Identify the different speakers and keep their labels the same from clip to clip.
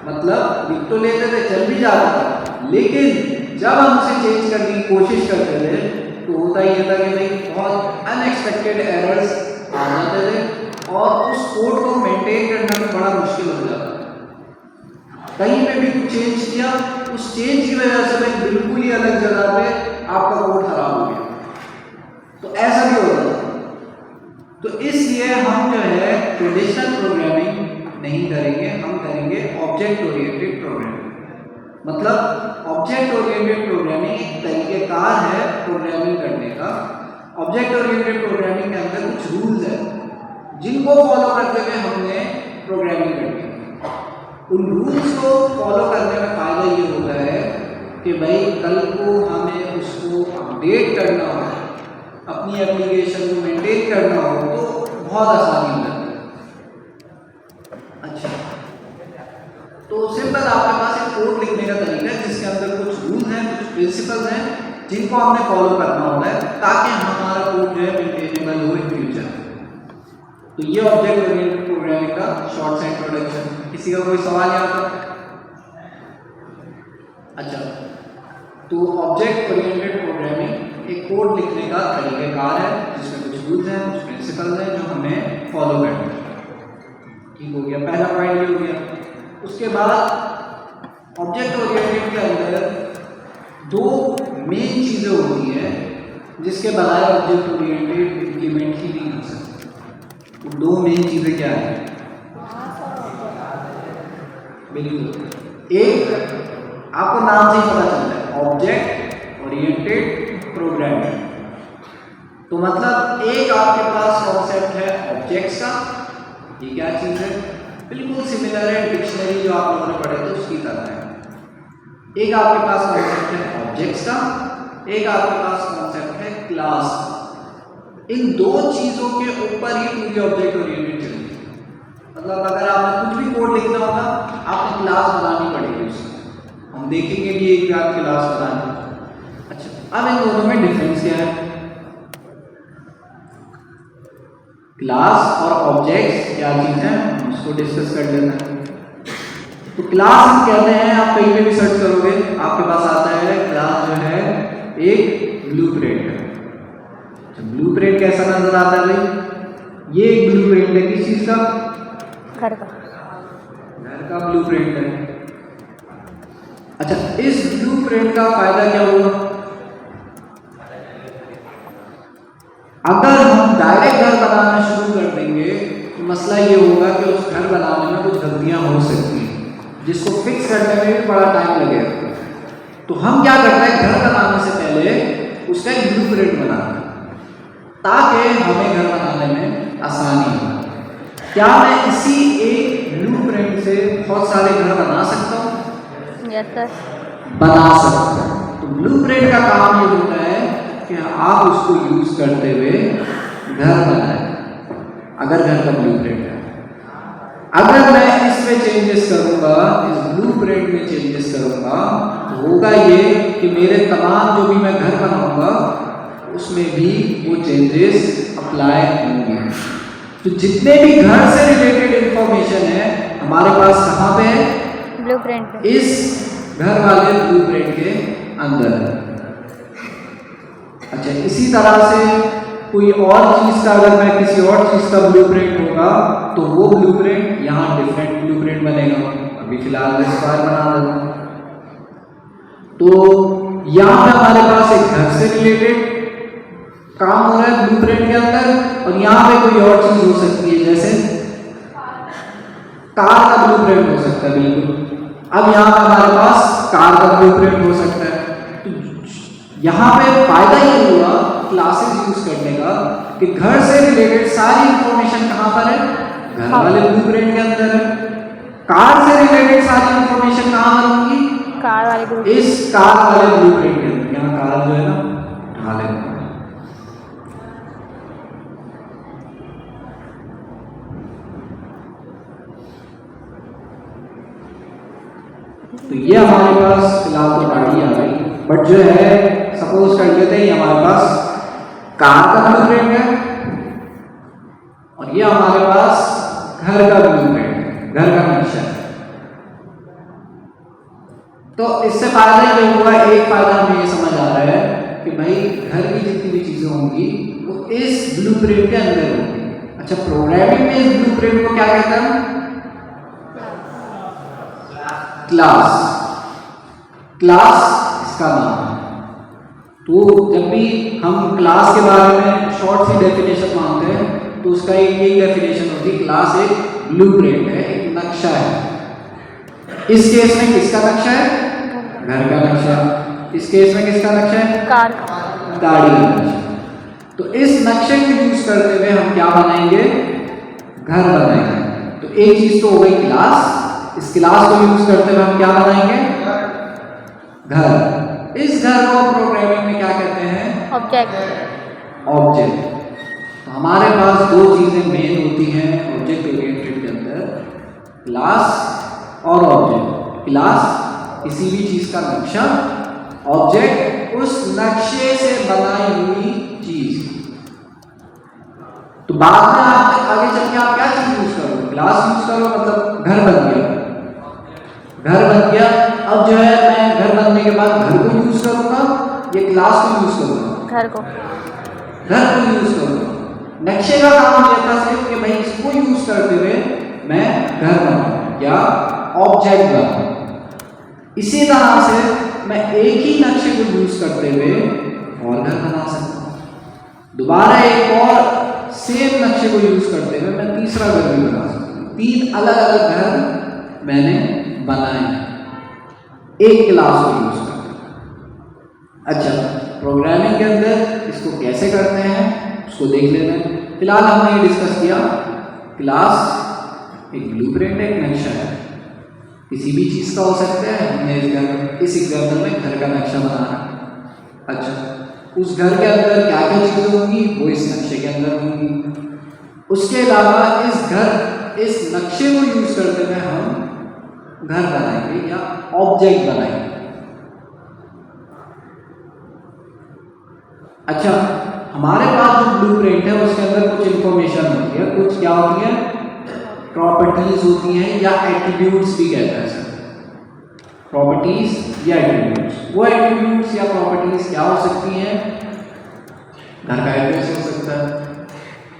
Speaker 1: मतलब लिख तो लेते थे, चल भी जाता था, लेकिन जब हम उसे चेंज करने की कोशिश करते थे तो होता ये था कि भाई बहुत अनएक्सपेक्टेड एरर्स आ जाते थे और उस कोड को मेंटेन करना भी बड़ा मुश्किल हो जाता था। कहीं पे भी कुछ चेंज किया, उस चेंज की वजह से भाई बिल्कुल ही अलग जगह पे आपका कोड खराब हो गया, तो ऐसा भी होता था। तो इसलिए हम जो है ट्रेडिशनल प्रोग्रामिंग नहीं करेंगे, हम करेंगे ऑब्जेक्ट ओरिएंटेड प्रोग्रामिंग। मतलब ऑब्जेक्ट ओरिएंटेड प्रोग्रामिंग एक तरीकेकार है प्रोग्रामिंग करने का। ऑब्जेक्ट ओरिएंटेड प्रोग्रामिंग के अंदर कुछ रूल्स हैं जिनको फॉलो करते हुए हमने प्रोग्रामिंग करनी है। उन रूल्स को फॉलो करने में फ़ायदा ये होता है कि भाई कल को हमें उसको अपडेट करना हो, अपनी एप्लीकेशन को मेंटेन करना हो तो बहुत आसानी हो जाती है। अच्छा, तो सिंपल आपके पास एक कोड लिखने का तरीका है जिसके अंदर कुछ रूल्स हैं, कुछ प्रिंसिपल्स हैं जिनको हमने फॉलो करना होता है ताकि हमारा कोड जो है मेंटेनेबल हो इन फ्यूचर। तो ये ऑब्जेक्ट ओरिएंटेड प्रोग्रामिंग का शॉर्ट सा इंट्रोडक्शन। किसी का कोई सवाल यहाँ पर? अच्छा, तो ऑब्जेक्ट ओरिएंटेड प्रोग्रामिंग एक कोड लिखने का तरीकाकार है जिसमें कुछ रूल्स हैं, कुछ प्रिंसिपल्स हैं जो हमें फॉलो करने हैं। ठीक हो गया, पहला पॉइंट ये हो गया। उसके बाद ऑब्जेक्ट ओरिएंटेड के अंदर दो मेन चीज़ें होती हैं जिसके बगैर ऑब्जेक्ट ओरिएंटेड इम्प्लीमेंट ही नहीं हो सकती। तो दो मेन चीज़ें क्या है? बिल्कुल, एक आपको नाम से ही पता चलता है, ऑब्जेक्ट ओरिएंटेड प्रोग्रामिंग। तो मतलब एक आपके पास कॉन्सेप्ट है ऑब्जेक्ट्स का, ये क्या चीज़ है? बिल्कुल सिमिलर है डिक्शनरी जो आप लोगों ने पढ़े थे उसकी तरह है। एक आपके पास कॉन्सेप्ट है ऑब्जेक्ट्स का, एक आपके पास कॉन्सेप्ट है क्लास। इन दो चीज़ों के ऊपर ही पूरी ऑब्जेक्ट ओरिएंटेड चलती है। मतलब अगर आपने कुछ भी कोड लिखना होगा आपको क्लास बनानी पड़ेगी उसकी। हम देखेंगे भी एक बार क्लास बनानी। अच्छा, अब इन दोनों में डिफरेंस क्या है? क्लास और ऑब्जेक्ट्स क्या चीज़ है हम उसको डिस्कस कर लेते हैं। तो क्लास हम कहते हैं, आप कहीं पे भी सर्च करोगे आपके पास आता है क्लास जो है एक ब्लूप्रिंट है। ब्लूप्रिंट कैसा नजर आता है भाई? ये एक ब्लूप्रिंट है किस चीज़ का? घर का ब्लूप्रिंट है। अच्छा, इस ब्लूप्रिंट का फायदा क्या होगा? अगर हम डायरेक्ट घर बनाना शुरू कर देंगे तो मसला ये होगा कि उस घर बनाने में कुछ गलतियां हो सकती हैं जिसको फिक्स करने में भी बड़ा टाइम लगेगा। तो हम क्या करते हैं, घर बनाने से पहले उसका एक ब्लूप्रिंट बनाते हैं ताकि हमें घर बनाने में आसानी हो। क्या मैं इसी एक ब्लूप्रिंट से बहुत सारे घर बना सकता हूँ?
Speaker 2: यस सर,
Speaker 1: बना सकता हूँ। तो ब्लूप्रिंट का काम ये होता है कि आप उसको यूज करते हुए घर बनाएं। अगर घर का ब्लूप्रिंट है, अगर मैं इसमें चेंजेस करूंगा, इस ब्लूप्रिंट में चेंजेस करूंगा, तो होगा ये कि मेरे तमाम जो भी मैं घर बनाऊंगा उसमें भी वो चेंजेस अप्लाई होंगे। तो जितने भी घर से रिलेटेड इंफॉर्मेशन है हमारे पास कहाँ पे है?
Speaker 2: ब्लूप्रिंट।
Speaker 1: इस घर वाले ब्लूप्रिंट के अंदर है। अच्छा, इसी तरह से कोई और चीज़ का, अगर मैं किसी और चीज़ का ब्लूप्रिंट होगा तो वो ब्लूप्रिंट यहाँ डिफरेंट ब्लूप्रिंट बनेगा। अभी फिलहाल मैं स्क्वायर बना देता हूँ। तो यहाँ पे हमारे पास एक घर से रिलेटेड काम हो रहा है ब्लूप्रिंट के अंदर, और यहाँ पे कोई और चीज़ हो सकती है जैसे कार का ब्लूप्रिंट हो सकता है। बिल्कुल, अब यहाँ पे हमारे पास कार का ब्लूप्रिंट हो सकता है। तो यहाँ पे फायदा ये हुआ क्लासेस यूज करने का कि घर से रिलेटेड सारी इंफॉर्मेशन कहाँ पर है? घर वाले ब्लूप्रिंट के अंदर है। कार से रिलेटेड सारी इंफॉर्मेशन कहाँ पर होंगी?
Speaker 2: कार वाले ग्रुप,
Speaker 1: इस कार वाले ब्लूप्रिंट के अंदर। यहाँ कार जो है ना ढाले। तो ये हमारे पास फिलहाल तो गाड़ी आ गई, बट जो है सपोज कर लेते हैं हमारे पास कार का ब्लूप्रिंट है और ये हमारे पास घर का ब्लूप्रिंट है, घर का नक्शा है। तो इससे फायदा ये हुआ, एक फायदा हमें ये समझ आ रहा है कि भाई घर की जितनी भी चीजें होंगी वो इस ब्लूप्रिंट के अंदर होंगी। अच्छा, प्रोग्रामिंग में इस ब्लूप्रिंट को क्या कहते हैं? क्लास। क्लास इसका नाम है। तो जब भी हम क्लास के बारे में शॉर्ट सी डेफिनेशन मांगते हैं तो उसका एक यही डेफिनेशन होती है, क्लास एक ब्लूप्रिंट है, एक नक्शा है। इस केस में किसका नक्शा है? घर का नक्शा। इस केस में किसका नक्शा है?
Speaker 2: कार।
Speaker 1: गाड़ी का नक्शा। तो इस नक्शे को यूज करते हुए हम क्या बनाएंगे? घर बनाएंगे। तो एक चीज तो हो गई क्लास, इस क्लास को यूज करते हुए हम क्या बनाएंगे? घर। इस घर को प्रोग्रामिंग में क्या कहते हैं?
Speaker 2: ऑब्जेक्ट।
Speaker 1: ऑब्जेक्ट। तो हमारे पास दो चीजें मेन होती हैं ऑब्जेक्ट ओरिएंटेड के अंदर, क्लास और ऑब्जेक्ट। क्लास किसी भी चीज का नक्शा, ऑब्जेक्ट उस नक्शे से बनाई हुई चीज। तो बाद में आप आगे चल के आप क्या चीज यूज करो? क्लास यूज करो, मतलब घर बन गया। घर बन गया, अब जो है मैं घर बनने के बाद घर को यूज करूंगा, ये क्लास को यूज करूंगा?
Speaker 2: घर को
Speaker 1: यूज करूंगा। नक्शे का काम ये था सिर्फ कि भाई इसको यूज करते हुए मैं घर बनाऊं या ऑब्जेक्ट बनाऊं। इसी तरह से मैं एक ही नक्शे को यूज करते हुए और घर बना सकता हूं। दोबारा एक और सेम नक्शे को यूज करते हुए मैं तीसरा घर भी बना सकता हूं। 3 अलग अलग घर मैंने बनाए एक क्लास को यूज करके। अच्छा, प्रोग्रामिंग के अंदर इसको कैसे करते हैं उसको देख लेते हैं। फिलहाल हमने ये डिस्कस किया, क्लास एक ब्लूप्रिंट, एक नक्शा है, किसी भी चीज का हो सकता है। हमने इस एग्जाम्पल में घर का नक्शा बनाना। अच्छा, उस घर के अंदर क्या क्या चीजें होंगी वो इस नक्शे के अंदर होंगी। उसके अलावा इस नक्शे को यूज करते हुए हम घर बनाएंगे या ऑब्जेक्ट बनाएंगे। अच्छा, हमारे पास जो ब्लूप्रिंट है उसके अंदर कुछ इंफॉर्मेशन होती है, कुछ क्या होती है? प्रॉपर्टीज होती हैं या एट्रीब्यूट्स भी कहते हैं सर। प्रॉपर्टीज या एट्रीब्यूट्स। वो एट्रीब्यूट्स या प्रॉपर्टीज क्या हो सकती हैं? घर का एड्रेस हो सकता है,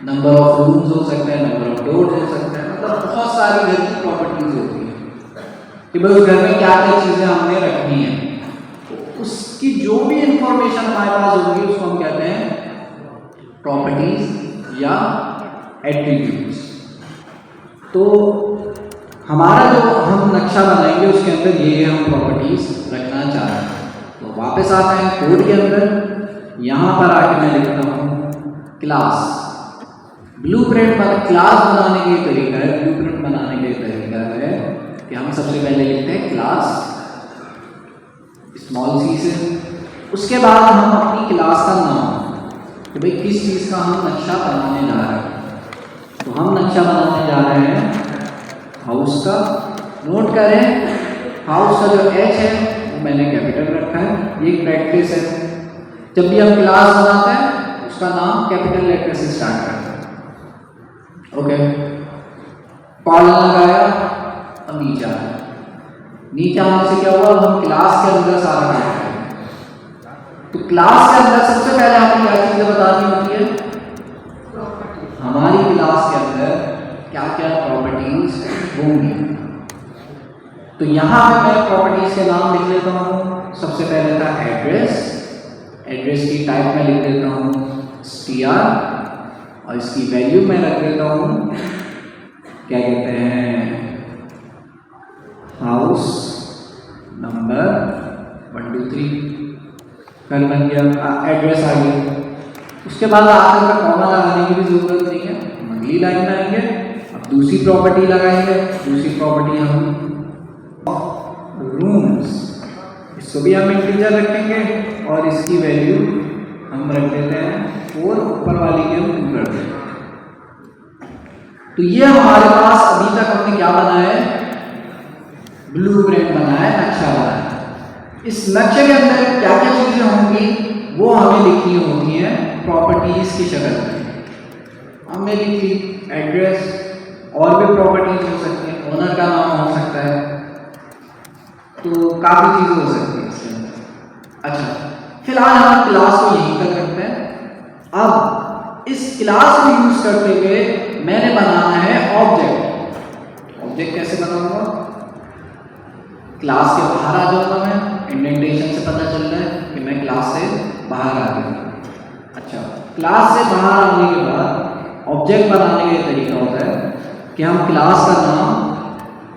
Speaker 1: नंबर ऑफ रूम्स हो सकते हैं, नंबर ऑफ डोर्स हो सकते हैं, मतलब बहुत सारी घर की प्रॉपर्टीज होती हैं कि भाई उस घर में क्या क्या चीजें हमने रखनी है। तो उसकी जो भी इंफॉर्मेशन हमारे पास होगी उसको हम कहते हैं प्रॉपर्टीज या एट्रीब्यूट्स। तो हमारा जो हम नक्शा बनाएंगे उसके अंदर ये हम प्रॉपर्टीज रखना चाह रहे हैं। तो वापस आते हैं कोड के अंदर। यहाँ पर आके मैं लिखता हूँ क्लास। ब्लूप्रिंट क्लास बनाने के तरीका है, ब्लूप्रिंट बनाने के तरीका है कि हम सबसे पहले लिखते हैं क्लास स्मॉल सी से। उसके बाद हम अपनी क्लास का नाम कि भाई किस चीज़ का हम नक्शा बनाने जा रहे हैं। तो हम नक्शा बनाने जा रहे हैं हाउस का। नोट करें, हाउस का जो एच है वो मैंने कैपिटल रखा है, ये प्रैक्टिस है। जब भी हम क्लास बनाते हैं उसका नाम कैपिटल लेटर से स्टार्ट करते हैं। ओके, कॉलम लगाया और नीचे आया। नीचे आने से क्या हुआ? हम क्लास के अंदर सारा काम करें। तो क्लास के अंदर सबसे पहले हमें क्या चीजें बतानी होती है? हमारी क्लास के अंदर क्या क्या प्रॉपर्टीज होंगी। तो यहाँ पे मैं प्रॉपर्टीज के नाम लिख लेता हूँ। सबसे पहले था एड्रेस। एड्रेस की टाइप में लिख देता हूँ str और इसकी वैल्यू मैं रख देता हूँ क्या कहते हैं, हाउस नंबर 1 2 3। कल बन गया, एड्रेस आ गया। उसके बाद आखिर में कॉमा लगाने की भी जरूरत नहीं है, हम अगली लाइन में आएंगे। अब दूसरी प्रॉपर्टी लगाएंगे। दूसरी प्रॉपर्टी हम रूम्स, इसको भी हम इंटीजर रखेंगे और इसकी वैल्यू हम रख देते हैं 4, ऊपर वाली की हम 2 कर देते हैं। तो ये हमारे पास अभी तक हमने क्या बनाया है? ब्लूप्रिंट बनाया है, नक्शा बनाया है। इस नक्शे के अंदर क्या क्या चीजें होंगी वो हमें लिखनी होती हैं प्रॉपर्टीज की शक्ल में। हमने लिखी एड्रेस, और भी प्रॉपर्टीज हो सकती हैं, ओनर का नाम हो सकता है। तो तो काफ़ी चीज़ें हो सकती है इसके अंदर। अच्छा, फिलहाल हम क्लास को यहीं तक रखते हैं। अब इस क्लास को यूज करते हुए मैंने बनाना है ऑब्जेक्ट। ऑब्जेक्ट कैसे बनाऊंगा? क्लास के बाहर आ जाऊंगा मैं, इंडेंटेशन से पता चल रहा है कि मैं क्लास से बाहर आ गया। अच्छा, क्लास से बाहर आने के बाद ऑब्जेक्ट बनाने का तरीका होता है कि हम क्लास का नाम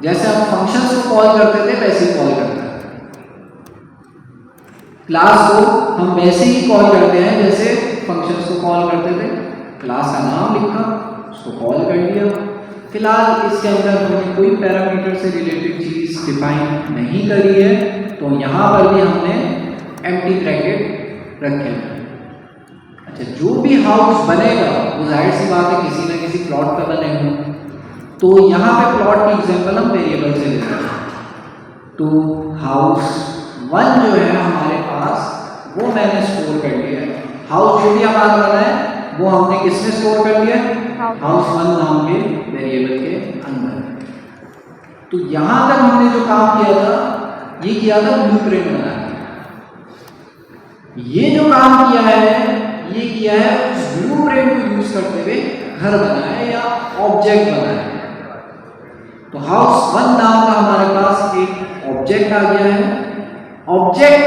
Speaker 1: जैसे हम फंक्शंस को कॉल करते थे वैसे ही कॉल करते हैं। क्लास को हम वैसे ही कॉल करते हैं जैसे फंक्शंस को कॉल करते थे। क्लास का नाम लिखा, उसको कॉल कर दिया। फिलहाल इसके अंदर हमने कोई पैरामीटर से रिलेटेड चीज़ डिफाइन नहीं करी है, तो यहाँ पर भी हमने एम्प्टी ब्रैकेट रखे हैं। अच्छा, जो भी हाउस बनेगा वो जाहिर सी बात है किसी न किसी प्लॉट का बनेगा, तो यहाँ पे प्लॉट की एग्जांपल हम वेरिएबल से लेते हैं। तो हाउस 1 जो है हमारे पास वो मैंने स्टोर कर लिया है। हाउस जो भी हमारा बना है वो हमने किसमें स्टोर कर लिया है? हाउस 1 नाम के वेरिएबल के अंदर। तो यहाँ तक हमने जो काम किया था ये किया था ब्लूप्रिंट बनाना। ये जो काम किया है ये किया है उस ब्लूप्रिंट को यूज करते हुए घर बनाए या ऑब्जेक्ट बनाए। तो हाउस 1 नाम का हमारे पास एक ऑब्जेक्ट आ गया है। ऑब्जेक्ट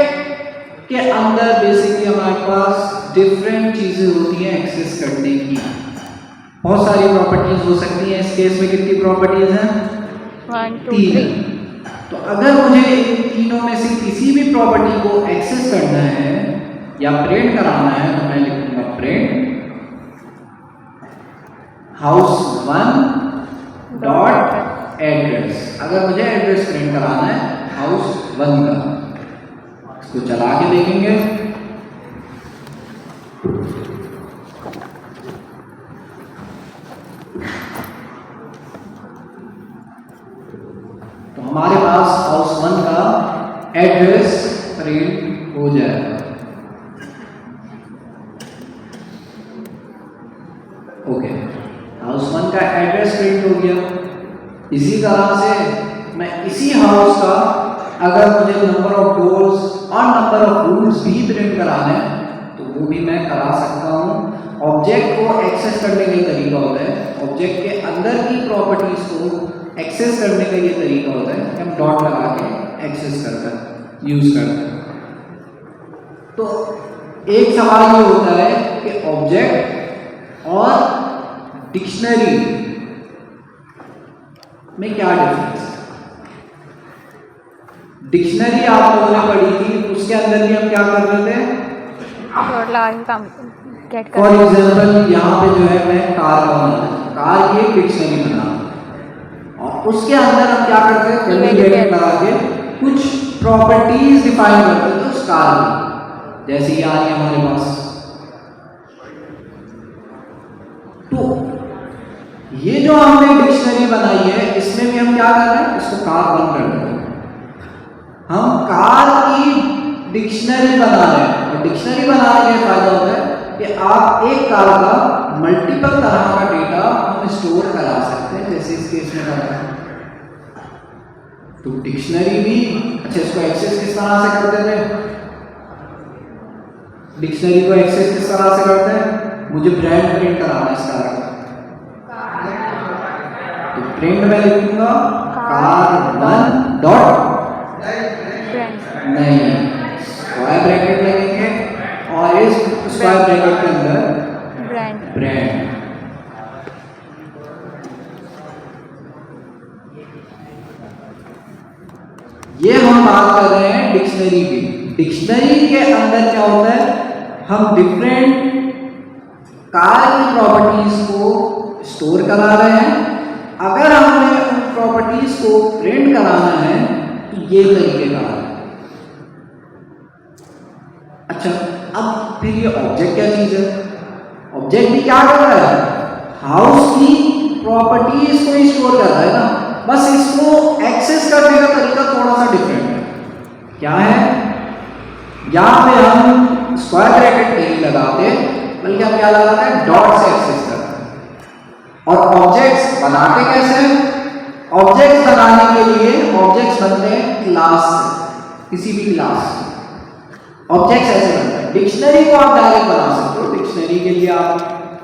Speaker 1: के अंदर बेसिकली हमारे पास डिफरेंट चीजें होती हैं एक्सेस करने की। बहुत सारी प्रॉपर्टीज हो सकती हैं। इस केस में कितनी प्रॉपर्टीज हैं?
Speaker 2: 1 2
Speaker 1: 3।
Speaker 2: 3।
Speaker 1: तो अगर मुझे इन तीनों में से किसी भी प्रॉपर्टी को एक्सेस करना है या प्रिंट कराना है तो मैं लिखूंगा प्रिंट हाउस 1 डॉट एड्रेस। अगर मुझे एड्रेस प्रिंट कराना है हाउस 1 का, इसको चला के देखेंगे। तो हमारे पास हाउस 1 का एड्रेस प्रिंट हो जाएगा। ओके, हाउस 1 का एड्रेस प्रिंट हो गया। इसी तरह से मैं इसी हाउस का अगर मुझे नंबर ऑफ डोर्स और नंबर ऑफ रूम्स भी प्रिंट कराना है तो वो भी मैं करा सकता हूँ। ऑब्जेक्ट को एक्सेस करने का ये तरीका होता है, ऑब्जेक्ट के अंदर की प्रॉपर्टीज को एक्सेस करने का ये तरीका होता है कि हम डॉट लगा के एक्सेस करते हैं, यूज करते हैं। तो एक सवाल ये होता है कि ऑब्जेक्ट और डिक्शनरी में क्या डिफरेंस है? डिक्शनरी आप लोगों ने पढ़ी थी, उसके अंदर भी हम क्या कर रहे थे? फॉर एग्जाम्पल यहाँ पे जो है मैं कार का बना, कार की एक डिक्शनरी बना और उसके अंदर हम क्या करते हैं? कर्ली ब्रैकेट लगा के कुछ प्रॉपर्टीज डिफाइन करते थे उस कार की, जैसे ये आ रही है हमारे पास। तो ये जो हमने डिक्शनरी बनाई है इसमें भी हम क्या कर रहे हैं? इसको कार 1 कर रहे हैं। हम कार की डिक्शनरी बना रहे हैं और डिक्शनरी बनाने का फायदा होता है कि आप एक कार का मल्टीपल तरह का डेटा हम स्टोर करा सकते हैं, जैसे इस केस में करते हैं। तो डिक्शनरी भी अच्छा, इसको एक्सेस किस तरह से करते थे? डिक्शनरी को एक्सेस किस तरह से करते हैं? मुझे ब्रांड प्रिंट कराना है इस कार का, तो प्रिंट में लिखूंगा कार 1 डॉट नहीं, स्क्वायर ब्रैकेट लगेंगे और इस स्क्वायर ब्रैकेट के अंदर ब्रांड। ये हम बात कर रहे हैं डिक्शनरी की। डिक्शनरी के अंदर क्या होता है? हम डिफरेंट कार की प्रॉपर्टीज को स्टोर करा रहे हैं। अगर हमें उन प्रॉपर्टीज को प्रिंट कराना है तो ये तरीके का है। अच्छा, अब फिर ये ऑब्जेक्ट क्या चीज है? ऑब्जेक्ट भी क्या कर रहा है? हाउस की प्रॉपर्टीज को ही स्टोर कर रहा है ना, बस इसको एक्सेस करने का तरीका थोड़ा सा डिफरेंट है। क्या है? यहाँ पे हम स्क्वायर ब्रैकेट नहीं लगाते, बल्कि हम क्या लगाते हैं? डॉट से एक्सेस करते हैं। और ऑब्जेक्ट्स बनाते कैसे हैं? ऑब्जेक्ट्स बनाने के लिए ऑब्जेक्ट्स बनते हैं क्लास से, किसी भी क्लास से ऑब्जेक्ट्स ऐसे बनते हैं। डिक्शनरी को आप डायरेक्ट बना सकते हो। डिक्शनरी के लिए आप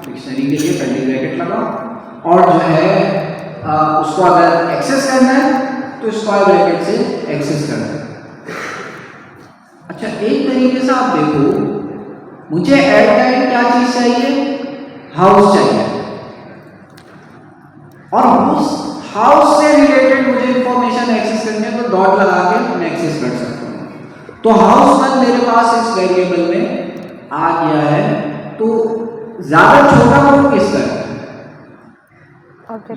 Speaker 1: डिक्शनरी के लिए कर्ली ब्रैकेट लगाओ और जो है उसको अगर एक्सेस करना है तो स्क्वायर ब्रैकेट से एक्सेस करना है। अच्छा, एक तरीके से आप देखो, मुझे एट द एंड क्या चीज चाहिए, हाउस चाहिए, और उस हाउस से रिलेटेड मुझे इंफॉर्मेशन एक्सेस करनी है तो डॉट लगा के मैं एक्सेस कर सकता हूं। तो हाउस वन मेरे पास इस वेरिएबल में आ गया है, तो ज्यादा छोटा कोड किसका है?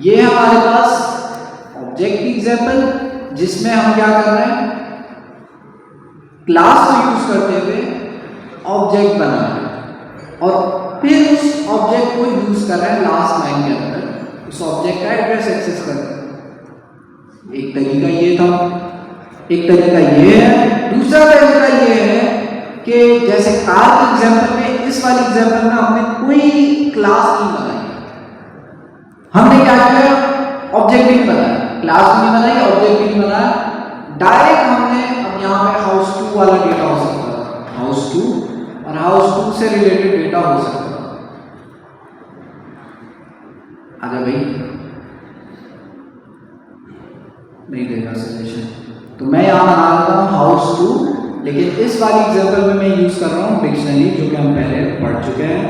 Speaker 1: ये हमारे पास ऑब्जेक्ट की एग्जांपल जिसमें हम क्या कर रहे हैं, क्लास को यूज करते हुए ऑब्जेक्ट बना रहे हैं और फिर उस ऑब्जेक्ट को यूज कर रहे हैं लास्ट लाइन के अंदर उस ऑब्जेक्ट का एड्रेस एक्सेस कर रहे हैं। एक तरीका ये था, एक तरीका ये है। दूसरा तरीका ये है कि जैसे कार के एग्जांपल में, इस वाली एग्जांपल में हमने कोई क्लास नहीं बनाई, हमने क्या किया, ऑब्जेक्ट भी नहीं बनाया, क्लास भी नहीं बनाई, ऑब्जेक्ट भी नहीं बनाया, डायरेक्ट हमने अब यहाँ पे हाउस 2 वाला डेटा हो सकता था, हाउस 2 और हाउस 2 से रिलेटेड डेटा हो सकता था। आजा भाई, नहीं देगा सजेशन, तो मैं यहाँ बना लेता हूँ हाउस 2, लेकिन इस वाली एग्जांपल में मैं यूज कर रहा हूँ डिक्शनरी, जो कि हम पहले पढ़ चुके हैं।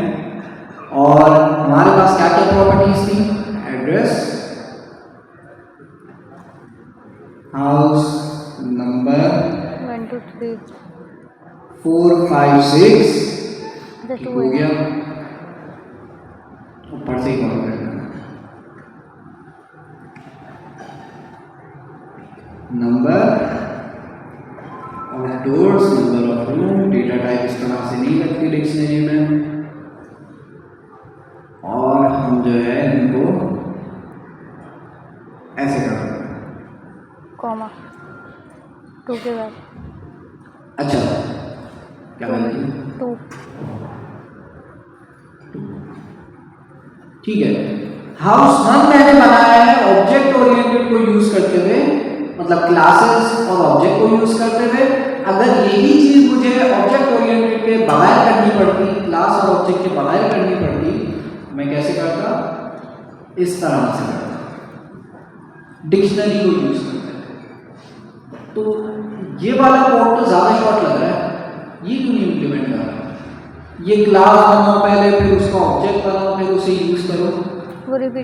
Speaker 1: और हमारे पास क्या क्या प्रॉपर्टीज थी, एड्रेस, हाउस नंबर
Speaker 2: 1 2 3
Speaker 1: 4 5 6
Speaker 2: The
Speaker 1: हो गया, ऊपर से ही कॉल करना, number of doors, number of room, data type इस तरह से नहीं लगती डिक्शनरी में, और हम जो है इनको ऐसे कर सकते हैं,
Speaker 2: कॉमा 2 के बाद।
Speaker 1: अच्छा क्या बनती है,
Speaker 2: 2
Speaker 1: ठीक है। हाउस 1 मैंने बनाया है ऑब्जेक्ट ओरिएंटेड को यूज करते हुए, मतलब क्लासेस और ऑब्जेक्ट को यूज करते हुए। अगर यही चीज मुझे ऑब्जेक्ट ओरिएंटेड के बगैर करनी पड़ती, क्लास और ऑब्जेक्ट के बगैर करनी पड़ती, मैं कैसे करता, इस तरह से करता, डिक्शनरी को यूज करते। तो ये वाला कोड तो ज्यादा शॉर्ट लग रहा है, ये क्यों नहीं इम्प्लीमेंट कर रहा, ये क्लास बनाओ पहले, फिर उसका ऑब्जेक्ट बनाओ, फिर उसे यूज करो,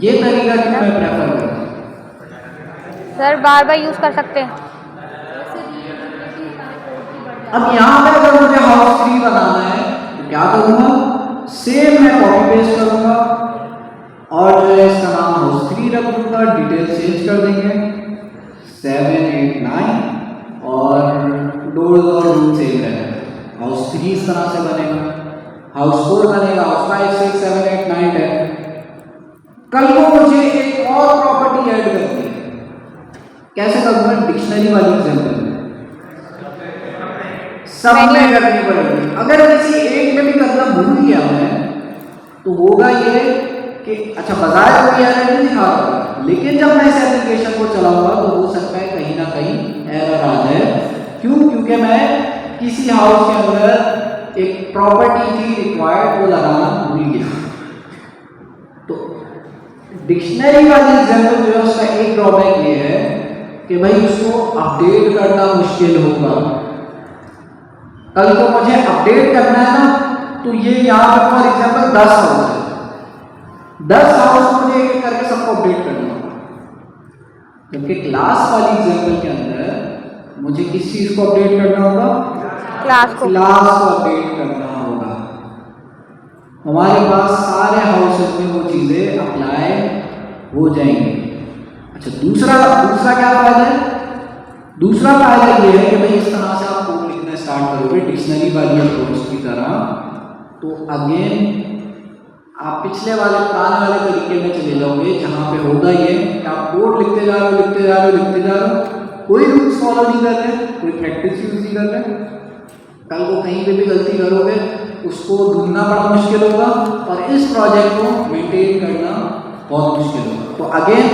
Speaker 1: ये तरीका क्यों मैं प्रेफर करता हूँ।
Speaker 2: सर बार बार यूज कर सकते हैं।
Speaker 1: अब यहाँ पे अगर मुझे हाउस 3 बनाना है तो क्या करूँगा, सेम मैं कॉपी पेस्ट करूँगा और जो है इसका नाम हाउस 3 रख दूँगा, डिटेल चेंज कर देंगे 7 8 9 और डोर्स और रूम सेम रहेगा। हाउस 3 इस तरह से बनेगा, हाउस 4 बनेगा, हाउस 5 6 7 8 9 10। कल को मुझे एक और प्रॉपर्टी ऐड करनी है, कैसे करूँगा, डिक्शनरी वाली एग्जांपल में सब में करनी पड़ेगी। अगर किसी एक में भी करना भूल गया मैं तो होगा ये कि अच्छा बजाय कोई एरर नहीं दिखा रहा, लेकिन जब मैं इस एप्लीकेशन को चलाऊंगा तो हो सकता है कहीं ना कहीं एरर आ जाए। क्यों, क्योंकि मैं किसी हाउस के अंदर एक प्रॉपर्टी थी रिक्वायर्ड वो लगाना भूल गया। तो डिक्शनरी वाली एग्जांपल जो है उसका एक ड्रॉबैक ये है कि भाई उसको अपडेट करना मुश्किल होगा। कल को मुझे अपडेट करना है ना, तो ये यहाँ पर फॉर एग्जांपल 10 हाउस है, 10 हाउस मुझे एक करके सबको अपडेट करना होगा, जबकि क्लास वाली एग्जांपल के अंदर मुझे किस चीज को अपडेट करना होगा, क्लास को अपडेट करना होगा। हमारे पास सारे हाउसेस में वो चीजें अप्लाई हो जाएंगी। अच्छा दूसरा क्या फायदा है, दूसरा फायदा ये है कि भाई इस तरह से आप कोड लिखना स्टार्ट करोगे डिक्शनरी वाली अप्रोच की तरह, तो अगेन आप पिछले वाले पुराने वाले तरीके में चले जाओगे, जहाँ पे होगा ये कि आप कोड लिखते जा रहे हो, कोई रूल्स फॉलो नहीं कर रहे, कोई प्रैक्टिस यूज नहीं कर रहे। कल को कहीं पे भी गलती करोगे उसको ढूंढना बड़ा मुश्किल होगा और इस प्रोजेक्ट को मेंटेन करना बहुत मुश्किल होगा। तो अगेन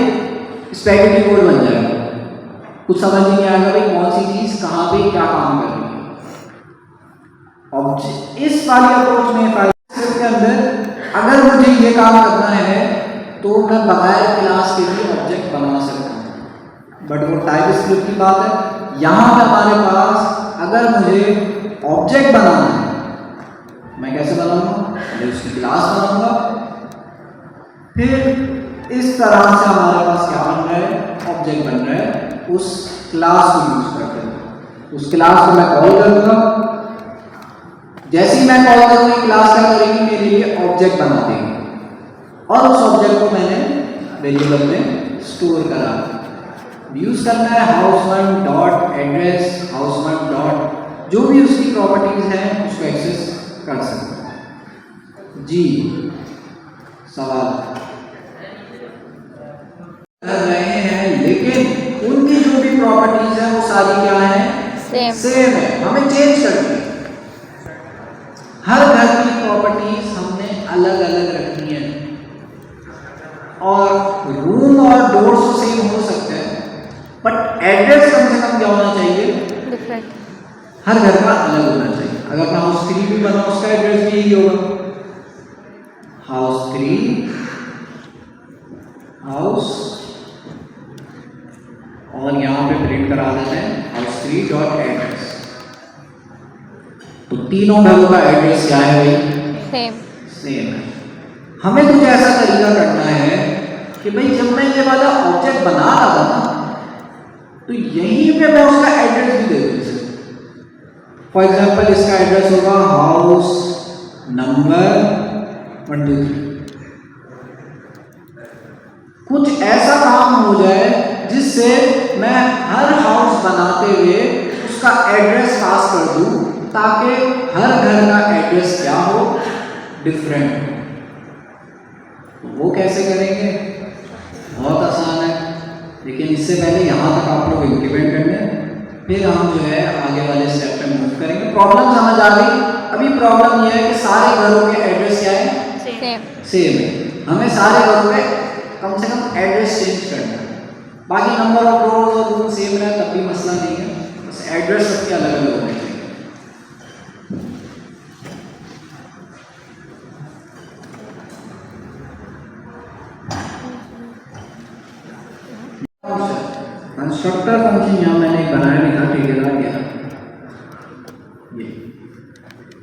Speaker 1: स्पैगेटी कोड बन जाएगा। कुछ समझ नहीं आएगा भाई कौन सी चीज़ कहाँ पे क्या काम कर रही है। ऑब्जेक्ट इस वाली अप्रोच में स्क्रिप्ट के अंदर अगर मुझे ये काम करना है तो मैं बगैर क्लास के भी ऑब्जेक्ट बना सकता हूँ, बट वो टाइप स्क्रिप्ट की बात है। यहाँ पे हमारे पास अगर मुझे ऑब्जेक्ट बनाना है, मैं कैसे बनाऊंगा? पहले उसकी क्लास बनाऊंगा, फिर इस तरह से हमारे पास क्या बन रहा है? ऑब्जेक्ट बन रहा है उस क्लास को यूज करते हुए। उस क्लास को मैं कॉल करूंगा, जैसे ही मैं कॉल करूंगा क्लास क्या करेगी? मेरे लिए ऑब्जेक्ट बना देगी और उस ऑब्जेक्ट को मैंने वेरिएबल में स्टोर करा। यूज करना है हाउस1 डॉट एड्रेस, हाउस1 डॉट जो भी उसकी प्रॉपर्टीज हैं उसको एक्सेस कर सकते हैं। जी सवाल कर रहे हैं, लेकिन उनकी जो भी प्रॉपर्टीज हैं वो सारी क्या है? सेम है, हमें चेंज करनी है। हर घर की प्रॉपर्टीज हमने अलग अलग रखनी है और रूम और डोर्स तो सेम हो सकते हैं, बट एड्रेस कम से कम क्या होना चाहिए?
Speaker 2: डिफरेंट।
Speaker 1: हर घर का अलग होना चाहिए। अगर मैं हाउस 3 भी बना उसका एड्रेस भी यही होगा, हाउस 3 हाउस, और यहाँ पे प्रिंट करा देते हैं हाउस 3 डॉट एड्रेस। तो तीनों घरों का एड्रेस क्या है भाई? सेम है। हमें कुछ ऐसा तरीका करना है कि भाई जब मैं ये वाला ऑब्जेक्ट बना रहा था ना, तो यहीं पे मैं उसका एड्रेस भी दे दूँ। फॉर एग्जाम्पल इसका एड्रेस होगा हाउस नंबर 1 2 3। कुछ ऐसा काम हो जाए जिससे मैं हर हाउस बनाते हुए उसका एड्रेस पास कर दूं, ताकि हर घर का एड्रेस क्या हो? डिफरेंट हो। वो कैसे करेंगे? बहुत आसान है, लेकिन इससे पहले यहाँ तक आप लोग इंप्लीमेंट कर लें, फिर हम जो है आगे वाले स्टेप पे मूव करेंगे। प्रॉब्लम समझ आ गई? अभी प्रॉब्लम यह है कि सारे घरों के एड्रेस क्या है? सेम है। हमें सारे घरों के कम से कम एड्रेस चेंज करना है। बाकी नंबर ऑफ डोर्स और रूम सेम रहे तब भी मसला नहीं है, बस एड्रेस सबके अलग अलग होने चाहिए। कंस्ट्रक्टर फंक्शन यहाँ मैंने बनाया नहीं था, ठेकेदार गया ये।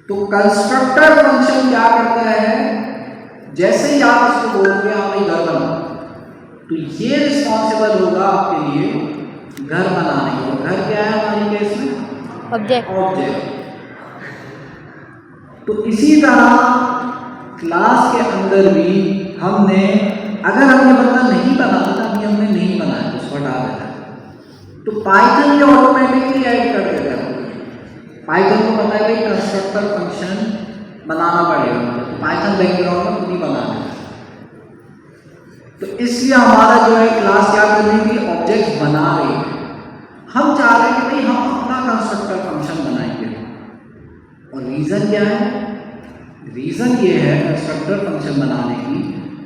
Speaker 1: तो कंस्ट्रक्टर फंक्शन क्या करता है? जैसे ही आप इसको बोलोगे आप भाई घर बनाओ, तो ये रिस्पॉन्सिबल होगा आपके लिए घर बनाने का। घर क्या है हमारे केस में? ऑब्जेक्ट। तो इसी तरह क्लास के अंदर भी हमने, अगर हमने बंदा नहीं बनाना था, अभी हमने नहीं बनाया तो उसको हटा देता है, तो पाइथन ये ऑटोमेटिकली ऐड कर देता है। पाइथन को पता है भाई कंस्ट्रक्टर फंक्शन बनाना पड़ेगा, तो पाइथन बैकग्राउंड में खुद ही बना देता है। तो इसलिए हमारा जो है क्लास क्या कर रही है? ऑब्जेक्ट बना रही है। हम चाह रहे हैं कि भाई हम अपना कंस्ट्रक्टर फंक्शन बनाएंगे, और रीजन क्या है? रीजन ये है कंस्ट्रक्टर फंक्शन बनाने की,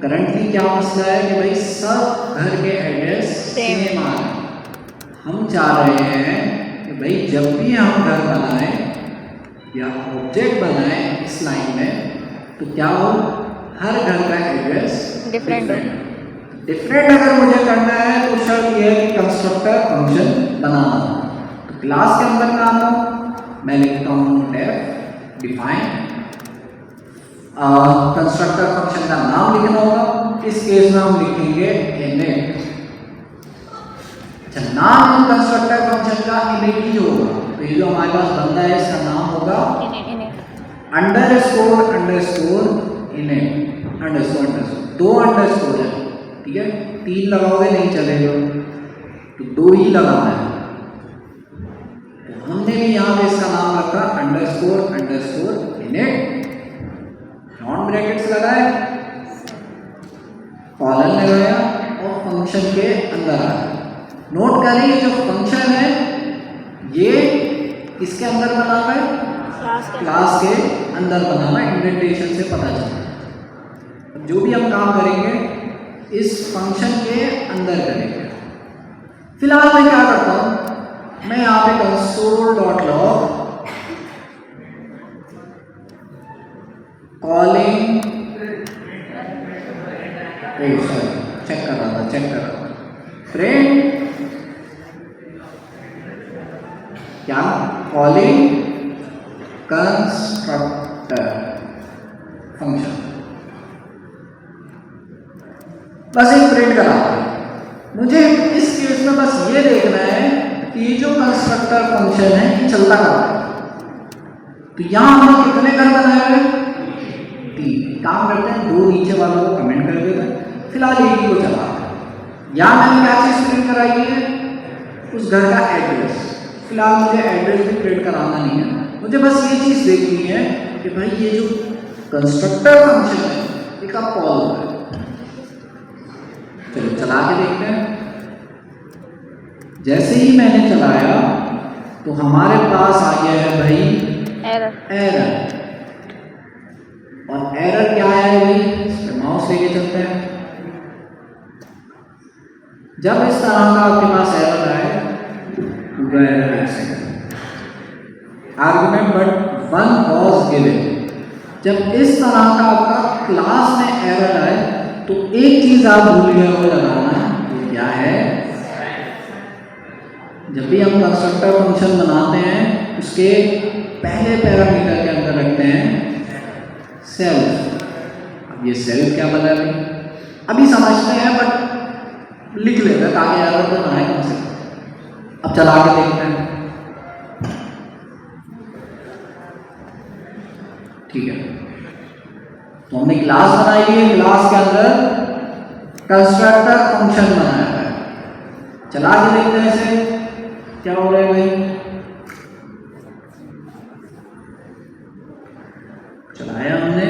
Speaker 1: करंटली क्या मसला है कि भाई सब घर के एड्रेस सेम आ रहे हैं। हम चाह रहे हैं कि भाई जब भी हम घर बनाएं या ऑब्जेक्ट बनाएं इस लाइन में, तो क्या हो? हर घर का एड्रेस डिफरेंट अगर मुझे करना है तो शर्त यह है कि कंस्ट्रक्टर फंक्शन बनाना। तो क्लास के अंदर का आता हूँ, मैं लिखता हूँ डेफ डिफाइन, कंस्ट्रक्टर फंक्शन का नाम लिखना होगा। इस केस में हम लिखेंगे इनिट। अच्छा, नाम कंस्ट्रक्टर फंक्शन का इनिट ही होगा, तो ये जो हमारे पास बंदा है इसका नाम होगा अंडरस्कोर इनिट अंडरस्कोर। 2 अंडरस्कोर है, ठीक है? 3 लगाओगे नहीं चलेगा, तो 2 ही लगाना है। तो हमने भी यहाँ पे इसका नाम रखा अंडरस्कोर इनिट, नॉन ब्रैकेट्स लगाए, कॉलन लगाया और फंक्शन के अंदर आया। नोट करिए जो फंक्शन है ये किसके अंदर बना हुआ है? क्लास के अंदर बना हुआ है। इंडेंटेशन से पता चलता है। अब जो भी हम काम करेंगे इस फंक्शन के अंदर करेंगे। फिलहाल मैं क्या करता हूं, मैं यहां पे console.log कॉलिंग चेक कर रहा था फ्रेंड क्या कॉलिंग कंस्ट्रक्टर फंक्शन, बस एक प्रिंट करा। मुझे इस केस में बस ये देखना है कि ये जो कंस्ट्रक्टर फंक्शन है ये चलता कहाँ है। तो यहां हमने कितने घर बनाए हुए हैं, 3। काम करते हैं 2 नीचे वालों को कमेंट कर देते हैं, फिलहाल एक ही को चला। यहां मैंने क्या चीज प्रिंट कराई है, उस घर का एड्रेस। फिलहाल मुझे एड्रेस भी प्रिंट कराना नहीं है, मुझे बस ये चीज देखनी है कि भाई ये जो कंस्ट्रक्टर फंक्शन है ये कब कॉल होता है। चलो चला के देखते हैं। जैसे ही मैंने चलाया तो हमारे पास आ गया है भाई एरर। और एरर क्या है भाई, इस पे माउस लेके चलते हैं। जब इस तरह का आपके पास एरर आए, पूरा एरर एक second, argument but 1 was given। जब इस तरह का आपका क्लास में एरर आए तो एक चीज आप भूल गए हो लगाना, वो क्या है, जब भी हम कंस्ट्रक्टर फंक्शन बनाते हैं उसके पहले पैरामीटर के अंदर रखते हैं सेल्फ। अब ये सेल्फ क्या पता है, अभी समझते हैं बट लिख लेते हैं ताकि एरर तो ना आए कम से कम। अब चला के देखते हैं, ठीक है। तो हमने क्लास बनाई है, क्लास के अंदर कंस्ट्रक्टर फंक्शन बनाया है। चला के देखते हैं इसे क्या हो रहा है भाई। चलाया हमने,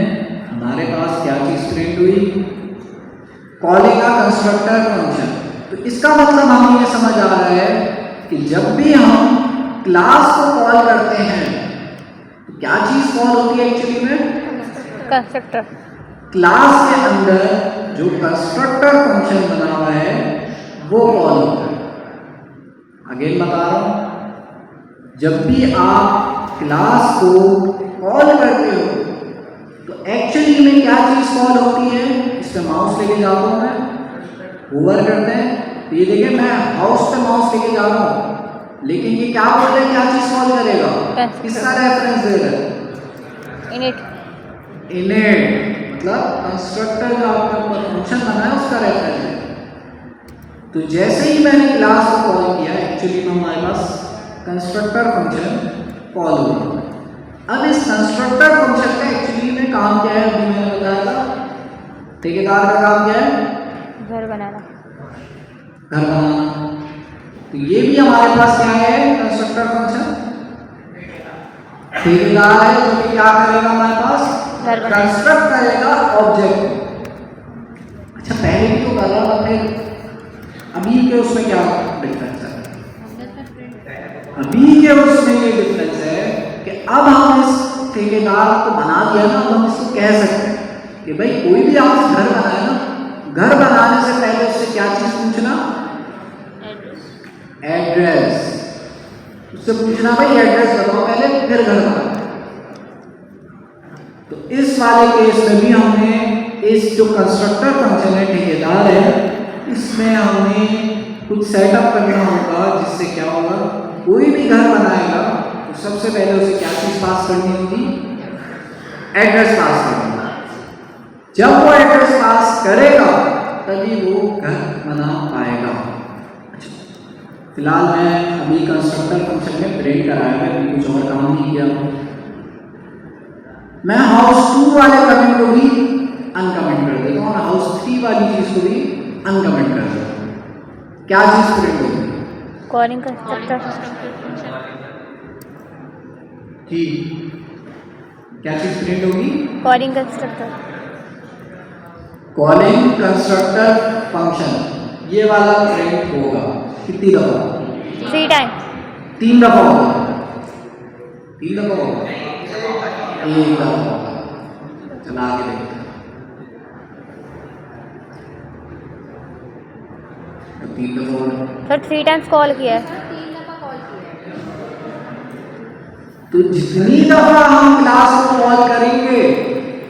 Speaker 1: हमारे पास क्या चीज प्रिंट हुई, कॉलिंग का कंस्ट्रक्टर फंक्शन। तो इसका मतलब हमें ये समझ आ रहा है कि जब भी हम क्लास को कॉल करते हैं तो क्या चीज कॉल होती है एक्चुअली में,
Speaker 2: कंस्ट्रक्टर।
Speaker 1: क्लास के अंदर जो कंस्ट्रक्टर फंक्शन बना हुआ है वो कॉल होता है। अगेन बता रहा हूं, जब भी आप क्लास को कॉल करते हो तो एक्चुअली में क्या चीज कॉल होती है, इस पे माउस लेके जाता हूं मैं, होवर करते हैं तो ये देखिए मैं हाउस पे माउस लेके जा रहा हूं, लेकिन ये क्या बोल रहा है, क्या चीज कॉल करेगा, किसका रेफरेंस दे रहा है,
Speaker 2: इनिट
Speaker 1: मतलब कंस्ट्रक्टर जो आपका फंक्शन बना है उसका रेफरेंस है। तो जैसे ही मैंने क्लास को कॉल किया एक्चुअली में हमारे पास कंस्ट्रक्टर फंक्शन कॉल हुआ। अब इस कंस्ट्रक्टर फंक्शन का एक्चुअली में काम क्या है, अभी मैंने बताया था ठेकेदार का काम क्या है,
Speaker 2: घर बनाना।
Speaker 1: तो ये भी हमारे पास क्या है, कंस्ट्रक्टर फंक्शन। ठेकेदार है जो कि क्या करेगा, हमारे पास कंस्ट्रक्ट करेगा ऑब्जेक्ट। अच्छा पहले भी तो कर रहा था, फिर अभी के उसमें क्या डिफरेंस है, अभी के उसमें ये डिफरेंस है कि अब हम इस ठेकेदार को बना दिया ना, हम इसको कह सकते हैं कि भाई कोई भी आप घर बनाए ना, घर बनाने से पहले उससे क्या चीज पूछना, एड्रेस। उससे पूछना भाई एड्रेस बताओ पहले, फिर घर बनाओ। तो इस वाले केस में भी हमने इस जो कंस्ट्रक्टर फंक्शन है ठेकेदार है, इसमें हमें कुछ सेटअप करना होगा जिससे क्या होगा, कोई भी घर बनाएगा तो सबसे पहले उसे क्या चीज पास करनी होगी, एड्रेस पास करनी होगी। जब वो एड्रेस पास करेगा तभी वो घर बना पाएगा। फिलहाल मैं अभी कंस्ट्रक्टर फंक्शन में प्रिंट कराया है, कुछ और काम नहीं किया। मैं हाउस 2 वाले कमेंट को भी अनकमेंट कर देता हूँ और हाउस 3 वाली चीज को भी अनकमेंट कर देता हूँ। क्या चीज प्रिंट होगी,
Speaker 2: कॉलिंग कंस्ट्रक्टर।
Speaker 1: ठीक, क्या चीज प्रिंट होगी,
Speaker 2: calling constructor.
Speaker 1: Calling constructor function ये वाला प्रिंट होगा। कितनी दफा,
Speaker 2: 3 टाइम,
Speaker 1: 3 दफा होगा, 3 दफा होगा, एक दफा होगा। चला आगे देखते हैं। 3 दफ़ा हो रहा है।
Speaker 2: सर 3 टाइम्स कॉल किया है।
Speaker 1: तो जितनी दफ़ा हम क्लास को कॉल करेंगे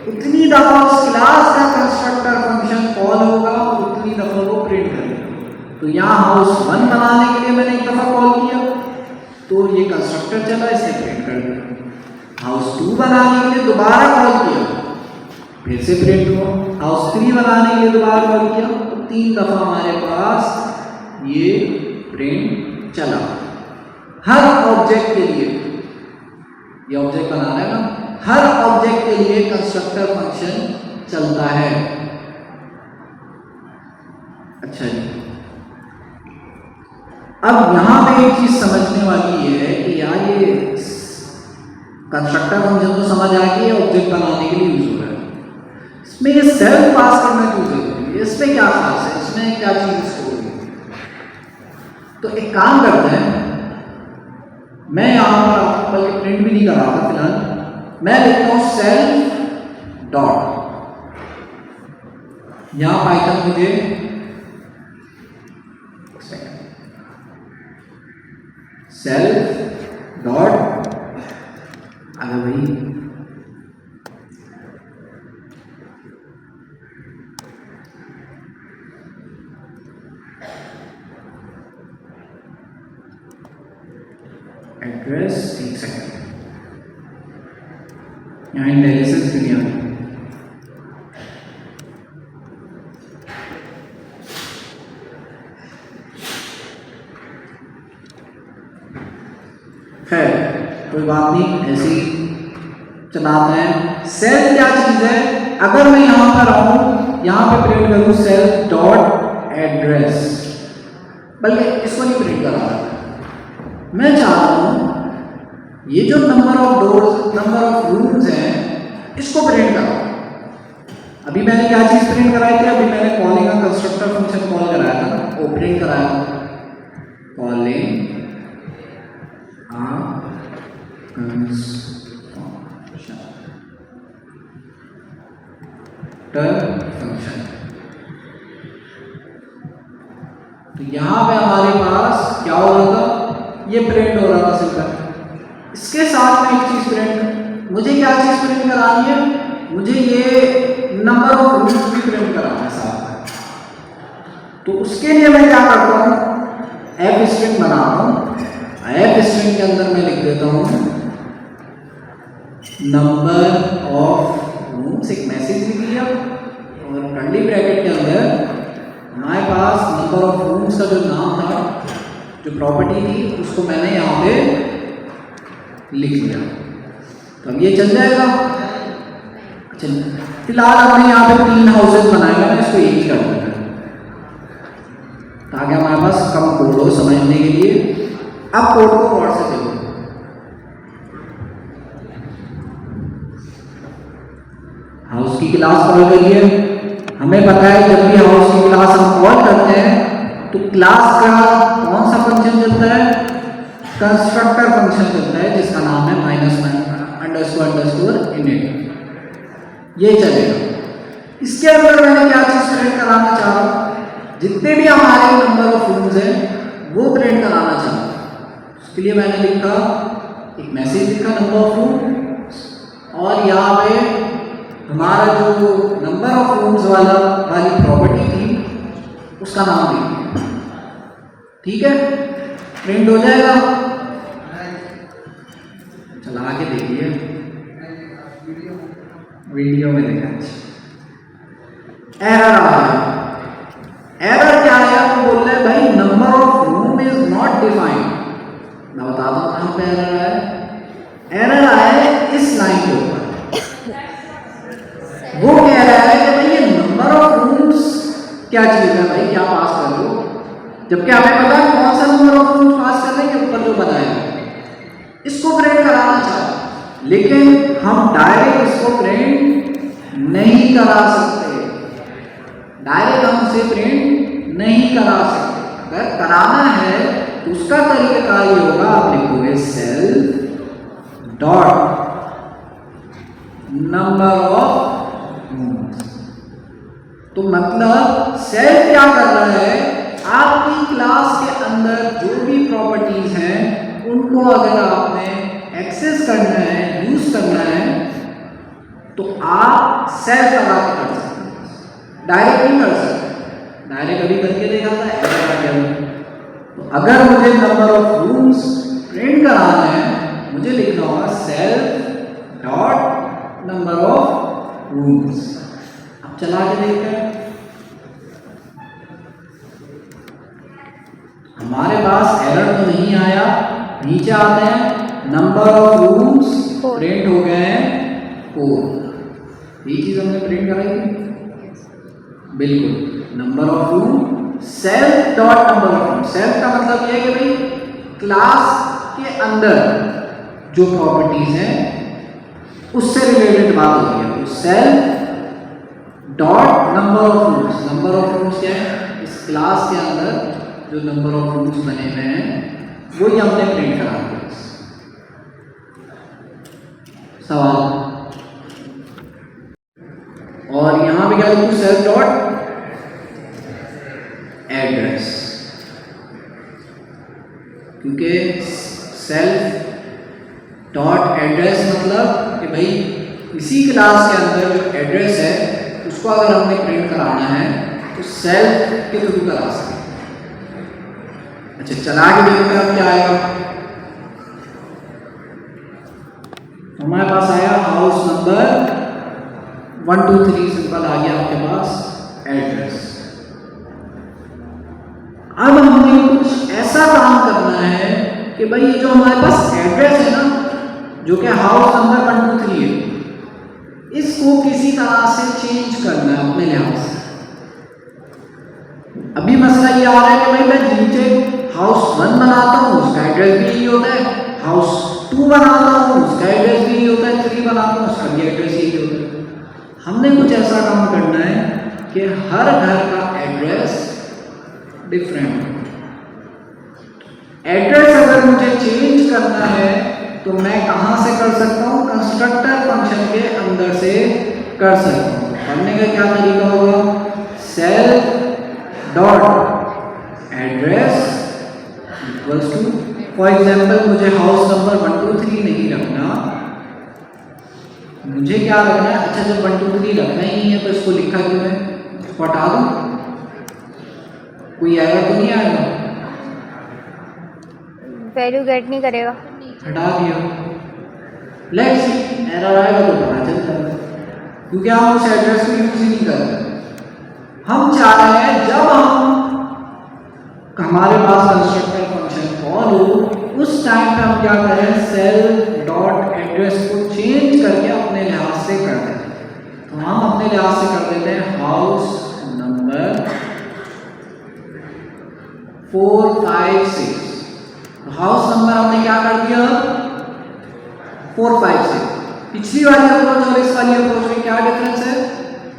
Speaker 1: उतनी दफ़ा उस क्लास का कंस्ट्रक्टर फंक्शन कॉल होगा और उतनी दफ़ा वो प्रिंट करेगा। तो यहाँ हाउस 1 बनाने के लिए मैंने एक दफ़ा कॉल किया तो ये कंस्ट्रक्टर चला, इसे प्रिंट कर दिया। हाउस 2 बनाने के लिए दोबारा कॉल किया, फिर से प्रिंट हुआ। हाउस 3 बनाने के लिए दोबारा कॉल किया तो 3 दफ़ा हमारे पास ये प्रिंट चला। हर ऑब्जेक्ट के लिए, ये ऑब्जेक्ट बनाना है ना, हर ऑब्जेक्ट के लिए कंस्ट्रक्टर फंक्शन चलता है। अच्छा जी, अब यहां पे एक चीज समझने वाली ये है कि यार ये कंस्ट्रक्टर फंक्शन तो समझ आ गई है, ऑब्जेक्ट बनाने के लिए यूज हो रहा है, इसमें ये सेल्फ पास करना क्यों जरूरी है? इसमें क्या खास है, इसमें क्या चीज स्टोर है? तो एक काम करते हैं, मैं यहाँ पर आपको बल्कि प्रिंट भी नहीं कर रहा था फिलहाल, मैं लिखता हूँ सेल्फ डॉट, यहाँ पाइथन मुझे सेल्फ डॉट, अगर भाई एड्रेस, एक सेकंड, यहाँ एनालिसिस भी नहीं आता। खैर कोई बात नहीं, ऐसे ही चलाते हैं। सेल्फ क्या चीज है? अगर मैं यहां पर आऊं, यहां पे प्रिंट करूं सेल्फ डॉट एड्रेस, बल्कि इसको नहीं प्रिंट कर रहा, मैं चाहता हूं ये जो number of doors, number of rooms हैं, इसको प्रिंट करो। अभी मैंने क्या चीज प्रिंट कराई थी? अभी मैंने कॉलिंग का कंस्ट्रक्टर फंक्शन कॉल कराया था ना, वो प्रिंट कराया था, कॉलिंग फंक्शन। तो यहां पे हमारे पास क्या हो रहा था? ये प्रिंट हो रहा था सिंपल। इसके साथ में एक चीज प्रिंट, मुझे क्या चीज प्रिंट करानी है? मुझे ये नंबर ऑफ रूम्स भी प्रिंट कराना है साथ में। तो उसके लिए मैं क्या करता हूं? एफ स्ट्रिंग बनाता हूं। एफ स्ट्रिंग के अंदर मैं लिख देता हूं नंबर ऑफ रूम्स, एक मैसेज लिख लिया, और कर्ली ब्रैकेट के अंदर हमारे पास नंबर ऑफ रूम्स का जो नाम था, जो प्रॉपर्टी थी, उसको मैंने यहाँ पे लिख लिया। तो अब ये चल जाएगा। चल फिलहाल हमने यहाँ पे 3 हाउसेज बनाएंगे, मैं इसको एक ही कर दूंगा ताकि हमारे पास कम कोड हो समझने के लिए। अब कोड को और से देखो, हाउस की क्लास कॉल करिए। हमें पता है जब भी हाउस की क्लास हम कॉल करते हैं तो क्लास का कौन सा फंक्शन चलता है? कंस्ट्रक्टर फंक्शन चलता है, जिसका नाम है -__ init। ये चलेगा। इसके अंदर मैंने क्या चीज प्रिंट कराना चाह रहा हूं? जितने भी हमारे नंबर ऑफ रूम्स हैं वो प्रिंट कराना चाह रहा हूं। उसके लिए मैंने लिखा, एक मैसेज लिखा नंबर ऑफ रूम, और यहाँ पे हमारा जो नंबर ऑफ रूम्स वाली प्रॉपर्टी थी उसका नाम लिखा। ठीक है, प्रिंट हो जाएगा। चला आगे देखिए, वीडियो में देखा। एरर आ रहा है। एरर क्या है? आपको बोल रहे हैं भाई number of room is not defined. मैं बताता हूं कहां पे एरर आया है। एरर आया है इस लाइन के ऊपर। वो कह रहा है कि भाई ये नंबर ऑफ रूम्स क्या चीज है भाई, क्या पास कर दो, जबकि हमें पता है कौन सा नंबर ऑफ रूम्स पास करने के ऊपर जो बताया इसको प्रिंट कराना चाहते, लेकिन हम डायरेक्ट इसको प्रिंट नहीं करा सकते। डायरेक्ट हम उसे प्रिंट नहीं करा सकते। अगर कराना है तो उसका तरीका ये होगा, आप लिखोगे self dot number of rooms. तो मतलब सेल्फ क्या कर रहा है? आपकी क्लास के अंदर जो भी प्रॉपर्टीज हैं उनको अगर आपने एक्सेस करना है, यूज करना है, तो आप सेल्फ लगा के कर सकते हैं, डायरेक्ट नहीं कर सकते। डायरेक्ट अभी करके देखा था एरर आ गया। तो अगर मुझे नंबर ऑफ रूम्स प्रिंट कराना है, मुझे लिखना होगा self dot number of rooms. अब चला के देखते हैं। हमारे पास एरर तो नहीं आया। नीचे आते हैं, नंबर ऑफ रूम्स प्रिंट हो गए हैं 4। ये चीज हमने प्रिंट कराई थी, बिल्कुल। Number of room self dot number of room. Self का मतलब ये है कि भाई क्लास के अंदर जो प्रॉपर्टीज हैं उससे रिलेटेड बात हो रही है। तो self dot number of rooms. Number of rooms क्या है? इस क्लास के अंदर जो नंबर ऑफ रूम्स बने हुए हैं वही हमने प्रिंट करा दिया। सवाल, और यहां पे क्या लिखूं? सेल्फ डॉट एड्रेस, क्योंकि सेल्फ डॉट एड्रेस मतलब कि भाई इसी क्लास के अंदर जो एड्रेस है उसको अगर हमने प्रिंट कराना है तो सेल्फ के थ्रू करा सकते हैं। अच्छा, चला के देखते हैं अब क्या आएगा। हमारे पास आया हाउस नंबर 1 2 3, सिंपल आ गया आपके पास एड्रेस। अब हमें कुछ ऐसा काम करना है कि भाई ये जो हमारे पास एड्रेस है ना, जो कि हाउस नंबर 1 2 3 है, इसको किसी तरह से चेंज करना है अपने लिहाज से। अभी मसला ये आ रहा है कि भाई मैं नीचे हाउस 1 बनाता हूँ, उसका एड्रेस भी यही होता है, हाउस 2 बनाता हूँ, उसका एड्रेस भी यही होता है, 3 बनाता हूँ, उसका भी एड्रेस यही होता है। हमने कुछ ऐसा काम करना है कि हर घर का एड्रेस डिफरेंट। एड्रेस अगर मुझे चेंज करना है तो मैं कहां से कर सकता हूं? कंस्ट्रक्टर फंक्शन के अंदर से कर सकता हूं। करने का क्या तरीका होगा? Self dot address equals to, for example मुझे हाउस नंबर 1 2 3 नहीं रखना, मुझे क्या रखना है? अच्छा, जब 1 2 3 रखना ही नहीं है तो इसको लिखा क्यों है? इसको हटा दूं, कोई एरर तो नहीं आएगा?
Speaker 2: वैल्यू गेट नहीं करेगा।
Speaker 1: हटा दिया, लेट्स सी एरर आएगा तो पता चल जाएगा, क्योंकि हम उस एड्रेस को यूज ही नहीं कर रहे। हम चाह रहे हैं जब हमारे पास कंस्ट्रक्टर फंक्शन कॉल हो उस टाइम पे हम क्या करें? सेल्फ डॉट एड्रेस को चेंज करके अपने लिहाज से कर दें। तो हम अपने लिहाज से कर देते हैं हाउस नंबर 4 5 6। हाउस नंबर हमने क्या कर दिया? 4 5 6। पिछली वाली अप्रोच और इस वाली अप्रोच में क्या डिफरेंस है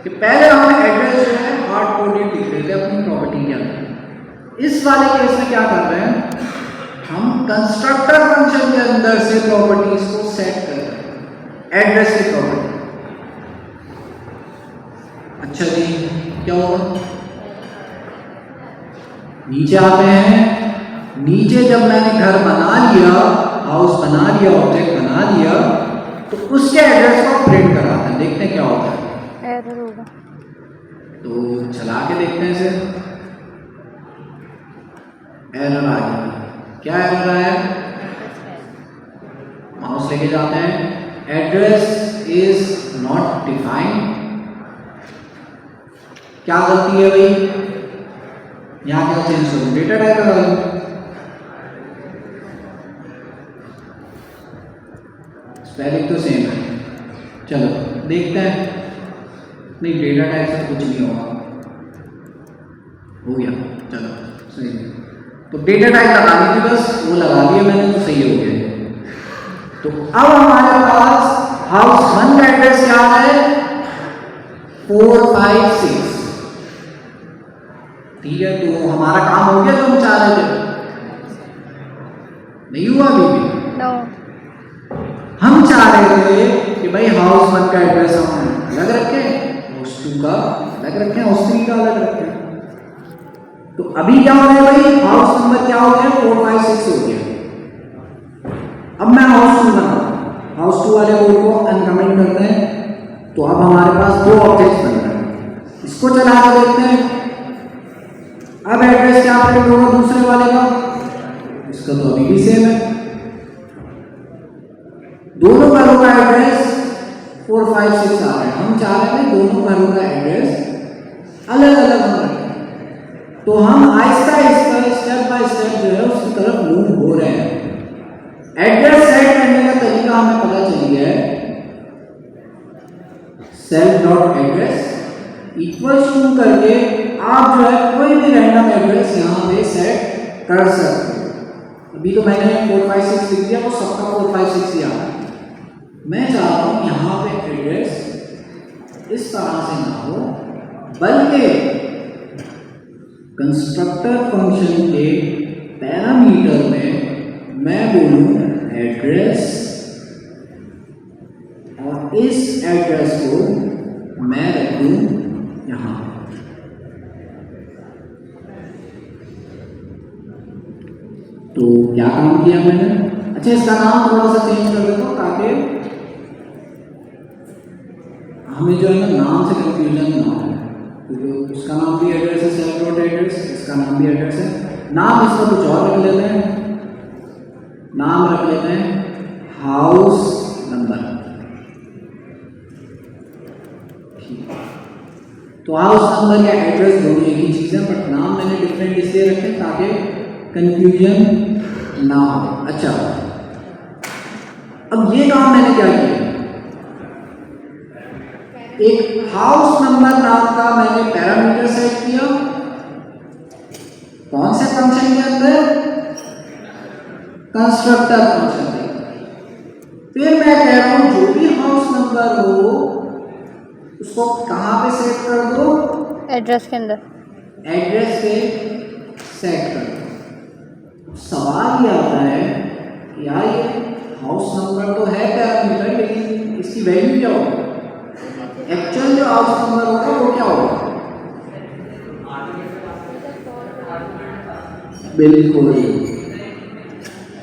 Speaker 1: कि पहले हम एड्रेस जो है हार्ड कोडेड लिख रहे थे अपनी प्रॉपर्टी के अंदर। इस वाले केस में क्या कर रहे हैं? हम कंस्ट्रक्टर फंक्शन के अंदर से प्रॉपर्टीज को सेट कर रहे हैं, एड्रेस की प्रॉपर्टी। अच्छा जी, क्या होगा? नीचे आते हैं। नीचे जब मैंने घर बना लिया, हाउस बना लिया, ऑब्जेक्ट बना लिया, तो उसके एड्रेस को प्रिंट कराते हैं। देखते हैं क्या होता है।
Speaker 2: एरर होगा
Speaker 1: तो चला के देखते हैं इसे। एरर आ गया। क्या एरर आया? माउस लेके जाते हैं, एड्रेस इज नॉट डिफाइंड। क्या गलती है भाई? यहां क्या चेंज करूं? डेटा टाइप करूं? स्पेलिंग तो सेम है। चलो देखते हैं। नहीं, डेटा टाइप से कुछ नहीं होगा। हो गया, चलो सही है। तो डेटा टाइप लगानी थी, बस वो लगा दिया मैंने, तो सही हो गया। तो अब हमारे पास हाउस 1 का एड्रेस क्या है? 4 5 6। ठीक है, तो हमारा काम हो गया जो हम चाह रहे थे? नहीं हुआ अभी भी?
Speaker 2: नो।
Speaker 1: हम चाह रहे थे कि भाई हाउस 1 का एड्रेस हम अलग रखें, हाउस 2 का अलग रखें, हाउस 3 का अलग रखें। तो अभी क्या हो रहा है भाई, हाउस नंबर क्या हो गया, 4 5 6 हो गया। अब मैं हाउस 2 बनाऊं, हाउस 2 वाले कोड को अनकमेंट करते हैं। तो अब हमारे पास दो ऑब्जेक्ट्स बन रहे हैं, इसको चला के देखते हैं। अब एड्रेस क्या प्रिंट होगा दूसरे वाले का, इसका तो अभी भी सेम है। दोनों घरों का एड्रेस 4 5 6 आ रहा है। हम चाह रहे हैं दोनों घरों का एड्रेस अलग अलग हम रखें। तो हम Aahista Aahista step by step जो है उसकी तरफ मूव हो रहे हैं। एड्रेस सेट करने का तरीका हमें पता चल गया है। Self dot address equals to करके आप जो है कोई भी रैंडम एड्रेस यहाँ पे सेट कर सकते हो। अभी तो मैंने 4 5 6 लिख दिया, वो सबका 4 5 6 ही आ रहा है। मैं चाहता हूँ यहाँ पे एड्रेस इस तरह से ना हो, बल्कि कंस्ट्रक्टर फंक्शन के पैरामीटर में मैं बोलूँ एड्रेस, और इस एड्रेस को मैं रख दूँ यहाँ। तो क्या काम किया मैंने, अच्छा इसका नाम थोड़ा सा चेंज कर देता हूँ ताकि हमें जो है ना नाम से कंफ्यूजन ना हो। तो उसका नाम भी एड्रेस है, सेल्फ डॉट एड्रेस, इसका नाम भी एड्रेस है। नाम इसका कुछ और रख लेते हैं, नाम रख लेते हैं हाउस नंबर। तो हाउस नंबर या एड्रेस दोनों एक ही चीज़ है, बट नाम मैंने डिफरेंट इसलिए रखे ताकि कंफ्यूजन ना हो। अच्छा, अब ये काम मैंने क्या किया, एक हाउस नंबर नाम का मैंने पैरामीटर सेट किया। कौन से फंक्शन के अंदर, कंस्ट्रक्टर फंक्शन के। फिर मैं कह रहा हूं जो भी हाउस नंबर हो उसको कहां पे सेट कर दो,
Speaker 2: एड्रेस के अंदर,
Speaker 1: एड्रेस पे सेट कर दो। सवाल ये आता है यार ये हाउस नंबर तो है पैरामीटर, लेकिन इसकी वैल्यू क्या होगी, एक्चुअल जो हाउस नंबर होगा वो क्या होगा। बिल्कुल,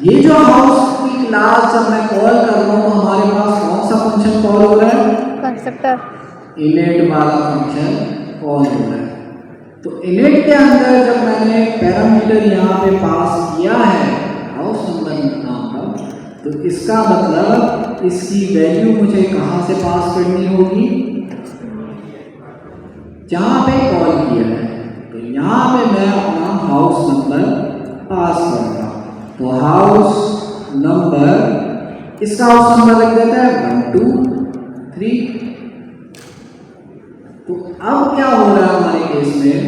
Speaker 1: ये जो हाउस की क्लास जब मैं कॉल कर रहा हूँ तो हमारे पास कौन सा फंक्शन कॉल हो रहा है,
Speaker 2: कंस्ट्रक्टर,
Speaker 1: इनिट वाला फंक्शन कॉल हो रहा है। तो इनिट के अंदर जब मैंने पैरामीटर यहाँ पे पास किया है हाउस नंबर नाम का, तो इसका मतलब इसकी वैल्यू मुझे कहाँ से पास करनी होगी, जहाँ पे कॉल किया है। तो यहाँ पे मैं अपना हाउस नंबर पास करूँगा। तो हाउस नंबर, इसका हाउस नंबर रख देता है 1 2 3। तो अब क्या हो रहा है हमारे केस में,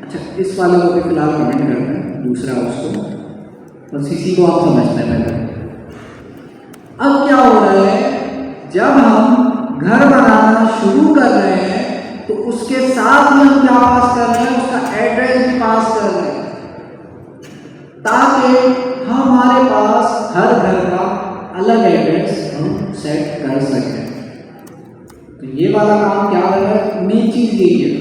Speaker 1: अच्छा इस वाले को भी फिलहाल कमेंट करते हैं, दूसरा हाउस को, बस इसी को आप समझते हैं पहले। अब क्या हो रहा है, जब हम घर बनाना शुरू कर रहे हैं तो उसके साथ में हम क्या पास कर रहे हैं, उसका एड्रेस भी पास कर रहे हैं, ताकि हमारे पास हर घर का अलग एड्रेस हम सेट कर सकें। तो ये वाला काम क्या कर रहा है, मेन चीज यही है,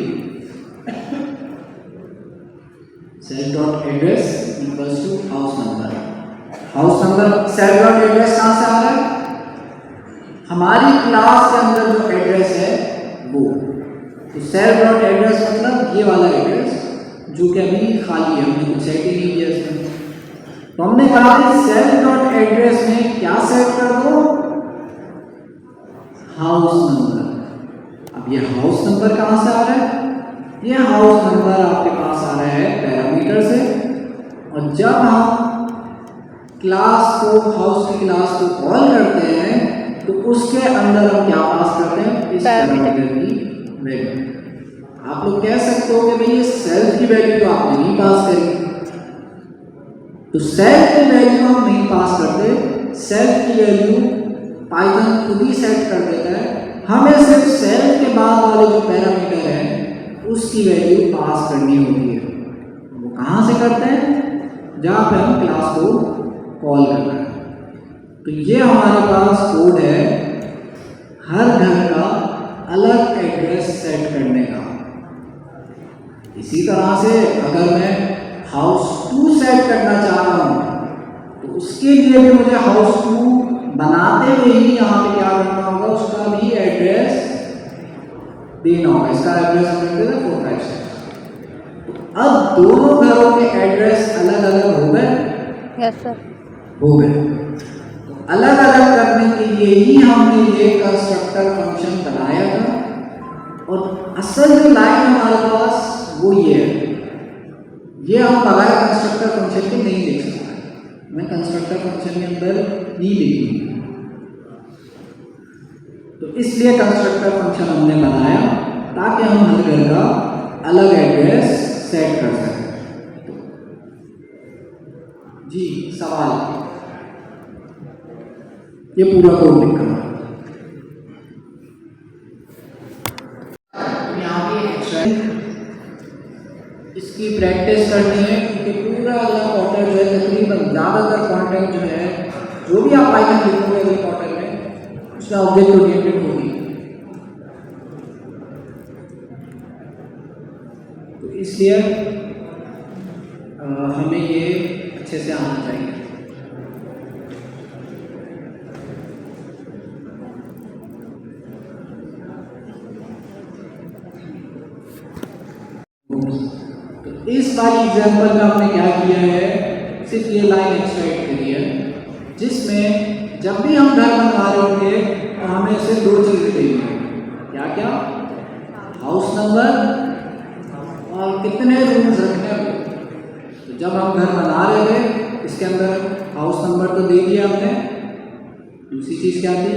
Speaker 1: self dot address equals to house number. House number self dot address कहाँ से आ रहा है, हमारी क्लास के अंदर जो एड्रेस है वो। तो सेल्फ डॉट एड्रेस मतलब ये वाला एड्रेस जो कि अभी खाली है, हमने कुछ सेट ही नहीं किया इसमें। तो हमने कहा सेल्फ डॉट एड्रेस में क्या सेट कर दो, हाउस नंबर। अब ये हाउस नंबर कहाँ से आ रहा है, ये हाउस नंबर आपके पास आ रहा है पैरामीटर से। और जब हम क्लास को, हाउस की क्लास को कॉल करते हैं तो उसके अंदर हम क्या पास करते हैं, इस पैरामीटर की वैल्यू। आप लोग कह सकते हो कि भाई ये सेल्फ की वैल्यू तो आपने नहीं पास करी। तो सेल्फ की वैल्यू हम नहीं पास करते, सेल्फ की वैल्यू पाइथन खुद ही सेट कर देता है। हमें सिर्फ सेल्फ के बाद वाले जो पैरामीटर है उसकी वैल्यू पास करनी होती है। वो कहाँ से करते हैं, जहाँ पे हम क्लास को कॉल करना है। तो ये हमारे पास कोड है हर घर का अलग एड्रेस सेट करने का। इसी तरह से अगर मैं हाउस 2 सेट करना चाह रहा हूँ तो उसके लिए भी मुझे हाउस 2 बनाते हुए ही यहाँ पे क्या करना होगा, उसका भी एड्रेस देना होगा। इसका एड्रेस हम रखते हैं 456। अब दोनों घरों के एड्रेस अलग अलग हो गए।
Speaker 2: Yes sir.
Speaker 1: हो गए। तो अलग अलग करने के लिए ही हमने ये कंस्ट्रक्टर फंक्शन बनाया था। और असल जो लाइन हमारे पास वो ये है, ये हम बगैर कंस्ट्रक्टर फंक्शन के नहीं लिख सकते। मैं कंस्ट्रक्टर फंक्शन के अंदर नहीं लिखूंगी, तो इसलिए कंस्ट्रक्टर फंक्शन हमने बनाया ताकि हम हर घर का अलग एड्रेस सेट कर सकें। जी सवाल, ये पूरा कोड लिखा है। यहाँ पे इसकी प्रैक्टिस करनी है क्योंकि पूरा अगला क्वार्टर जो है तकरीबन ज़्यादातर कंटेंट जो है, जो भी आप पाइथन लिखोगे अगले क्वार्टर में, उसका ऑब्जेक्ट ओरिएंटेड होगी। तो इसलिए हमें ये अच्छे से आना चाहिए। तो इस वाली एग्जांपल में हमने क्या किया है, सिर्फ ये लाइन एक्सट्रैक्ट करी है जिसमें जब भी हम घर बना रहे होंगे तो हमें सिर्फ 2 चीजें देंगे। क्या क्या? हाउस नंबर और कितने रूम्स रखने हैं। तो जब हम घर बना रहे थे इसके अंदर हाउस नंबर तो दे दिया हमने, दूसरी चीज क्या थी,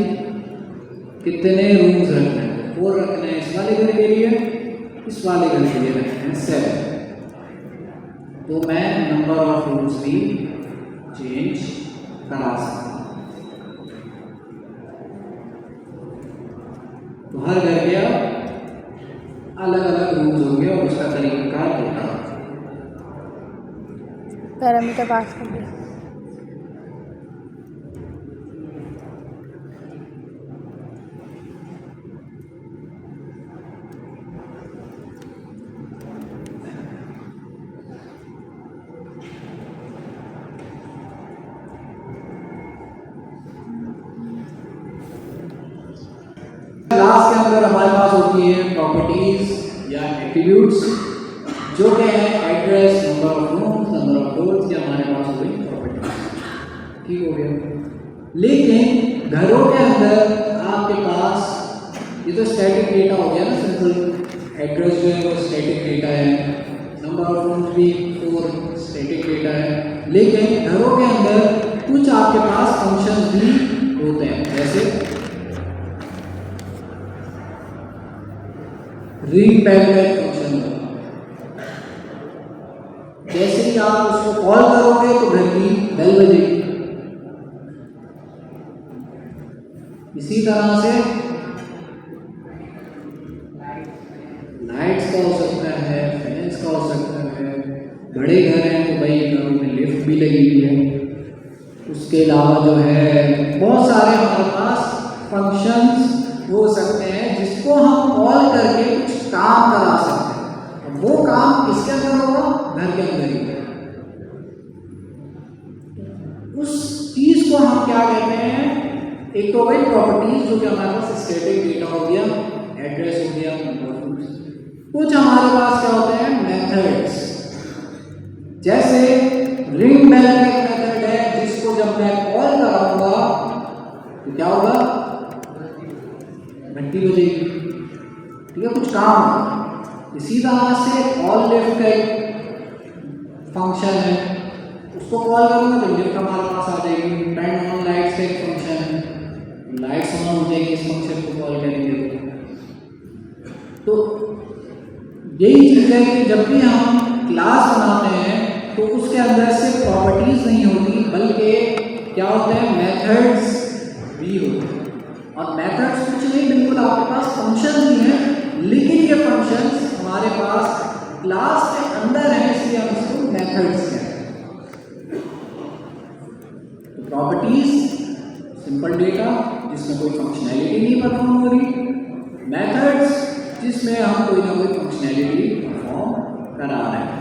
Speaker 1: कितने रूम्स रखने हैं। 4 रखने हैं इस वाले घर के लिए, इस वाले घर के लिए रखते हैं 7। तो मैं नंबर ऑफ रूम्स भी चेंज करा सकता हूँ। तो हर घर के अलग अलग रूम्स होंगे और उसका तरीकाकार होगा।
Speaker 2: पैरामीटर पास कर दिया।
Speaker 1: क्लास के अंदर हमारे पास होती है प्रॉपर्टीज या एट्रीब्यूट्स, जो कि है address, number of rooms, number of doors, या हमारे पास हो गई प्रॉपर्टीज। ठीक हो गया। लेकिन घरों के अंदर आपके पास ये तो स्टैटिक डेटा हो गया ना, सिंपल एड्रेस जो है वो स्टैटिक डेटा है, नंबर ऑफ रूम्स भी 4 स्टैटिक डेटा है। लेकिन घरों के अंदर कुछ आपके पास फंक्शंस भी होते हैं, जैसे रिंग बेल का फंक्शन होगा। जैसे ही आप उसको कॉल करोगे तो घर की बेल बजेगी। इसी तरह से लाइट्स का हो सकता है, फैंस का हो सकता है। बड़े घर हैं तो भाई घरों में लिफ्ट भी लगी हुई है। उसके अलावा जो है बहुत सारे हमारे पास फंक्शंस हो सकते हैं जिसको हम कॉल करके कुछ काम करा सकते हैं। अब वो काम किसके अंदर होगा? घर के अंदर ही। उस चीज को हम क्या कहते हैं, एक तो वही प्रॉपर्टीज जो कि हमारे पास स्टैटिक डेटा हो गया, एड्रेस हो गया, कुछ हमारे पास क्या होते हैं मेथड्स। जैसे रिंग बेल का एक मेथड है जिसको जब मैं कॉल कराऊंगा तो क्या होगा, घंटी बजेगी। ठीक है, कुछ काम होगा। इसी तरह से कॉल लिफ्ट का एक फंक्शन है, उसको कॉल करूंगा तो लिफ्ट हमारे पास आ जाएगी। टर्न ऑन लाइट्स का एक फंक्शन है, लाइट्स ऑन हो जाएगी इस फंक्शन को कॉल करेंगे। तो यही चीज़ है कि जब भी हम क्लास बनाते हैं तो उसके अंदर सिर्फ प्रॉपर्टीज नहीं होती बल्कि क्या होते हैं, मेथड्स भी होते हैं। और मेथड्स कुछ नहीं, बिल्कुल आपके पास फंक्शन भी हैं, लेकिन ये फंक्शंस हमारे पास क्लास के अंदर है, इसलिए हम इसको मेथड्स कहते हैं। तो प्रॉपर्टीज सिंपल डेटा जिसमें कोई फंक्शनैलिटी नहीं परफॉर्म हो रही, मेथड्स जिसमें हम कोई ना कोई फंक्शनैलिटी परफॉर्म करा रहे हैं।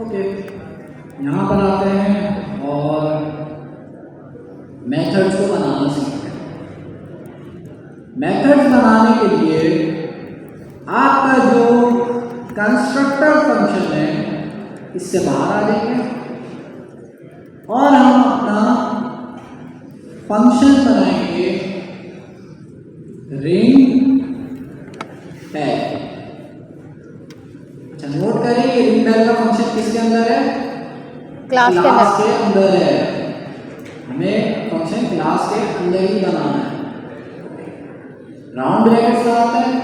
Speaker 1: ओके, यहाँ पर आते हैं और मेथड्स को बनाना सीखते हैं। मेथड्स बनाने के लिए आपका जो कंस्ट्रक्टर फंक्शन है इससे बाहर आ जाएंगे और हम अपना फंक्शन बनाएंगे रिंग बैल। अच्छा, नोट करें ये रिंग बैल का फंक्शन किसके अंदर है?
Speaker 2: क्लास के
Speaker 1: के अंदर है। हमें फंक्शन क्लास के अंदर ही बनाना है। राउंड ब्रैकेट्स लगाते हैं।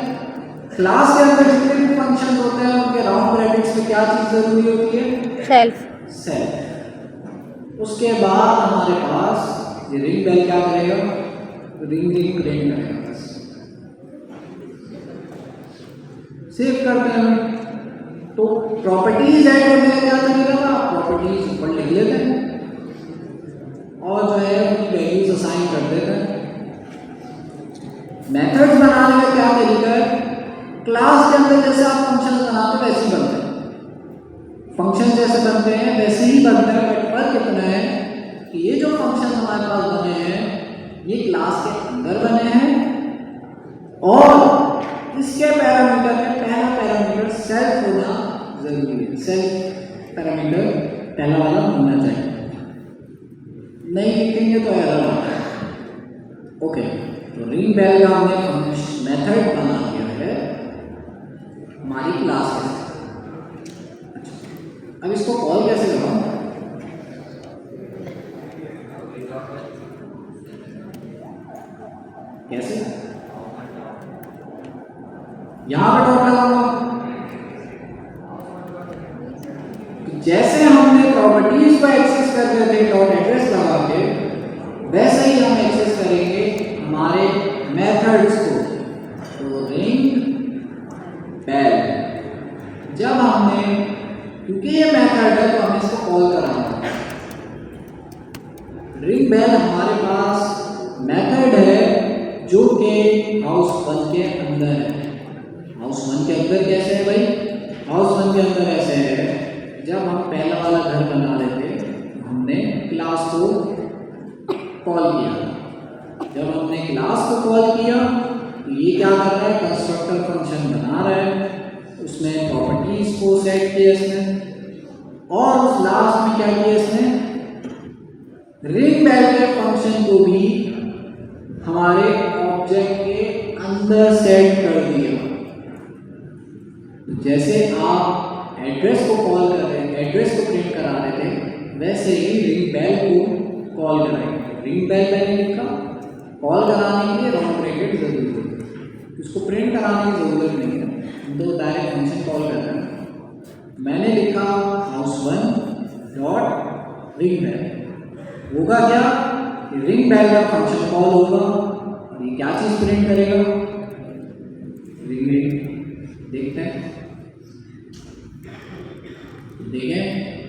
Speaker 1: क्लास के अंदर जितने भी फंक्शन होते हैं उनके राउंड ब्रैकेट्स में क्या चीज जरूरी होती है?
Speaker 2: सेल्फ।
Speaker 1: उसके बाद हमारे पास ये रिंग बेल क्या करेगा? रिंग रिंग रिंग करेगा। बस सेव करते हैं हम। तो प्रॉपर्टीज ऐड करने का क्या तरीका था? प्रॉपर्टीज ऊपर लिख लेते हैं और जो है उनकी वैल्यूज असाइन कर देते हैं। मेथड्स बनाने का क्या तरीका है? क्लास के अंदर जैसे आप फंक्शन बनाते हैं वैसे ही बनते हैं। फंक्शन जैसे बनते हैं वैसे ही बनते हैं, बट फर्क कितना है कि ये जो फंक्शन हमारे पास बने हैं ये क्लास के अंदर बने हैं और इसके पैरामीटर में पहला पैरामीटर सेल्फ होना जरूरी है। सेल्फ पैरामीटर पहला वाला होना चाहिए, नहीं लिखेंगे तो एरर आता है। ओके, तो रिंग बेल का हमने मेथड बना दिया है हमारी क्लास के साथ। अच्छा, अब इसको कॉल कैसे कराऊं? कैसे? यहां पर डॉट लगाऊंगा। तो जैसे हमने प्रॉपर्टीज को एक्सेस करते थे डॉट एड्रेस लगा के, वैसे ही हम एक्सेस करेंगे हमारे मेथड्स को। तो रिंग बेल जब हमने, क्योंकि ये मेथड है तो हमें इसको कॉल कराना है। रिंग बेल हमारे पास मेथड है जो कि हाउस 1 के अंदर है। हाउस 1 के अंदर कैसे है भाई? हाउस 1 के अंदर ऐसे है, जब हम पहला वाला घर बना रहे थे हमने क्लास को कॉल किया। जब हमने क्लास को कॉल किया तो ये क्या कर रहा है? कंस्ट्रक्टर फंक्शन बना रहा है, उसमें प्रॉपर्टीज को सेट किया इसने और उस लास्ट में क्या किया इसने? रिंग बेल के फंक्शन को भी हमारे ऑब्जेक्ट के अंदर सेट कर दिया। जैसे आप एड्रेस को कॉल कर रहे हैं, एड्रेस को प्रिंट करा रहे थे, वैसे ही रिंग बेल को कॉल कराएंगे। रिंग बेल मैंने लिखा, कॉल कराने के लिए राउंड ब्रैकेट जरूरी है, इसको प्रिंट कराने की जरूरत नहीं है, तो डायरेक्ट फंक्शन कॉल कर रहे हैं। मैंने लिखा हाउस 1 डॉट रिंग बेल। होगा क्या? रिंग बेल का फंक्शन कॉल होगा और ये क्या चीज प्रिंट करेगा? Ring ring. देखते हैं, देखें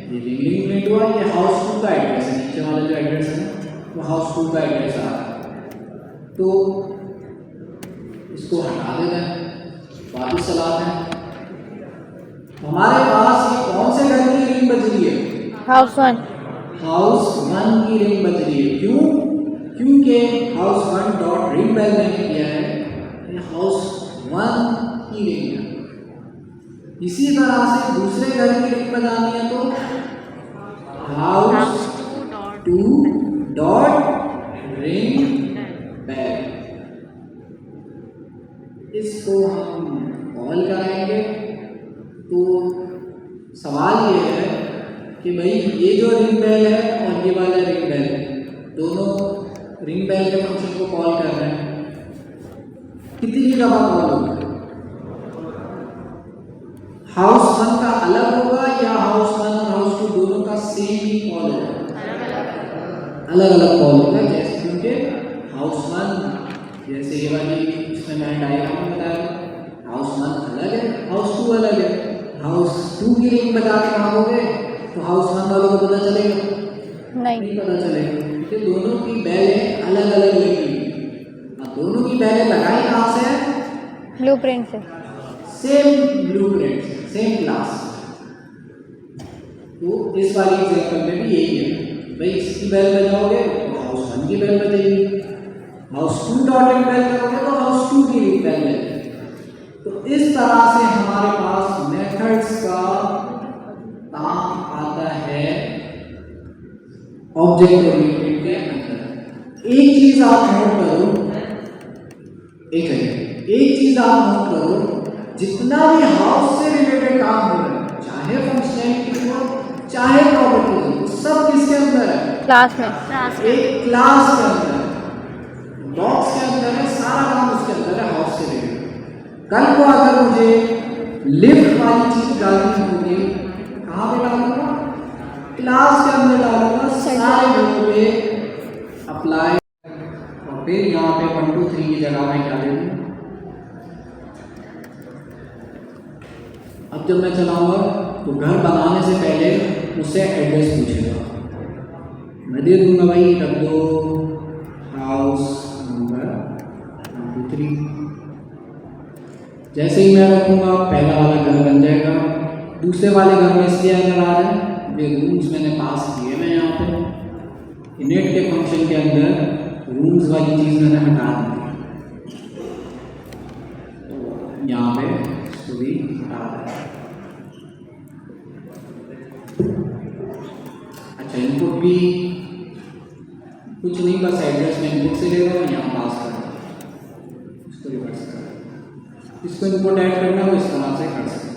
Speaker 1: ये रिंग रिंग प्रिंट हुआ। ये हाउस 2 का एड्रेस है, नीचे वाला जो एड्रेस है वो हाउस 2 का एड्रेस आ रहा है। तो इसको हटा देते हैं, वापस चलाते हैं। हमारे पास ये कौन से घर की रिंग बज रही है?
Speaker 2: हाउस 1।
Speaker 1: हाउस 1 की रिंग बज रही है। क्यों? क्योंकि हाउस 1 डॉट रिंग बेल मैंने किया है, ये हाउस 1 की रिंग है। इसी तरह से दूसरे घर की रिंग बजानी है तो हाउस 2 डॉट रिंग बेल। इसको हम कॉल कराएंगे। तो सवाल ये है कि भाई ये जो रिंग बेल है और ये वाला रिंग बेल, दोनों रिंग बेल के फंक्शन को कॉल कर रहे हैं, कितनी दफा कॉल होगा? हाउस 1 का अलग होगा या हाउस 1 और हाउस 2 दोनों का सेम ही कॉल होगा? अलग अलग कॉल होगा। जैसे क्योंकि हाउस 1 जैसे ये वाली इसमें मैं डायग्राम बताया, हाउस 1 अलग है, हाउस 2 अलग है। हाउस 2 की रिंग बजा के मांगोगे तो हाउस 1 वालों को पता चलेगा? नहीं पता चलेगा, क्योंकि दोनों की बेलें अलग अलग लगी। अब दोनों की बेलें लगाई कहाँ से है?
Speaker 2: ब्लूप्रिंट से।
Speaker 1: Same blueprint, same class. तो इस वाली एग्जाम्पल में भी यही है, भाई इसकी बेल बजाओगे तो हाउस 1 की बेल बजेगी, हाउस 2 डॉटेड बेल करोगे तो हाउस 2 की बेल बजेगी। तो इस तरह से हमारे पास मेथड्स का काम आता है ऑब्जेक्ट ओरिएंटेड के अंदर। एक चीज आप नोट करो, एक चीज आप नोट करो, जितना भी हाउस से रिलेटेड काम हो रहा है, चाहे फंक्शनैलिटी हो चाहे प्रॉपर्टी हो, सब किसके अंदर है?
Speaker 2: क्लास में।
Speaker 1: एक क्लास के अंदर, बॉक्स के अंदर है, सारा काम उसके अंदर है हाउस से रिलेटेड। कल को अगर मुझे लिफ्ट वाली चीज डालनी होगी, कहाँ पे डालूंगा? क्लास के अंदर डालूंगा, सारे लोगों पे अप्लाई। और फिर यहाँ पे 1 2 3 की जगह में क्या दे दूँ? अब जब मैं चलाऊंगा तो घर बनाने से पहले मुझसे एड्रेस पूछेगा, मैं दे दूंगा भाई रख दो हाउस नंबर 1 2 3। जैसे ही मैं रखूंगा पहला वाला घर बन जाएगा, दूसरे वाले घर में इसलिए अगर आ रहा है ये रूम्स मैंने पास किए मैं यहाँ पे इनिट के फंक्शन के अंदर रूम्स वाली चीज़ मैंने हटा दी, तो यहाँ पे भी आ रहा है। अच्छा इनपुट भी कुछ नहीं, बस एड्रेस में इनपुट से ले रहा हूँ, यहाँ पास कर रहा हूँ, इसको रिवर्स कर, इसको इनपुट ऐड करना हो इस तरह से कर सकते हैं।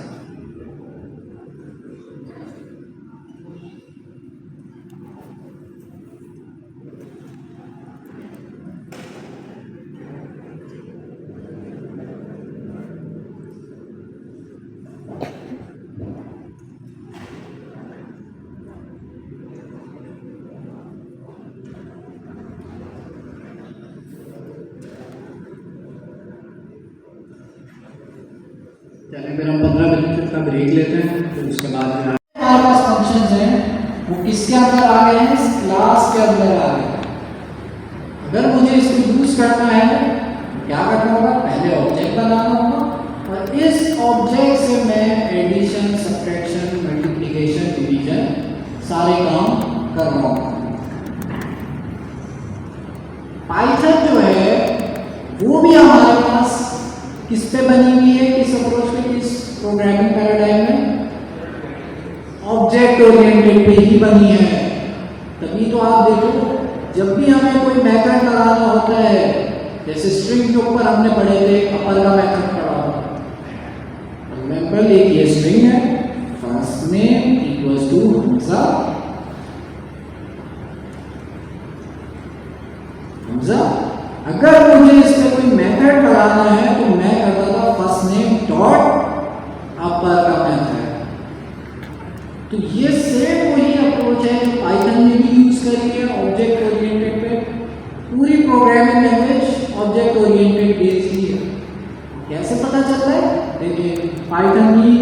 Speaker 1: चलिए फिर हम 15 मिनट का ब्रेक लेते हैं, फिर उसके बाद हमारे पास फंक्शंस हैं वो किसके अंदर आ गए हैं? इस क्लास के अंदर आ गए। अगर मुझे इसको यूज करना है क्या करना होगा? पहले ऑब्जेक्ट बनाना होगा और इस ऑब्जेक्ट से मैं एडिशन, सब्ट्रैक्शन, मल्टीप्लिकेशन, डिवीजन सारे काम कर रहा हूँ। पाइथन जो है वो भी हमारे पास किस पे बनी हुई है, किस अप्रोच पे, किस प्रोग्रामिंग पैराडाइम में? ऑब्जेक्ट ओरिएंटेड पे ही बनी है। तभी तो आप देखो जब भी हमें कोई मेथड लगाना होता है, जैसे स्ट्रिंग के ऊपर हमने पढ़े थे अपर का मेथड पढ़ा होगा, रिमेंबर एक ये स्ट्रिंग है, first name equals to Hamza, अगर मुझे इसमें कोई मेथड लगाना है तो मैं करता था फर्स्ट नेम डॉट अपर का मेथड। तो ये सेम वही अप्रोच है जो पाइथन में भी यूज करी है ऑब्जेक्ट ओरिएंटेड पे। पूरी programming language object oriented based ही है। कैसे पता चलता है? देखिए पाइथन भी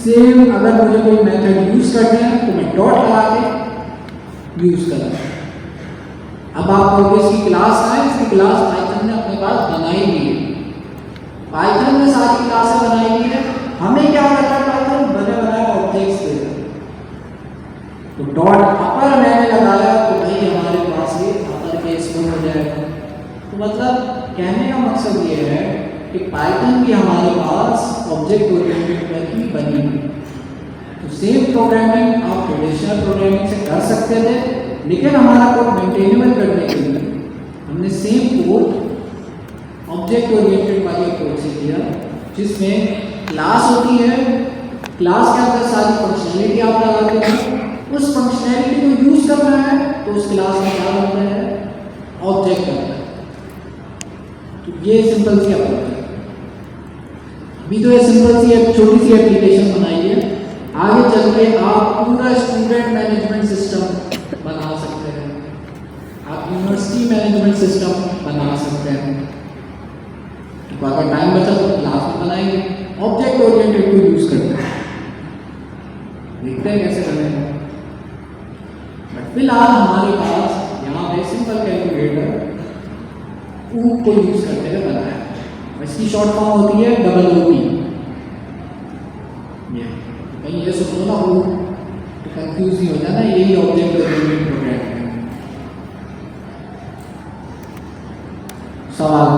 Speaker 1: सेम, अगर मुझे कोई मेथड यूज करना है तो मैं डॉट लगा के यूज करता हूँ। अब आप कहोगे इसकी क्लास है, इसकी क्लास पाइथन ने अपने पास बनाई हुई है, पाइथन ने सारी क्लासें बनाई हुई है, हमें क्या करना है? पाइथन बने बनाए ऑब्जेक्ट्स दे। तो डॉट अपर मैंने लगाया तो भाई हमारे पास ये अपर केस में हो जाएगा। तो मतलब कहने का मकसद ये है कि पाइथन भी हमारे पास ऑब्जेक्ट ओरिएंटेड पर ही बनी हुई है। तो सेम प्रोग्रामिंग आप ट्रेडिशनल प्रोग्रामिंग से कर सकते थे, लेकिन हमारा कोड मेंटेनेबल करने के लिए हमने सेम कोड ऑब्जेक्ट ओरिएंटेड वाली अप्रोच से किया, जिसमें क्लास होती है, क्लास के अंदर सारी फंक्शनैलिटी आप लगाते हैं, उस फंक्शनैलिटी को यूज करना है तो उस क्लास में क्या बनता है? ऑब्जेक्ट बनता है। तो ये सिंपल सी अप्रोच है। अभी तो ये सिंपल सी एक छोटी सी एप्लीकेशन बनाई है, आगे चल के आप पूरा स्टूडेंट मैनेजमेंट सिस्टम बना सकते हैं, आप यूनिवर्सिटी मैनेजमेंट सिस्टम बना सकते हैं। तो अगर टाइम बचा तो क्लास में बनाएंगे, ऑब्जेक्ट ओरिएंटेड को यूज करते हैं, देखते हैं कैसे करेंगे। बट फिलहाल हमारे पास यहाँ पे सिंपल कैलकुलेटर को यूज करते हुए बनाया है। इसकी शॉर्ट फॉर्म होती है डबल ओपी। कहीं ये सुनो ना हो, तो कंफ्यूज नहीं हो जाना, यही ऑब्जेक्ट ओरिएंटेड प्रोग्रामिंग है। सवाल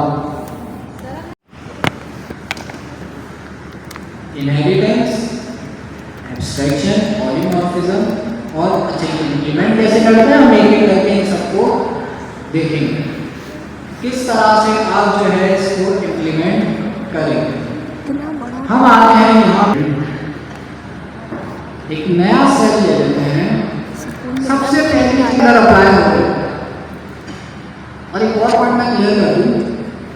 Speaker 1: इनहेरिटेंस, एब्स्ट्रैक्शन, पॉलीमॉर्फिज्म और अच्छा इंप्लीमेंट कैसे करते हैं हम एक एक करके इन सबको देखेंगे किस तरह से आप जो है इसको इंप्लीमेंट करेंगे। हम आते हैं यहाँ एक नया सेल ले लेते हैं, सबसे पहले कलर अप्लाई हो। और एक और पॉइंट मैं क्लियर कर दूं,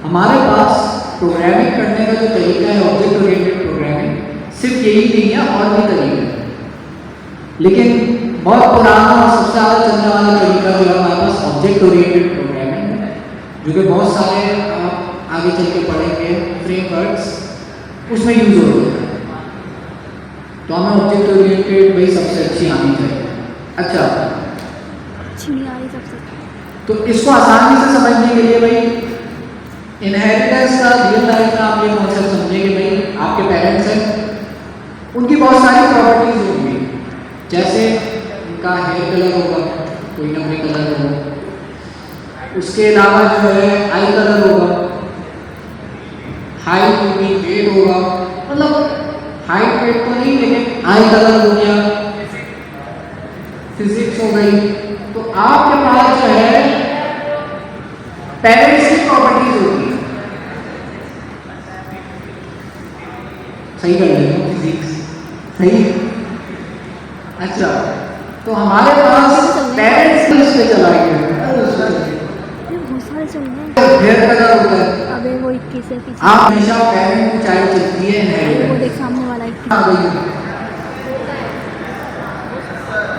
Speaker 1: हमारे पास प्रोग्रामिंग करने का जो तरीका है ऑब्जेक्ट ओरिएंटेड प्रोग्रामिंग सिर्फ यही नहीं है, और भी तरीके हैं, लेकिन बहुत पुराना और सबसे ज़्यादा चलने वाला तरीका जो है हमारे पास ऑब्जेक्ट ओरिएंटेड प्रोग्रामिंग है, जो कि बहुत सारे आप आगे चल के पढ़ेंगे फ्रेमवर्क्स उसमें यूज होते हैं। तो हमें ऑब्जेक्ट ओरिएंटेड भाई सबसे अच्छी आनी चाहिए। अच्छा,
Speaker 2: अच्छी नहीं आ रही सबसे।
Speaker 1: तो इसको आसानी से समझने के लिए भाई इनहेरिटेंस का रियल लाइफ में आप ये कॉन्सेप्ट समझिए कि भाई आपके पेरेंट्स हैं, उनकी बहुत सारी प्रॉपर्टीज होंगी, जैसे उनका हेयर कलर होगा, कोई ना कोई कलर होगा, उसके अलावा जो है आई कलर होगा, हाइट होगी, वेट होगा, मतलब हाइट वेट तो नहीं लेकिन आई कलर हो गया, फिजिक्स हो गई। तो आपके पास जो है पेरेंट्स की प्रॉपर्टीज होती है, सही कर लेंगे फिजिक्स सही। अच्छा, तो हमारे पास पेरेंट्स की लिस्ट पे चलाएंगे, हेयर कलर होता है,
Speaker 2: अबे वो 21 से पीछे
Speaker 1: आप हमेशा पेरेंट को चाहे चलती है
Speaker 2: वो
Speaker 1: इनहेरिटेंस,
Speaker 2: देख सामने वाला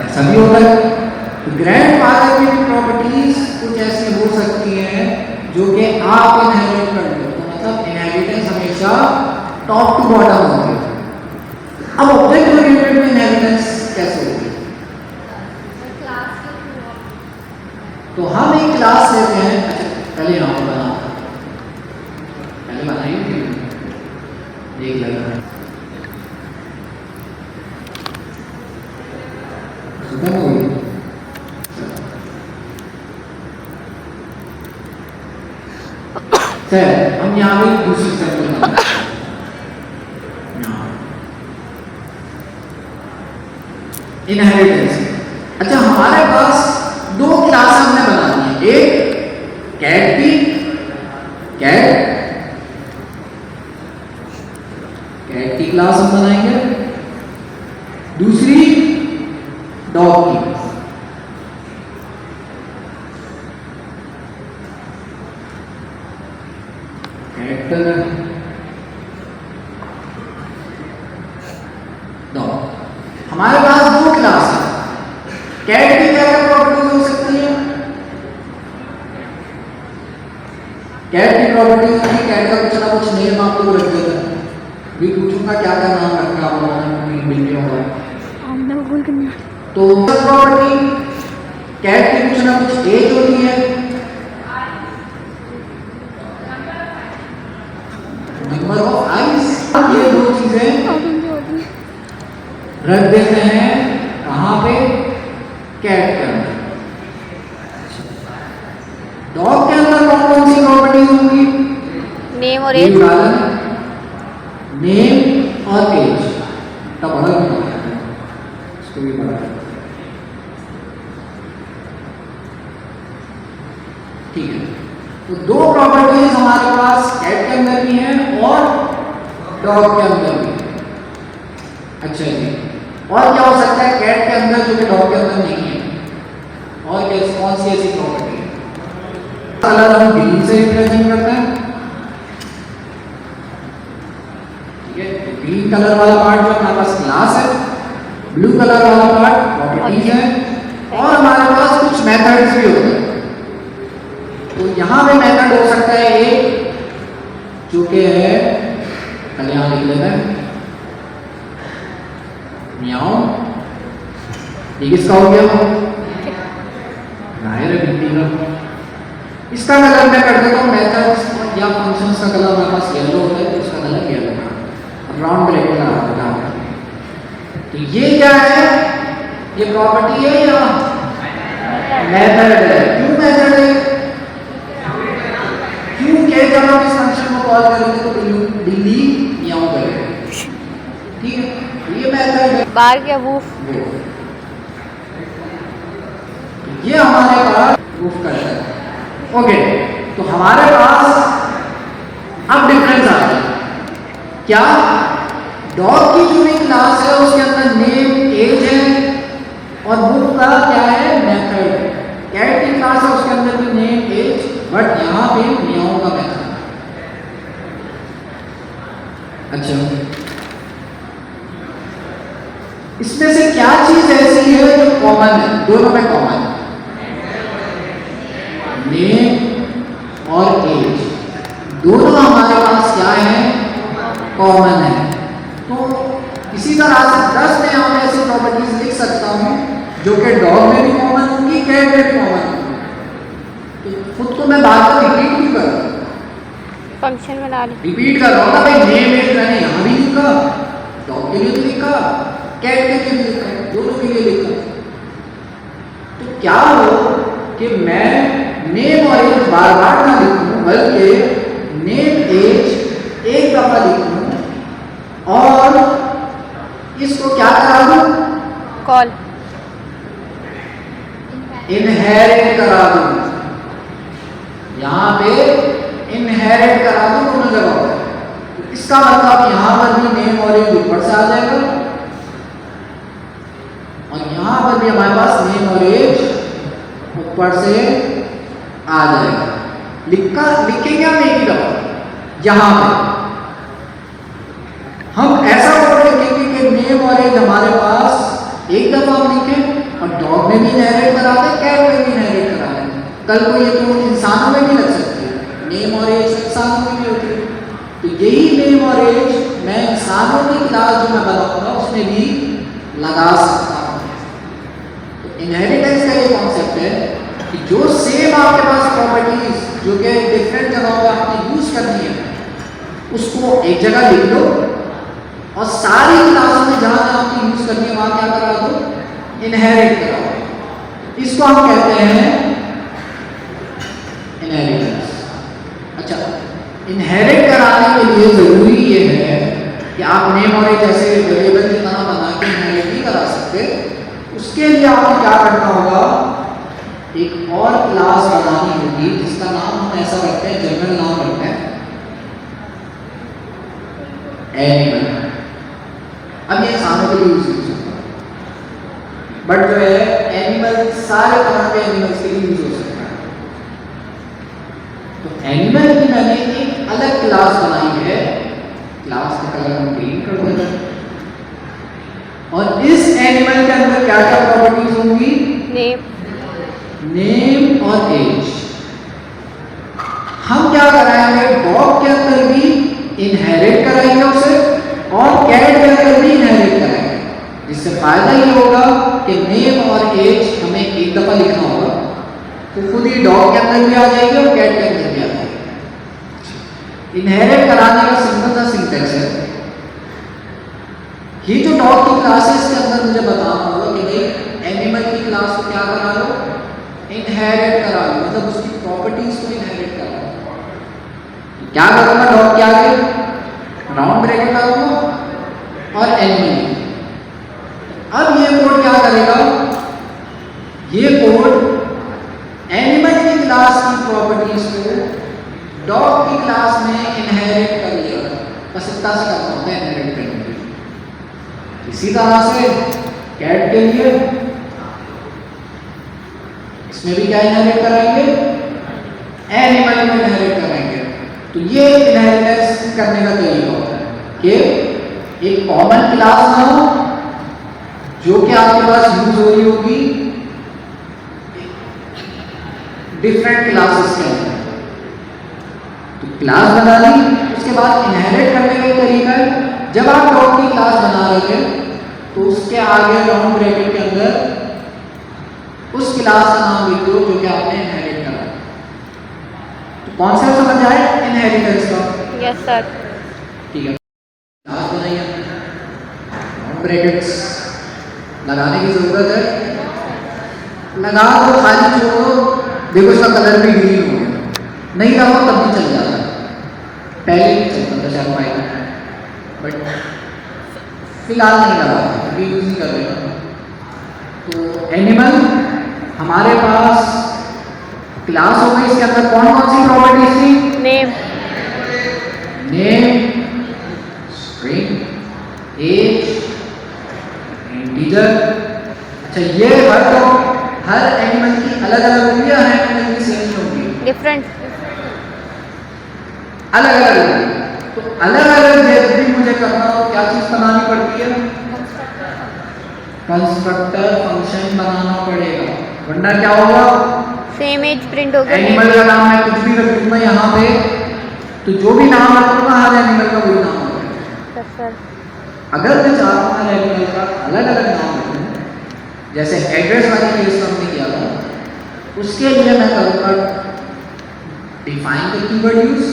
Speaker 1: ऐसा भी होता है। तो ग्रैंडफादर की भी प्रॉपर्टीज कुछ ऐसी हो सकती हैं जो कि आप इनहेरिट कर लो, तो मतलब इनहेरिटेंस हमेशा टॉप टू बॉटम होती है। अब ऑब्जेक्ट ओरिएंटेड में इनहेरिटेंस कैसे होती है? तो हम एक क्लास लेते हैं, अच्छा पहले यहाँ पर बना, पहले बनाइए देख लेना खत्म हो गई। हम यहाँ भी दूसरी एग्जाम्पल बनाते हैं, इनहेरिटेंस। अच्छा, हमारे पास दो क्लास हमने बनानी है, एक कैट की, कैट की क्लास हम बनाएंगे, दूसरी डॉग की। डॉग, हमारे पास दो क्लास है। कैट की क्या क्या प्रॉपर्टीज हो सकती है? कैट की प्रॉपर्टीज होगी, कैट का कुछ ना कुछ नेम आप लोग रख देते हैं, भी पूछूंगा क्या क्या नाम रखा आप लोगों ने मिल गया होगा। तो प्रॉपर्टी कैट की कुछ ना कुछ एज होती है, नंबर ऑफ आईज, ये दो चीजें रख देते हैं कहाँ पे? कैट के अंदर। डॉग के अंदर कौन कौन सी प्रॉपर्टीज होंगी?
Speaker 2: नेम और एज,
Speaker 1: नेम और एज का बड़ा है, इसको भी बड़ा है, ठीक है। तो दो प्रॉपर्टीज हमारे पास कैट के अंदर भी हैं और डॉग के अंदर भी है। अच्छा जी, और क्या हो सकता है कैट के अंदर जो कि डॉग के अंदर नहीं है? और कौन सी ऐसी प्रॉपर्टी है? कलर हम ग्रीन से रिप्रेजेंट करते हैं, ठीक है। ग्रीन कलर वाला पार्ट जो हमारे पास क्लास है, ब्लू कलर वाला पार्ट प्रॉपर्टीज है, और हमारे पास कुछ मेथड्स भी होते हैं। तो यहाँ पे मेथड हो सकता है एक जो कि है, पहले यहाँ लिख लेते हैं म्याऊ, ये किसका हो गया? नायर है। इसका कलर मैं कर देता हूँ, मेथड्स या फंक्शंस का कलर हमारे पास येलो होता है, तो इसका कलर येलो है, राउंड ब्रेक लगा देता हूँ। तो ये क्या है? ये प्रॉपर्टी है या मेथड है? क्यों मेथड है? क्योंकि जब हम इस फंक्शन को कॉल करेंगे तो बिल्ली मियाऊ करेगी, ठीक है? ये मेथड है।
Speaker 2: बार क्या वूफ।
Speaker 1: ये हमारे पास वूफ करता है। ओके, तो हमारे पास अब डिफरेंस आ गया। क्या डॉग की जो भी क्लास है उसके अंदर नेम एज है और बुक का क्या है मेथड है। कैट की क्लास है उसके अंदर भी नेम एज, बट यहाँ पे मियाओ का मेथड। अच्छा, इसमें से क्या चीज ऐसी है जो कॉमन है, दोनों में कॉमन है? नेम और एज दोनों हमारे पास क्या है? कॉमन है। तो इसी तरह से 10 में हम ऐसी प्रॉपर्टीज लिख सकता हूं जो कि डॉग में भी कॉमन होंगी, कैट में भी कॉमन होंगी। तो खुद को मैं बार बार रिपीट क्यों कर रहा हूं?
Speaker 2: फंक्शन बना ले।
Speaker 1: रिपीट कर रहा हूं ना भाई, नेम एज मैंने यहां भी लिखा, डॉग के लिए भी लिखा, कैट के लिए भी लिखा, दोनों के लिए लिखा। तो क्या हो कि मैं नेम और एज बार बार ना लिखूं, बल्कि नेम एज एक दफा लिखूं और इसको क्या करा दूं?
Speaker 2: कॉल
Speaker 1: इनहेरिट करा दूं। यहां पे इनहेरिट करा दूं दोनों जगह। तो इसका मतलब यहां पर भी नेम और एज ऊपर से आ जाएगा और यहां पर भी हमारे पास नेम और एज ऊपर से आ जाएगा। लिखेंगे हम एक ही दफा। यहां पे हम ऐसा कोड लिखेंगे कि नेम और एज हमारे पास एक दफा हम लिखें और डॉग में भी इनहेरिट करा दें, कैट में भी इनहेरिट करा दें। कल को ये तो इंसानों में भी लग सकती है, नेम और एज इंसानों में भी होती है। तो यही नेम और एज मैं इंसानों की क्लास जो मैं बनाऊंगा उसमें भी लगा सकता हूं। तो इनहेरिटेंस का ये कॉन्सेप्ट है कि जो सेम आपके पास प्रॉपर्टीज जो कि डिफरेंट जगहों पे आपने यूज करनी है उसको एक जगह लिख लो और सारी क्लास में जहां आपकी यूज करनी है वहां क्या करा दो? इनहेरिट कराओ। इसको हम कहते हैं इनहेरिटेंस। अच्छा, इनहेरिट कराने के लिए जरूरी ये है कि आप नेम और एक ऐसे वेरिएबल की तरह बना के इनहेरिट नहीं करा सकते। उसके लिए आपको क्या करना होगा? एक और क्लास बनानी होगी जिसका नाम हम ऐसा रखते हैं, जनरल नाम रखते हैं एनिमल। अब ये इंसानों के लिए यूज हो सकता है, बट जो है एनिमल सारे तरह के एनिमल्स के लिए यूज हो सकता है। तो एनिमल की मैंने एक अलग क्लास बनाई है, क्लास का कलर हम ग्रीन कर देते हैं और इस एनिमल के अंदर क्या क्या प्रॉपर्टीज होंगी? नेम और एज। हम क्या कराएंगे? डॉग के अंदर भी इनहेरिट कराएंगे उसे और कैट के अंदर भी इनहेरिट कराएंगे, जिससे फायदा ये होगा कि नेम और एज हमें एक दफा लिखना होगा तो खुद ही डॉग के अंदर भी आ जाएगी और कैट के अंदर भी आ जाएगी। इनहेरिट कराने का सिंपल सा सिंटेक्स है, ये जो डॉग की क्लास है इसके अंदर मुझे बताना होगा कि भाई एनिमल की क्लास को क्या करा लो? इनहेरिट करा लो, मतलब उसकी प्रॉपर्टीज को इनहेरिट करा लो। क्या करूंगा? डॉग के आगे राउंड ब्रैकेट लगाऊंगा और एनिमल। अब ये कोड क्या करेगा? ये कोड एनिमल की क्लास की प्रॉपर्टीज को डॉग की क्लास में इनहेरिट कर लेगा। बस इतना से करना होता है इनहेरिट करने के लिए। इसी तरह से कैट के लिए इसमें भी क्या इनहेरिट कराएंगे? एनिमल में इनहेरिट कराएंगे। तो ये इनहेरिटेंस करने का तरीका होता है कि एक कॉमन क्लास ना हो जो कि आपके पास यूज हो रही होगी डिफरेंट क्लासेस के अंदर। तो क्लास बना ली, उसके बाद इनहेरिट करने का तरीका है, जब आप डॉग की क्लास बना रहे थे तो उसके आगे राउंड ब्रैकेट के अंदर उस क्लास का नाम लिख दो जो कि आपने इनहेरिट करा। तो कॉन्सेप्ट समझ आए इनहेरिटेंस का?
Speaker 2: Yes sir.
Speaker 1: ठीक है, क्लास बनाइए, राउंड ब्रैकेट्स लगाने की जरूरत है? लगा दो, खाली छोड़ो, देखो इसका कलर भी ग्रीन हो गया। नहीं लगाओ तब भी चल जाता है, पहले नहीं चलता था शायद माइक, बट फिलहाल नहीं लगा, अभी यूज नहीं कर रहे हैं। तो एनिमल हमारे पास क्लास हो गई, इसके अंदर कौन कौन सी प्रॉपर्टीज थी?
Speaker 2: Name,
Speaker 1: name, string, age, integer. अच्छा, ये हर एनिमल की अलग अलग होगी या हर एनिमल की सेम होगी?
Speaker 2: डिफरेंट,
Speaker 1: अलग अलग होगी। तो अलग अलग जब भी मुझे करना हो क्या चीज बनानी पड़ती है? कंस्ट्रक्टर फंक्शन बनाना पड़ेगा, वरना क्या होगा?
Speaker 2: सेम एज प्रिंट होगा।
Speaker 1: एनिमल का नाम मैं कुछ भी रख दूंगा यहाँ पे, तो जो भी नाम रखूंगा हर एनिमल का वही नाम होगा।
Speaker 2: सर,
Speaker 1: अगर मैं चाहता हूँ हर एनिमल का अलग अलग नाम रखूँ, जैसे एड्रेस वाली केस हमने किया था, उसके लिए मैं करूँगा define the keyword use,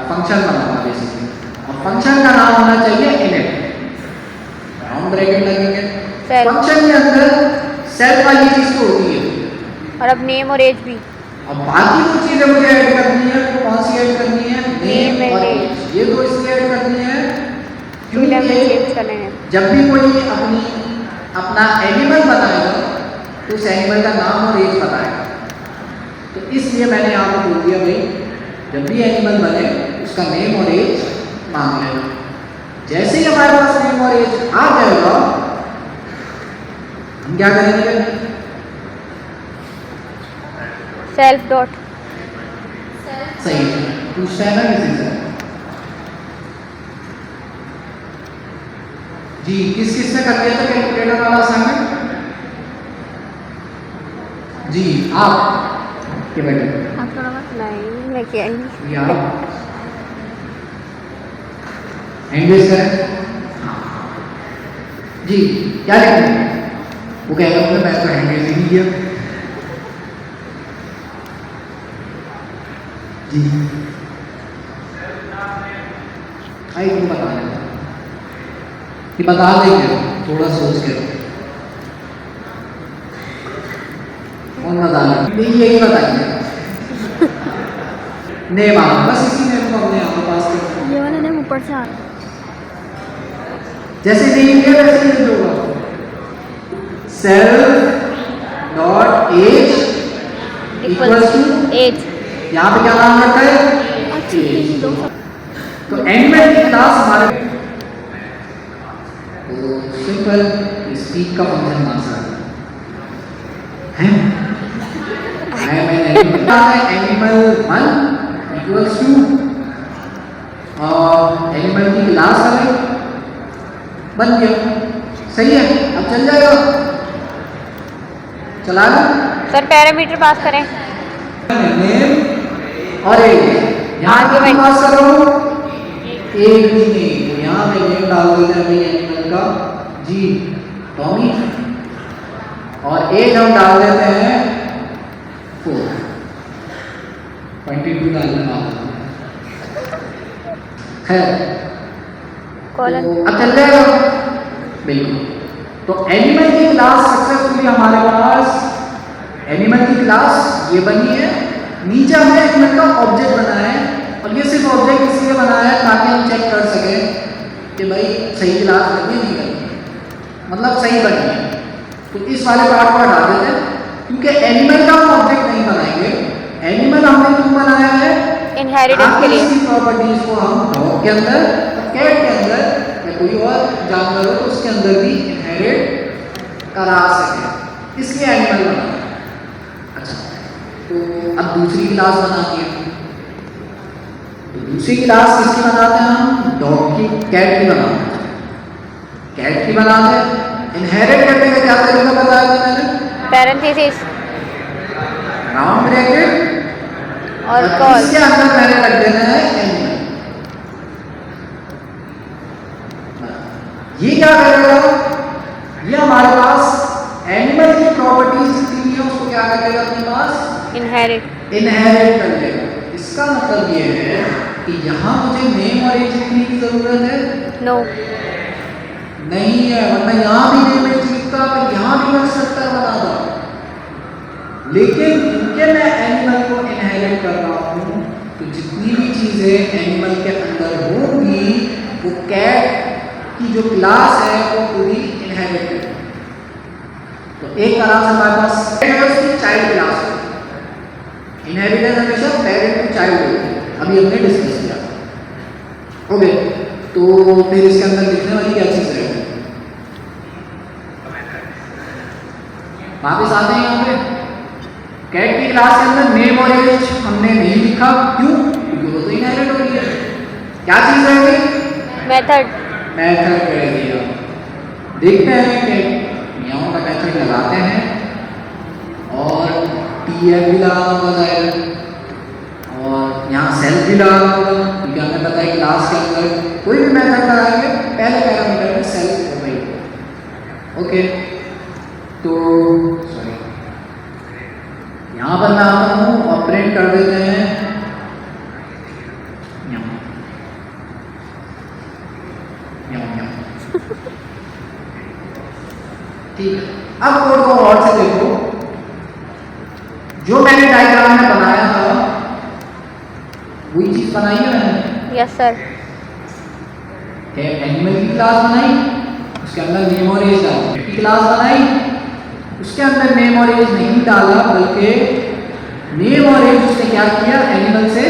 Speaker 1: function बनाऊंगा बेसिकली, और फंक्शन का नाम होना चाहिए इनिट, राउंड ब्रैकेट लगेंगे। फंक्शन के अंदर सेल्फ वाली चीज तो होती है,
Speaker 2: और अब नेम और एज भी।
Speaker 1: अब बाकी दो चीजें मुझे ऐड करनी है, तो कौन सी ऐड करनी है? नेम और एज, ये दो इसलिए ऐड करनी है क्योंकि जब भी कोई अपना एनिमल बनाएगा तो उस एनिमल का नाम और एज बताएगा, तो इसलिए मैंने यहाँ पे बोल दिया भाई जब भी एनिमल बने उसका नेम और एज मांग लेना। जैसे ही हमारे पास नेम और एज आ जाएगा, हम क्या करेंगे?
Speaker 2: सेल्फ डॉट,
Speaker 1: सही पूछता है ना किसी से जी, किस किस ने कर दिया था कैलकुलेटर वाला असाइनमेंट? जी आप के बेटे
Speaker 2: नहीं मैं क्या ही
Speaker 1: यार एंगेज करें। जी क्या लिखेंगे? वो कहेगा तो मैं तो एंगेज ही नहीं किया। जी आई तुम बता देना कि बता देंगे, थोड़ा सोच के कौन बता रहे? यही बताइए नेम आ, बस इसी नेम को हमने यहाँ पास कर,
Speaker 2: ये वाला नेम ऊपर से आ रहा है।
Speaker 1: जैसे देंगे वैसे ही होगा। Self dot age equals to
Speaker 2: age,
Speaker 1: यहाँ पे क्या नाम रखा है? एज। तो एनिमल की क्लास हमारे तो सिंपल स्पीक का फंक्शन मान सकते हैं। एनिमल 1 इक्वल्स टू और एनिमल की क्लास हमें बन गया, सही है। अब चल जाएगा, चला लो
Speaker 2: सर पैरामीटर पास करें।
Speaker 1: नेम और एज, यहाँ की पास करो एक भी नहीं, तो यहाँ पे नेम डाल देते हैं भाई एनिमल का जी टॉमी, और एज हम डाल देते हैं 4.22 डालना है।
Speaker 2: कॉलन,
Speaker 1: तो अब चल जाएगा बिल्कुल। तो एनिमल की क्लास सक्सेसफुली हमारे पास एनिमल की क्लास ये बनी है। नीचे हमने एनिमल का ऑब्जेक्ट बनाया है, और ये सिर्फ ऑब्जेक्ट इसलिए बनाया है ताकि हम चेक कर सकें कि भाई सही क्लास बनी नहीं बनी, मतलब सही बनी है। तो इस वाले पार्ट को हटा देते हैं, क्योंकि एनिमल का हम ऑब्जेक्ट नहीं बनाएंगे। एनिमल हमने क्यों बनाया है?
Speaker 2: इनहेरिटेंस के लिए।
Speaker 1: इसकी प्रॉपर्टीज को हम डॉग के अंदर, कैट के अंदर या कोई और जानवर हो तो उसके अंदर भी इनहेरिट करा सके, इसलिए एनिमल बनाया। अच्छा, तो अब दूसरी क्लास बनाती है, तो दूसरी क्लास किसकी बनाते हैं हम? डॉग की, कैट की बनाते हैं। कैट की बनाते हैं। इनहेरिट करने का क्या तरीका बताया था मैंने?
Speaker 2: पैरेंथेसिस
Speaker 1: राउंड ब्रैकेट
Speaker 2: और कॉल,
Speaker 1: इसके अंदर मैंने रख देना है एनिमल। ये क्या करेगा? ये हमारे पास एनिमल की प्रॉपर्टीज जितनी है उसको क्या कर लेगा अपने पास? इनहेरिट कर लेगा। इसका मतलब ये है कि यहाँ मुझे नेम और एज लिखने की जरूरत है?
Speaker 2: नो।
Speaker 1: नहीं है, वरना यहाँ भी नेम एज लिखता तो यहाँ भी कंस्ट्रक्टर बनाता। लेकिन क्योंकि मैं एनिमल को इनहेरिट कर रहा हूँ तो जितनी भी चीजें एनिमल के अंदर होंगी वो कैट की जो क्लास है वो पूरी इनहेरिट करेगी। तो एक तरह से हमारे पास चाइल्ड क्लास है, इनहेरिटेंस हमेशा पेरेंट टू चाइल्ड होती है, अभी हमने डिस्कस किया। ओके, तो फिर इसके अंदर लिखने वाली क्या चीज है? वापस आते हैं यहाँ पे। कैट की क्लास के अंदर नेम और एज हमने नहीं लिखा, क्यों? क्योंकि वो तो इनहेरिट हो रही है। क्या चीज रहेगी?
Speaker 2: मेथड।
Speaker 1: मेथड रहेगी। देखते हैं कि यहाँ का मेथड लगाते हैं और टीएफ भी लगाना होगा जाएगा और यहाँ सेल्फ भी लगाना होगा, क्योंकि हमें पता है क्लास के अंदर कोई भी मेथड लगाएंगे पहले पैरामीटर में सेल्फ होगा ही। ओके, तो सॉरी, यहाँ पर मैं आता हूँ और प्रिंट कर देते हैं ठीक है। अब कोड को और से देखो, जो मैंने डायग्राम में बनाया था वही चीज बनाई है मैंने।
Speaker 2: Yes sir.
Speaker 1: एनिमल की क्लास बनाई, उसके अंदर नेम और एज डाली। की क्लास बनाई, उसके अंदर नेम और एज नहीं डाला, बल्कि नेम और एज उसने क्या किया? एनिमल से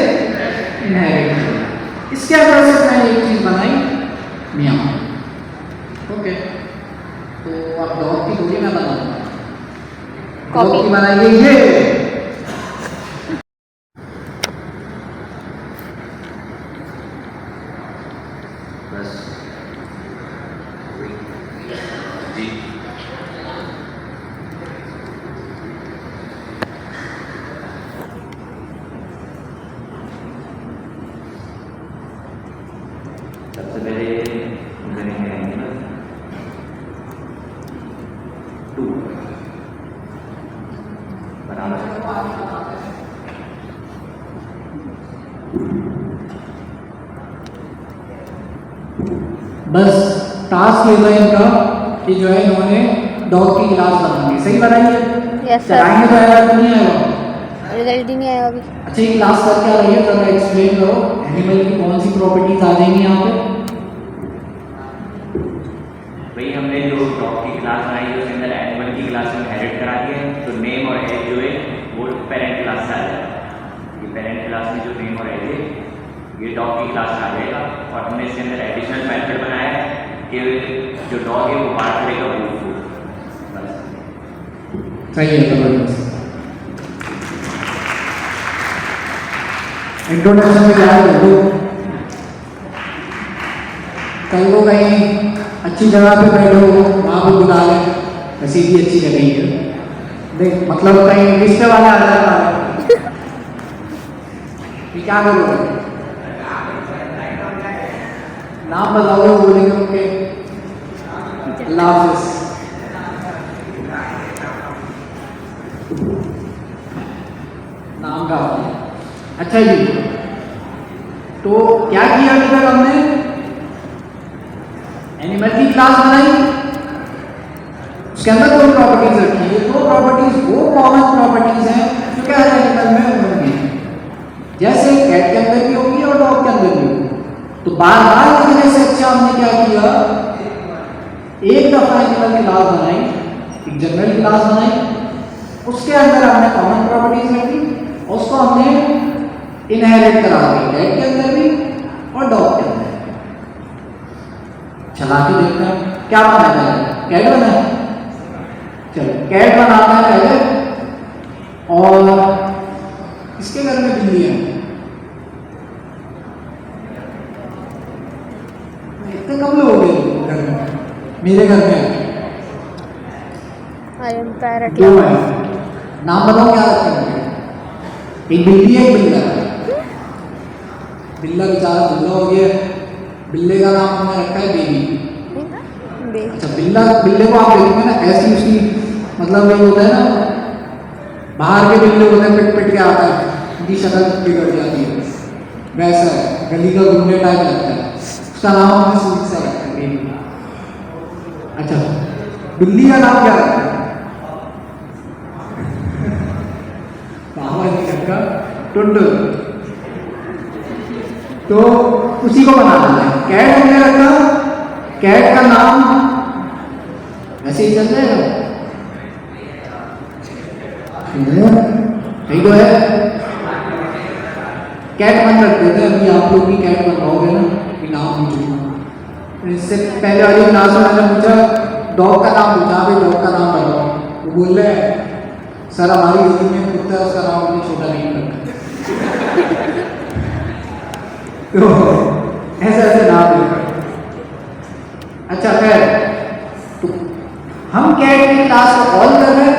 Speaker 1: इनहेरिट किया। इसके अंदर से मैंने एक चीज बनाई, मियाँ। ओके, तो अब डॉग की थोड़ी मैं बनाऊंगा, डॉग की बनाइए ये। बस जी, सबसे पहले करेंगे एनिमल 2 बराबर। बस टास्क ये था इनका कि जो है इन्होंने डॉग की क्लास बनानी। सही बनाई है?
Speaker 2: Yes sir.
Speaker 1: चलाएंगे तो एरर नहीं आएगा।
Speaker 2: रिजल्ट ही नहीं आया अभी।
Speaker 1: अच्छा, ये क्लास कर क्या रही है जरा एक्सप्लेन करो। एनिमल की कौन सी प्रॉपर्टीज आ जाएंगी यहाँ पे?
Speaker 3: वही हमने जो डॉग की क्लास बनाई है उसके अंदर एनिमल की क्लास में इनहेरिट करा दिया है, तो नेम और एज जो है वो पेरेंट क्लास से आ जाएगा। ये पेरेंट क्लास में जो नेम और एज है ये डॉग की क्लास से आ जाएगा। और हमने इसके अंदर एडिशनल मेथड बनाया है कि जो डॉग है वो बाहर करेगा वूफ वूफ। बस
Speaker 1: सही है, जबरदस्त। इंट्रोडक्शन में क्या कर दो, कल को कहीं अच्छी जगह पे बैठो वहाँ पे बुला लें, वैसे भी अच्छी जगह ही है। देख मतलब कहीं रिश्ते वाले आ जाए ये क्या करोगे? नाम बताओगे, बोलेंगे ओके अल्लाह हाफिज़। नाम का अच्छा जी, तो क्या किया अभी तक हमने? एनिमल की क्लास बनाई, उसके अंदर दो प्रॉपर्टीज रखी है। दो प्रॉपर्टीज वो कॉमन प्रॉपर्टीज हैं जो कि हर एनिमल में होंगी, जैसे कैट के अंदर भी होगी और डॉग के अंदर भी होगी। तो बार बार लिखने से अच्छा हमने क्या किया? एक दफा एनिमल की क्लास बनाई, एक जनरल क्लास बनाई, उसके अंदर हमने कॉमन प्रॉपर्टीज रखी, उसको हमने इनहेरिट करा दी, कैट के अंदर भी और डॉग के अंदर। चला के देखते हैं क्या बनाना है। कैट बना है, चलो कैट बनाता है पहले। और इसके घर में बिल्ली है, इतने कम लोग हो गए घर में, मेरे घर में
Speaker 2: पैरट।
Speaker 1: दो है, नाम बताओ क्या रखते हैं? एक बिल्ली है, एक बिल्ला है। बिल्ला बेचारा बिल्ला हो गया, बिल्ले का नाम हमने रखा है बेबी। अच्छा, बिल्ले को आप देखोगे ना ऐसी उसकी मतलब ये होता है ना, बाहर के बिल्ले होते हैं पिट पिट के आता है, उनकी शक्ल बिगड़ जाती है, वैसा है, गली का गुंडे टाइप लगता है। उसका नाम हमने सूट सा रखा है बेबी। बिल्ली का नाम क्या रखा है? पावर नहीं रखा, टुनटुन। तो उसी को बना देना है। कैट हमने रखा, कैट का नाम ऐसे ही चल जाएगा, सही तो है। कैट मन रख देते हैं। अभी आप लोग भी कैट बनवाओगे ना, कि नाम पूछूंगा। इससे पहले वाली क्लास में मैंने पूछा, डॉग का नाम पूछा, अभी डॉग का नाम बताओ। वो बोल रहे हैं सर हमारी हिंदी में कुत्ता है, उसका नाम भी छोटा नहीं रखा। तो ऐसे ऐसे नाम लिखा। अच्छा खैर, तो हम कैट की क्लास को कॉल कर रहे हैं।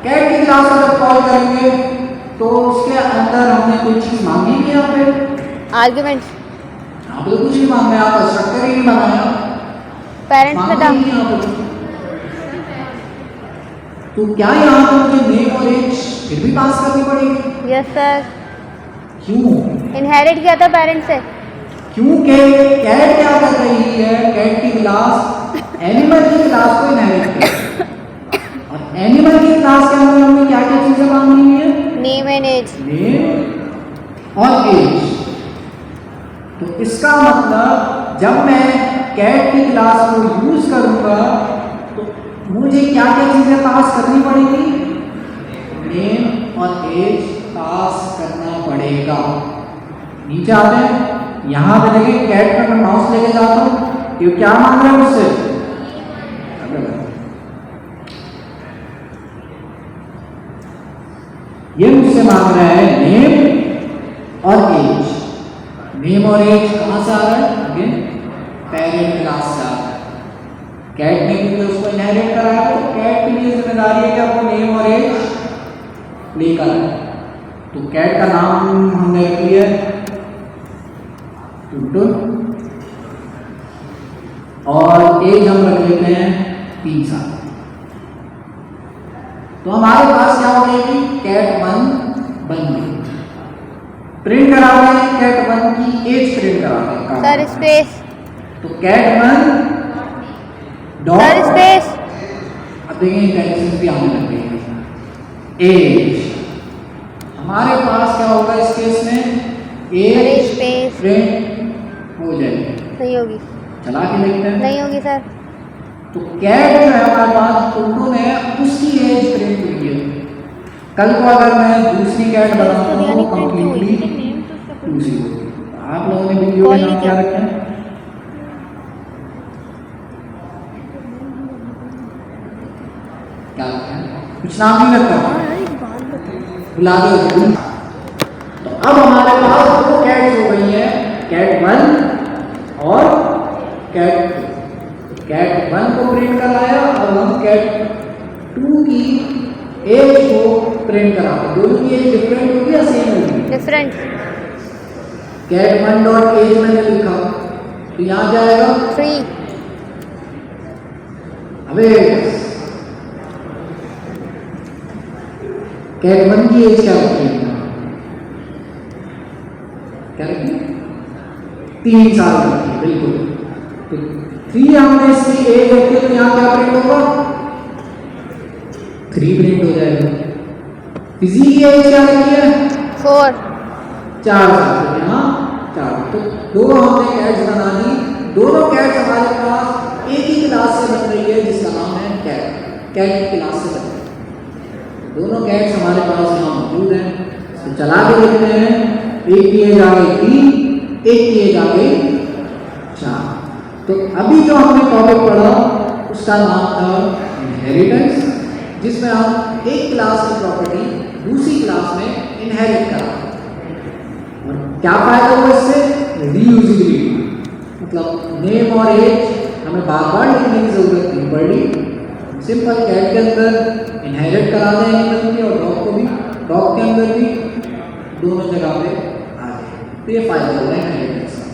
Speaker 1: कैट की क्लास को जब कॉल करेंगे तो उसके अंदर हमने कोई चीज मांगी नहीं यहाँ पे।
Speaker 2: आर्ग्यूमेंट
Speaker 1: आप लोग कुछ नहीं मांग रहे, आप स्ट्रक्चर ही नहीं बनाया,
Speaker 2: पेरेंट्स में था।
Speaker 1: मांगे ही नहीं आप लोग। तो क्या यहाँ पर मुझे नेम और एज फिर भी पास करनी पड़ेगी?
Speaker 2: यस सर,
Speaker 1: क्यों?
Speaker 2: इनहेरिट किया था पेरेंट्स से।
Speaker 1: क्योंकि कैट क्या कर रही है, कैट की क्लास एनिमल की क्लास को इनहेरिट कर, और एनिमल की क्लास के अंदर हमने क्या क्या चीजें मांगी है?
Speaker 2: Name and age.
Speaker 1: नेम और एज। तो इसका मतलब जब मैं कैट की क्लास को यूज करूंगा तो मुझे क्या क्या चीजें पास करनी पड़ेगी? नेम और एज पास करना पड़ेगा। नीचे आते हैं, यहाँ पे देखिए कैट पर मैं माउस लेके जाता हूँ, ये क्या मांग रहा है मुझसे? ये मुझसे मांग रहा है नेम और एज। नेम और एज कहाँ से आ रहा है? अगेन पेरेंट क्लास से आ रहा है। कैट ने क्योंकि उसको इनहेरिट कराया, तो कैट की ये जिम्मेदारी है कि आपको नेम और एज लेकर आए। तो कैट का नाम हमने रख लिया है टुनटुन, और एज हम रख लेते हैं 3 साल। तो हमारे पास क्या हो जाएगी? कैट 1 बन गई। प्रिंट करा दें कैट 1 की एज, प्रिंट करा दें
Speaker 2: सर स्पेस।
Speaker 1: तो कैट 1 डॉट,
Speaker 2: सर स्पेस।
Speaker 1: अब देखिए इंटेलिजेंस भी आने लग गई है। एज हमारे पास क्या होगा इस केस में? एज
Speaker 2: स्पेस
Speaker 1: प्रिंट हो जाएगी।
Speaker 2: नहीं होगी,
Speaker 1: चला के देखते हैं।
Speaker 2: नहीं होगी सर।
Speaker 1: तो कैट जो है हमारे पास टुनटुन है, उसकी एज प्रिंट हुई है। कल को अगर मैं दूसरी कैट बनाता हूँ कंप्लीटली दूसरी होगी। आप लोगों ने वीडियो में नाम क्या रखा है? क्या रखा है? कुछ नाम नहीं रखा, बुला दो। तो अब हमारे पास 2 कैट्स हो गई है, कैट 1 और कैट 2। कैट 1 को प्रिंट कराया और हम कैट 2 की एज को प्रिंट कराते। दोनों की एज डिफरेंट होगी या सेम होगी?
Speaker 2: डिफरेंट।
Speaker 1: कैट 1 डॉट एज मैंने लिखा, तो यहाँ जाएगा
Speaker 2: 3।
Speaker 1: अबे कैट 1 की एज क्या रखी है? क्या रखी? 3 साल रखी है, बिल्कुल। तो 3 हमने इसकी एज रखी है, तो यहाँ क्या प्रिंट होगा? 3 प्रिंट हो जाएगा। फिजी की एज क्या रखी है?
Speaker 2: 4।
Speaker 1: 4 साल, तो यहाँ 4। तो 2 हमने कैट्स बना दी। दोनों कैट्स हमारे पास एक ही क्लास से बन रही है, जिसका नाम है कैट। कैट की क्लास से बन रही है। दोनों कैट्स हमारे पास यहाँ मौजूद हैं। तो चला के देखते हैं। एक की एज आ गई 3, एक की एज आ गई 4। तो अभी जो हमने टॉपिक पढ़ा उसका नाम था इनहेरिटेंस, जिसमें हम एक क्लास की प्रॉपर्टी दूसरी क्लास में इनहेरिट कराते हैं। और क्या फायदा हुआ इससे? रीयूजिबिलिटी, मतलब नेम और एज हमें बार बार लिखने की जरूरत नहीं पड़ी। सिंपल कैट के अंदर इनहेरिट करा दें एनिमल की, और डॉग को भी, डॉग के अंदर भी, दोनों जगह पे आ जाए। तो ये फायदा होगा इनहेरिटेंस का।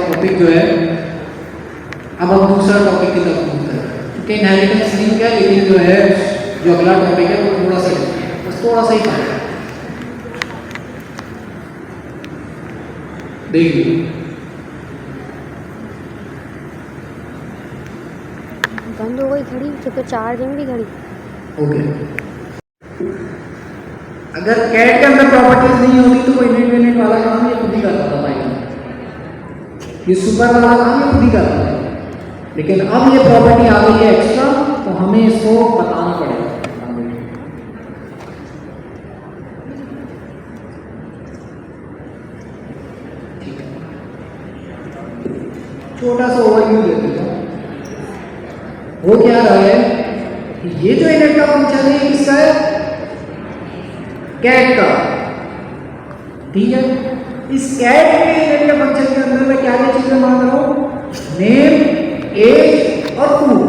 Speaker 1: टॉपिक जो है, अब हम दूसरा टॉपिक की तरफ मूव करें। लेकिन जो है जो अगला टॉपिक है वो थोड़ा सा different है, बस थोड़ा सा ही फर्क है। देखिए
Speaker 2: बंद हो गई घड़ी तो चार्जिंग भी घड़ी।
Speaker 1: ओके, अगर कैट के अंदर प्रॉपर्टीज नहीं होती तो कोई इनिट विनिट वाला काम ये खुद ही करता था पाइथन, ये सुपर वाला काम ये खुद ही करता था। लेकिन अब ये प्रॉपर्टी आ गई है एक्स्ट्रा, तो हमें इसको बताना पड़ेगा। ठीक है, छोटा सा ओवरव्यू देते हैं। वो क्या रहा है कि ये जो इनिट का फंक्शन है ये किसका है? कैट का। ठीक है, इस कैट के इनिट के फंक्शन के अंदर मैं क्या क्या चीजें मांग रहा हूं? नेम, एज और फूड।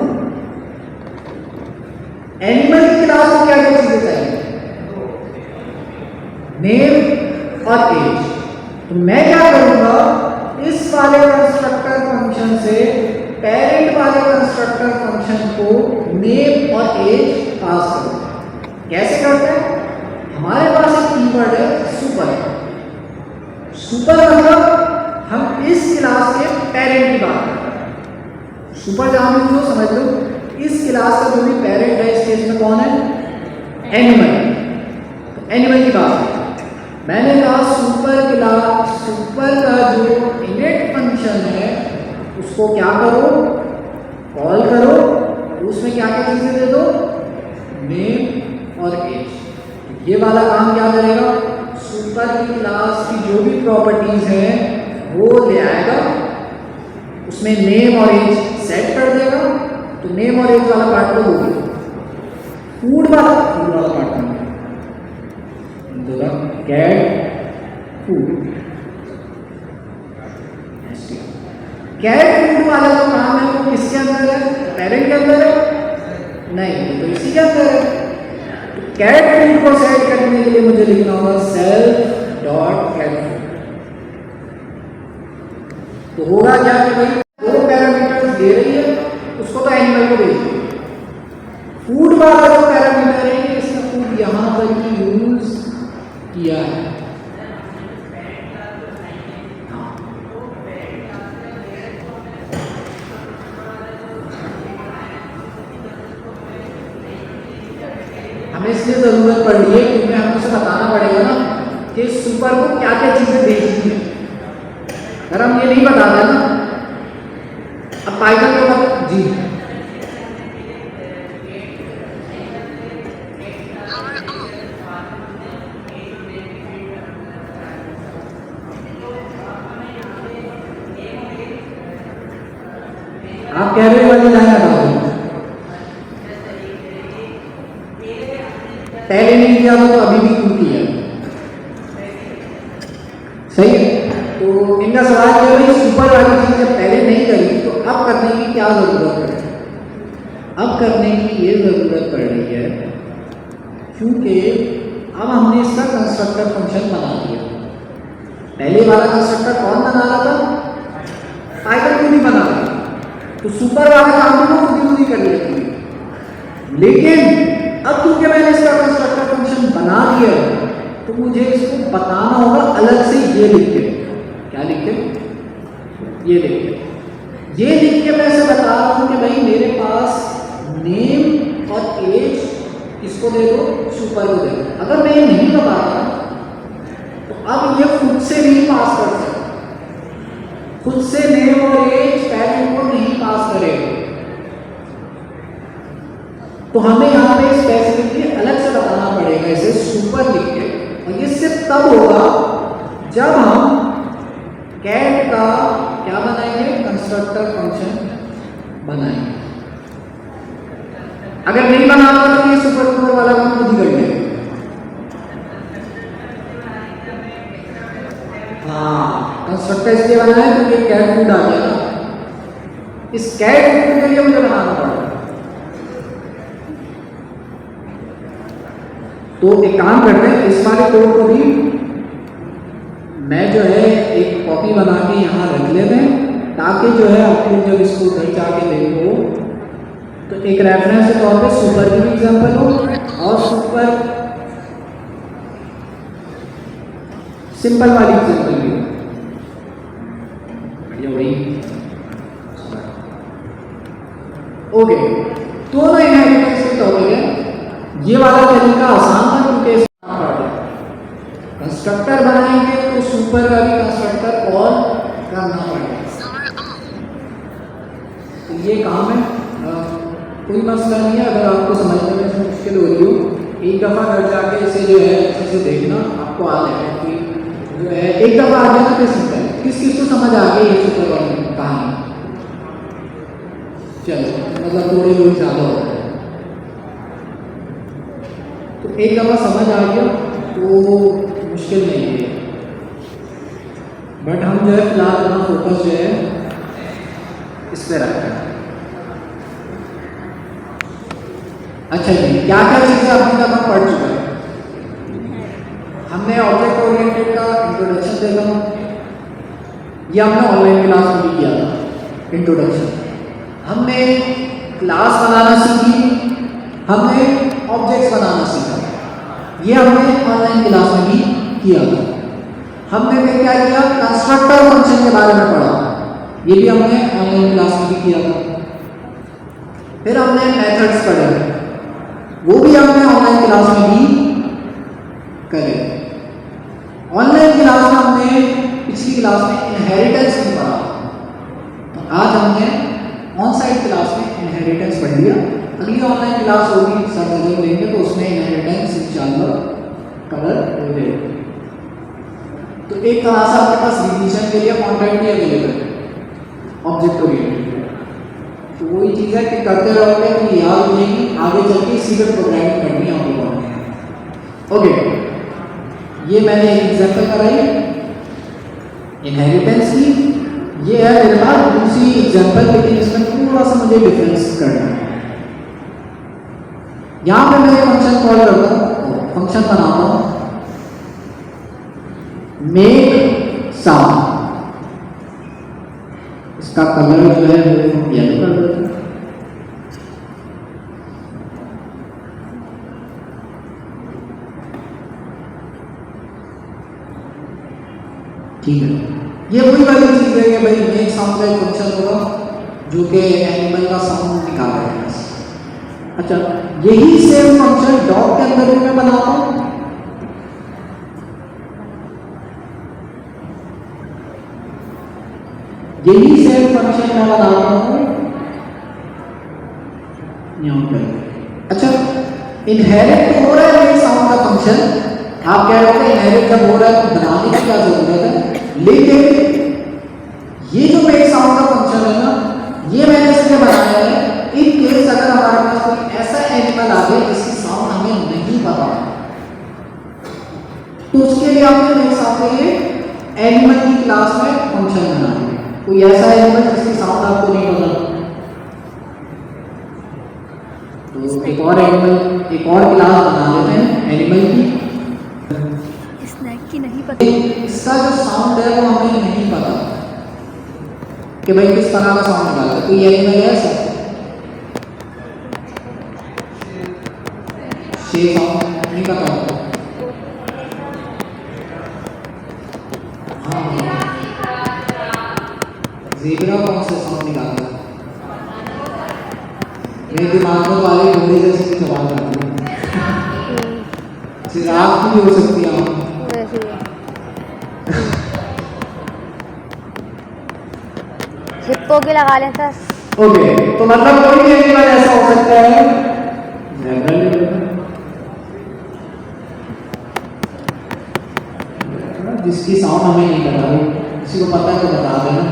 Speaker 1: एनिमल की क्लास में क्या क्या चीजें चाहिए? नेम और एज। तो मैं क्या करूंगा, इस वाले कंस्ट्रक्टर फंक्शन से पेरेंट वाले कंस्ट्रक्टर फंक्शन को नेम और एज पास करूंगा। कैसे करते हैं? हमारे पास एक कीवर्ड है सुपर। सुपर मतलब हम इस क्लास के पेरेंट की बात करते हैं। सुपर जहां भी हो समझ लो, इस क्लास का जो भी पेरेंट है इस केस में कौन है? एनिमल। तो एनिमल की बात करते हैं। मैंने कहा सुपर क्लास, सुपर का जो इनिट फंक्शन है उसको क्या करो? कॉल करो। उसमें क्या क्या चीजें दे दो? नेम और एज। ये वाला काम क्या करेगा? सुपर की क्लास की जो भी प्रॉपर्टीज है वो ले आएगा, उसमें नेम और एज सेट कर देगा। तो नेम और एज वाला पार्ट तो होगी, फूड वाला पार्ट नहीं होगा। कैट फूड, कैट फूड वाला जो काम है वो किसके अंदर है? पेरेंट के अंदर है? नहीं, तो इसी के अंदर है। कैट फूड को सेट करने के लिए मुझे लिखना होगा सेल्फ डॉट कैट फूड। तो होगा क्या कि भाई दो पैरामीटर्स दे रही है, उसको तो एनिमल को भेज दो। फूड वाला जो पैरामीटर है इसका फूड यहां पर ही यूज किया है। हमें इसलिए जरूरत पड़ रही है क्योंकि हमें उसे बताना पड़ेगा ना कि सुपर को क्या क्या चीजें भेजनी है। अगर हम ये नहीं बता दें ना, अब पाइथन को जी आप कह रहे हो वाली लाइन हटा दो। पहले नहीं किया तो अभी भी क्यों किया? सही है। तो इनका सवाल ये है कि सुपर वाली चीज जब पहले नहीं करी तो अब करने की क्या जरूरत है? अब करने की ये जरूरत पड़ रही है क्योंकि अब हमने इसका कंस्ट्रक्टर फंक्शन बना दिया। पहले वाला कंस्ट्रक्टर कौन बना रहा था? पाइथन खुद ही बना रहा। तो सुपर वाला काम भी वो खुद ही कर लेती है। लेकिन अब क्योंकि मैंने इसका कंस्ट्रक्टर फंक्शन बना दिया तो मुझे इसको बताना होगा अलग से। ये लिख के, क्या लिख के? ये लिख के, ये लिख के मैं इसे बता रहा हूं कि भाई मेरे पास नेम और एज इसको दे दो, सुपर को दे दो। अगर मैं ये नहीं बता रहा तो अब ये खुद से नहीं पास कर सकता। खुद से नेम और एज पेरेंट को नहीं पास करेगा। तो हमें यहाँ पे स्पेसिफिकली अलग से बताना पड़ेगा इसे सुपर लिख के। और ये सिर्फ तब होगा जब हम कैट का क्या बनाएंगे? कंस्ट्रक्टर फंक्शन बनाएंगे। अगर नहीं बनाना तो ये सुपर सुपर वाला काम खुद ही कर लेंगे। हाँ, कंस्ट्रक्टर इसलिए बनाया है क्योंकि कैट फूड आ गया ना। इस कैट फूड के लिए मुझे बनाना पड़ेगा। तो एक काम करते हैं, इस वाले कोड को भी मैं जो है एक कॉपी बना के यहाँ रख लेते हैं ताकि जो है आप लोग जब इसको घर जाके देखो तो एक रेफरेंस के तौर पे सुपर की भी एग्जाम्पल हो और सुपर सिंपल वाली एग्जाम्पल भी हो। बढ़िया वही। ओके, दोनों इनहेरिटेंस के टॉपिक है। ये वाला तरीका आसान था क्योंकि कंस्ट्रक्टर बनाएंगे तो सुपर का भी कंस्ट्रक्टर और करना पड़ेगा। तो ये काम है, कोई मसला नहीं है। अगर आपको समझने में इसमें मुश्किल हो रही हो, एक दफ़ा घर जाके इसे जो है अच्छे से देखना, आपको आ जाएगा कि जो है एक दफ़ा आ जाना फिर सकता है। किस किस को समझ आ गई ये सुपर वाली कहानी? चलो, मतलब थोड़े लोग ज़्यादा हो गए। तो एक दफ़ा समझ आ गया तो मुश्किल नहीं है। बट हम जो है फिलहाल अपना फोकस जो है इस पर रखते हैं। अच्छा जी, क्या क्या चीज़ें अभी तक हम पढ़ चुके हैं? हमने ऑब्जेक्ट ओरिएंटेड का इंट्रोडक्शन देखा, ये हमने ऑनलाइन क्लास में भी किया था इंट्रोडक्शन। हमने क्लास बनाना सीखी, हमने ऑब्जेक्ट्स बनाना सीखा, ये हमने ऑनलाइन क्लास में भी किया था। हमने फिर क्या किया, कंस्ट्रक्टर फंक्शन के बारे में पढ़ा, ये भी हमने ऑनलाइन क्लास में भी किया था। फिर हमने मेथड्स पढ़े, वो भी हमने ऑनलाइन क्लास में भी करे। ऑनलाइन क्लास में हमने पिछली क्लास में इनहेरिटेंस भी पढ़ा, तो आज हमने ऑन साइट क्लास में इनहेरिटेंस पढ़ लिया। अगली ऑनलाइन क्लास होगी, सर नजर देंगे तो उसमें इनहेरिटेंस इंशाल्लाह कवर हो जाएगी। तो एक क्लास आपके पास रिवीजन के लिए कंटेंट भी अवेलेबल है ऑब्जेक्ट ओरिएंटेड। तो वही चीज़ है कि करते रहोगे तो याद हो जाएगी, आगे चल के इसी पर प्रोग्रामिंग करनी है हम लोगों ने। ओके, ये मैंने एक एग्जाम्पल कराई इनहेरिटेंस की। ये है मेरे पास दूसरी एग्जाम्पल, लेकिन इसमें थोड़ा सा मुझे डिफरेंस करना है। यहाँ पे मैं एक फंक्शन कॉल करता हूँ, फंक्शन बनाता हूँ मेक साउंड। इसका कलर जो है वो हम येलो कर देते हैं। ठीक है, ये वही वाली चीज है कि भाई मेक साउंड का एक फंक्शन होगा जो कि एनिमल का साउंड निकालेगा। अच्छा, यही सेम फंक्शन डॉग के अंदर भी मैं बनाता हूँ। यही सेम फंक्शन मैं बनाता हूँ यहाँ पर। अच्छा, इनहेरिट तो हो रहा है मेक साउंड का फंक्शन। आप कह रहे हो कि इनहेरिट जब हो रहा है तो बनाने की क्या जरूरत है, लेकिन ये जो मेक साउंड का फंक्शन है ना, ये मैंने इसलिए बनाया है इन केस अगर हमारे पास कोई ऐसा एनिमल आ गया जिसकी साउंड हमें नहीं पता, तो उसके लिए हमने मेक साउंड के लिए एनिमल की क्लास में फंक्शन बनाना है। कोई ऐसा एनिमल जिसकी साउंड आपको नहीं पता, तो एक और एनिमल, एक और क्लास बना लेते हैं एनिमल की।
Speaker 2: स्नैक की नहीं पता,
Speaker 1: इसका जो साउंड है वो हमें नहीं पता कि भाई किस तरह का साउंड निकालता है। तो ये एनिमल है ऐसा शेर साउंड नहीं पता होता। हाँ, ज़ेब्रा कौन से साउंड निकालता है? मेरे दिमाग में वाले घोड़े जैसे भी सवाल आते हैं। जिराफ भी हो सकती है आप
Speaker 2: वैसे हिप्पो की लगा लें सर।
Speaker 1: ओके, तो मतलब कोई भी एनिमल ऐसा हो सकता है जिसकी साउंड हमें नहीं पता हो। किसी को पता है तो बता देना,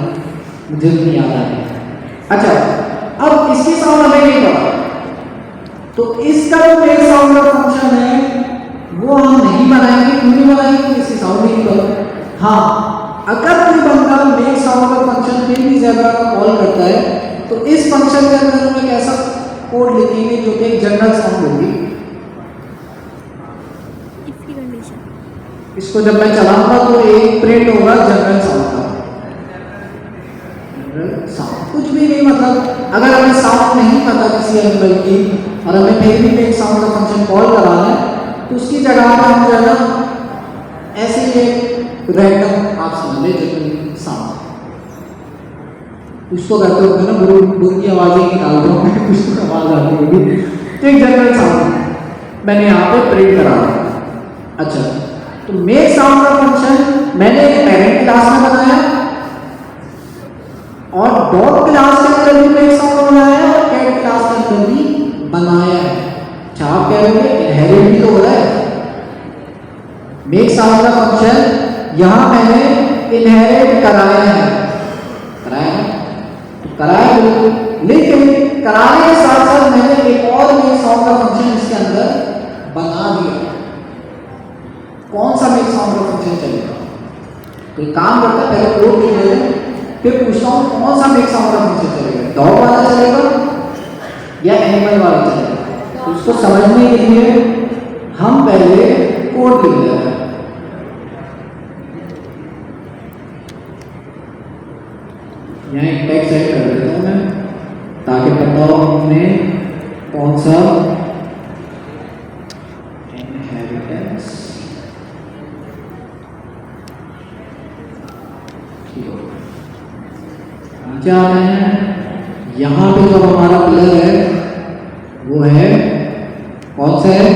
Speaker 1: मुझे नहीं याद आ रहा। अच्छा, अब इसकी साउंड हमें नहीं पता, तो इसका जो मेक साउंड का फंक्शन है वो हम नहीं बनाएंगे। क्यों नहीं बनाएंगे? इसकी साउंड नहीं पता। हाँ, अगर कोई बंदा मेक साउंड का फंक्शन फिर भी ज़ेब्रा का कॉल करता है तो इस फंक्शन के अंदर हम एक ऐसा कोड लिखेंगे जो कि एक जनरल साउंड होगी।
Speaker 2: इसकी कंडीशन,
Speaker 1: इसको जब मैं चलाऊंगा तो एक प्रिंट होगा जनरल साउंड का। जनरल साउंड कुछ भी नहीं, मतलब अगर हमें साउंड नहीं पता किसी एनिमल की और हमें फिर भी मेक साउंड का फंक्शन कॉल कराना है, तो उसकी जगह पर हम जो है ना ऐसे ही एक रैंडम आप समझ ले जनरल साउंड उसको करते होंगे ना, बुर की आवाज़ें निकाल दो कुछ तो आवाज़ आती होगी, तो एक जनरल साउंड मैंने यहाँ पे प्रिंट करा दिया। अच्छा, तो मेक साउंड का फंक्शन मैंने पेरेंट क्लास में बनाया और डॉग क्लास के अंदर भी मेक साउंड बनाया और कैट क्लास के अंदर भी बनाया है। अच्छा, आप कह रहे हो इनहेरिट भी तो हो रहा है। मेक साउंड का फंक्शन यहाँ मैंने इनहेरिट कराया है, कराया बिल्कुल, लेकिन कराने के साथ साथ मैंने एक और मेक साउंड का फंक्शन इसके अंदर बना दिया। कौन सा मेक साउंड का फंक्शन चलेगा? तो एक काम करता है, पहले कोड लिख लेते, फिर पूछता हूँ कौन सा मेक साउंड का फंक्शन चलेगा, डॉग वाला चलेगा या एनिमल वाला चलेगा। तो उसको समझने के लिए हम पहले कोड लिख लेते हैं। यहाँ एक टेक्स्ट सेट कर देता हूँ मैं, ताकि पता हो हमने कौन सा इनहेरिटेंस नीचे आ रहे हैं। यहाँ पे जो हमारा प्लेयर है वो है कौन सा है?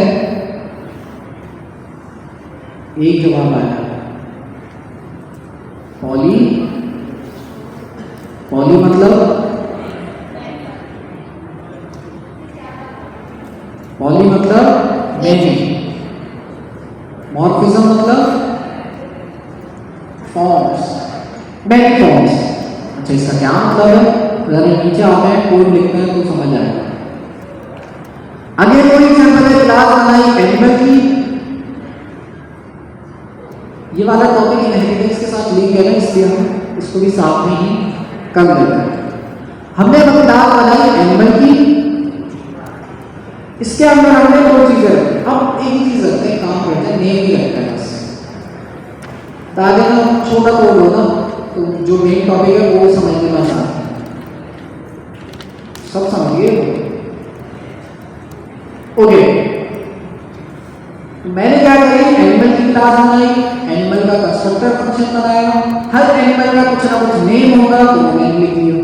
Speaker 1: एक जवाब आया पॉली। पॉली मतलब मैनी। मॉर्फिज्म मतलब फॉर्म्स, मैनी फॉर्म्स। अच्छा, इसका क्या मतलब है? जरा नीचे आते हैं, कोड लिखते हैं तो समझ आएगा। आगे कोई एग्जांपल है, क्लास बनाई एनिमल की। ये वाला टॉपिक इनहेरिटेंस के साथ लिंक है ना, इसलिए हम इसको भी साथ में ही कर देते हैं। हमने अपनी क्लास बनाई एनिमल की, इसके अंदर हमने दो चीजें रखी। अब एक ही चीज रखते हैं, काम करते हैं, नेम भी रखते हैं बस, ताकि ना छोटा कोड हो ना, तो जो मेन टॉपिक है वो समझने में आसान है। सब समझिए। ओके, मैंने क्या करी, एनिमल की क्लास बनाई, एनिमल का कंस्ट्रक्टर फंक्शन बनाया, हर एनिमल का कुछ ना कुछ नेम होगा तो वो नेम लिख दिया,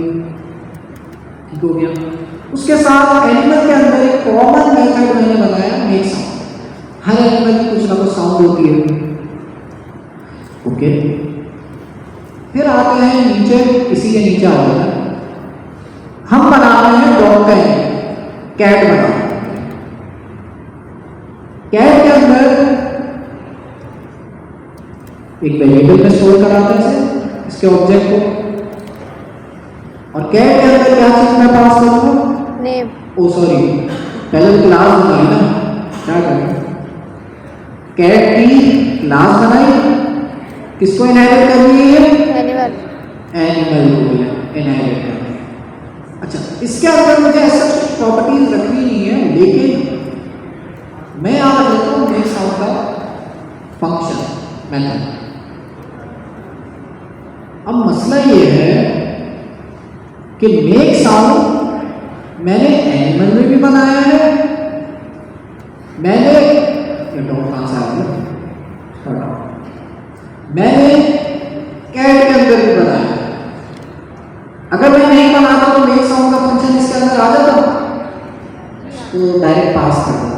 Speaker 1: ठीक हो गया। उसके साथ एनिमल के अंदर एक कॉमन मेथड मैंने बनाया, मेक साउंड। हर एनिमल की कुछ ना कुछ साउंड होती है। ओके, फिर आते हैं नीचे, इसी के नीचे आ जाता है, हम बना रहे हैं डॉग का कैट बना। कैट के अंदर एक वेरिएबल में स्टोर कराते हैं इसके ऑब्जेक्ट को, और कैट के अंदर क्या चीज मैं पास करूंगा?
Speaker 2: नेम।
Speaker 1: ओ सॉरी, पहले तो क्लास बनाई ना, क्या करें, कैट की क्लास बनाई, किसको इनहेरिट करनी है?
Speaker 2: एनिमल।
Speaker 1: एनिमल को इनहेरिट करनी है। अच्छा, इसके अंदर मुझे ऐसा कुछ प्रॉपर्टीज रखनी नहीं है, लेकिन मैं यहाँ रख लेता हूँ मेक साउंड का फंक्शन मेथड। अब मसला ये है कि मेक साउंड मैंने एनिमल में भी बनाया है, मैंने डॉग कहाँ से आ गया, मैंने कैट के अंदर भी बनाया है। अगर मैं नहीं बनाता तो मेक साउंड का फंक्शन इसके अंदर आ जाता, तो डायरेक्ट पास कर देता।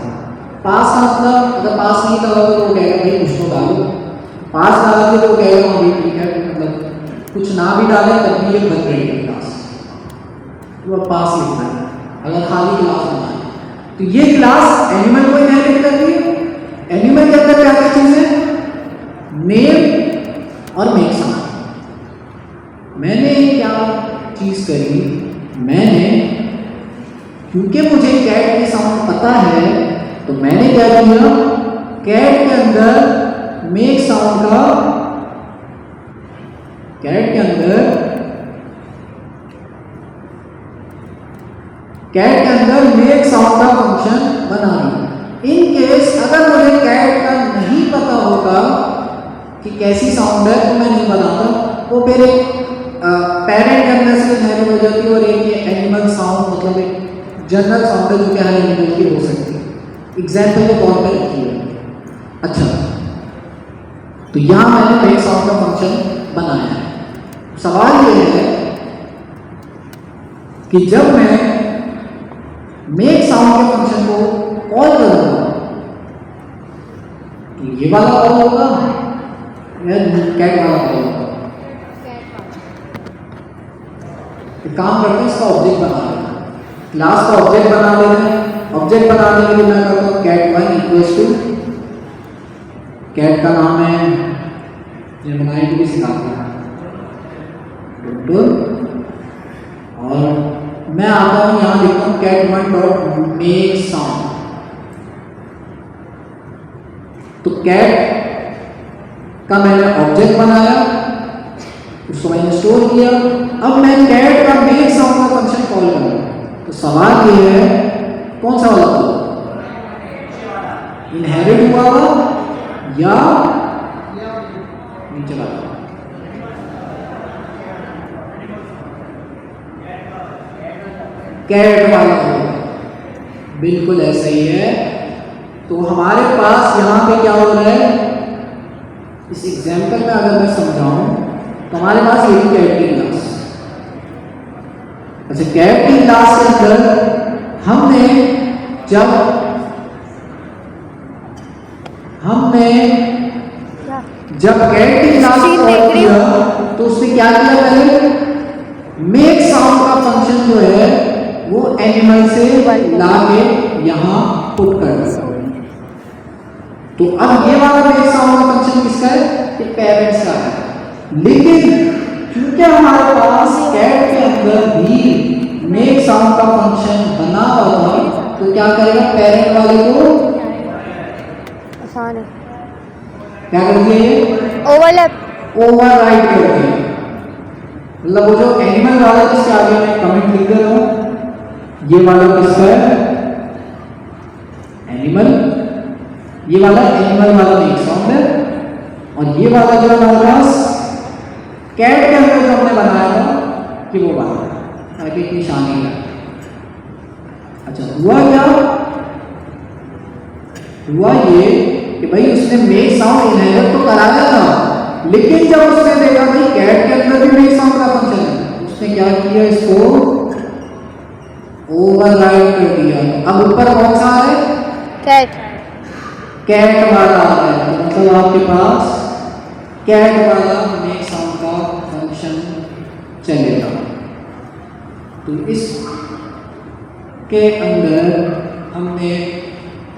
Speaker 1: पास का मतलब, अगर पास नहीं करोगे तो वो कहेगा भाई कुछ तो डालो, पास डालोगे तो कहेगा भाई ठीक है, मतलब कुछ ना भी डाले तब भी ये बन रही है क्लास, तो अब पास लिखना है। अगर खाली क्लास बनाए तो ये क्लास एनिमल को इनहेरिट कर रही है। एनिमल के अंदर क्या क्या चीज है? नेम और मेक साउंड। मैंने क्या चीज करी, मैंने क्योंकि मुझे कैट की साउंड पता है तो मैंने क्या किया, कैट के अंदर मेक साउंड का, कैट के अंदर मेक साउंड का फंक्शन बना दिया। इन केस अगर मुझे कैट का नहीं पता होगा कि कैसी साउंड है तो मैं नहीं बनाता, वो फिर एक पेरेंट के अंदर से इनहेरिट हो जाती है, और एक ये एनिमल साउंड मतलब एक जनरल साउंड है जो कि हर एनिमल की हो सकती है, एग्जाम्पल के तौर पर रखी है। अच्छा, तो यहाँ मैंने मेक साउंड का फंक्शन बनाया है। सवाल ये है कि जब मैं मेक साउंड के फंक्शन को कॉल करूंगा तो ये वाला कॉल होगा या कैट वाला कॉल होगा? एक काम करते हैं, इसका ऑब्जेक्ट बना लेते हैं, क्लास का ऑब्जेक्ट बना लेते हैं। ऑब्जेक्ट बनाने के लिए मैं करता हूँ cat1 इक्वल्स टू, कैट का नाम है ये बनाए को भी सिखाता है और मैं आता हूँ यहाँ लिखता हूँ cat1 डॉट मेक साउंड। तो कैट का मैंने ऑब्जेक्ट बनाया, उसको मैंने स्टोर किया। अब मैं कैट का मेक साउंड का फंक्शन कॉल करूँ तो सवाल ये है कौन सा वाला कॉल, इनहेरिट हुआ या नीचे वाला? कैट वाला होगा, बिल्कुल ऐसा ही है। तो हमारे पास यहाँ पे क्या हो रहा है, इस एग्जाम्पल में अगर मैं समझाऊं तो हमारे पास ये कैट की क्लास। अच्छा, कैट की क्लास के अंदर हमने जब कैट की क्लास कॉल किया तो उसने क्या किया, पहले मेक साउंड का फंक्शन जो है वो एनिमल से लाके यहाँ पुट कर दिया। तो अब ये वाला मेक साउंड का फंक्शन किसका है, ये पेरेंट्स का है। लेकिन क्योंकि हमारे पास कैट के अंदर भी मेक साउंड का फंक्शन बना हुआ था तो क्या करेगा, पेरेंट वाले को
Speaker 2: आसान है,
Speaker 1: क्या कर दिए, ओवरराइड कर दिए। मतलब वो जो एनिमल वाला जिसके आगे मैं कमेंट लिख दे रहा हूं, ये वाला किसका है, एनिमल, ये वाला एनिमल वाला मेक साउंड है, और ये वाला जो हमारे पास कैट के अंदर जो हमने बनाया था कि वो वाला आगे की निशानी है। अच्छा, हुआ ये कि भाई उसने मेक साउंड इनहेरिट तो कराया था, लेकिन जब उसने देखा भाई कैट के अंदर भी मेक साउंड का फंक्शन है, उसने क्या किया, इसको ओवरराइड कर दिया। अब ऊपर कौन सा है, कैट वाला आ रहा है, मतलब आपके पास कैट वाला मेक साउंड का फंक्शन चलेगा। तो इस के अंदर हमने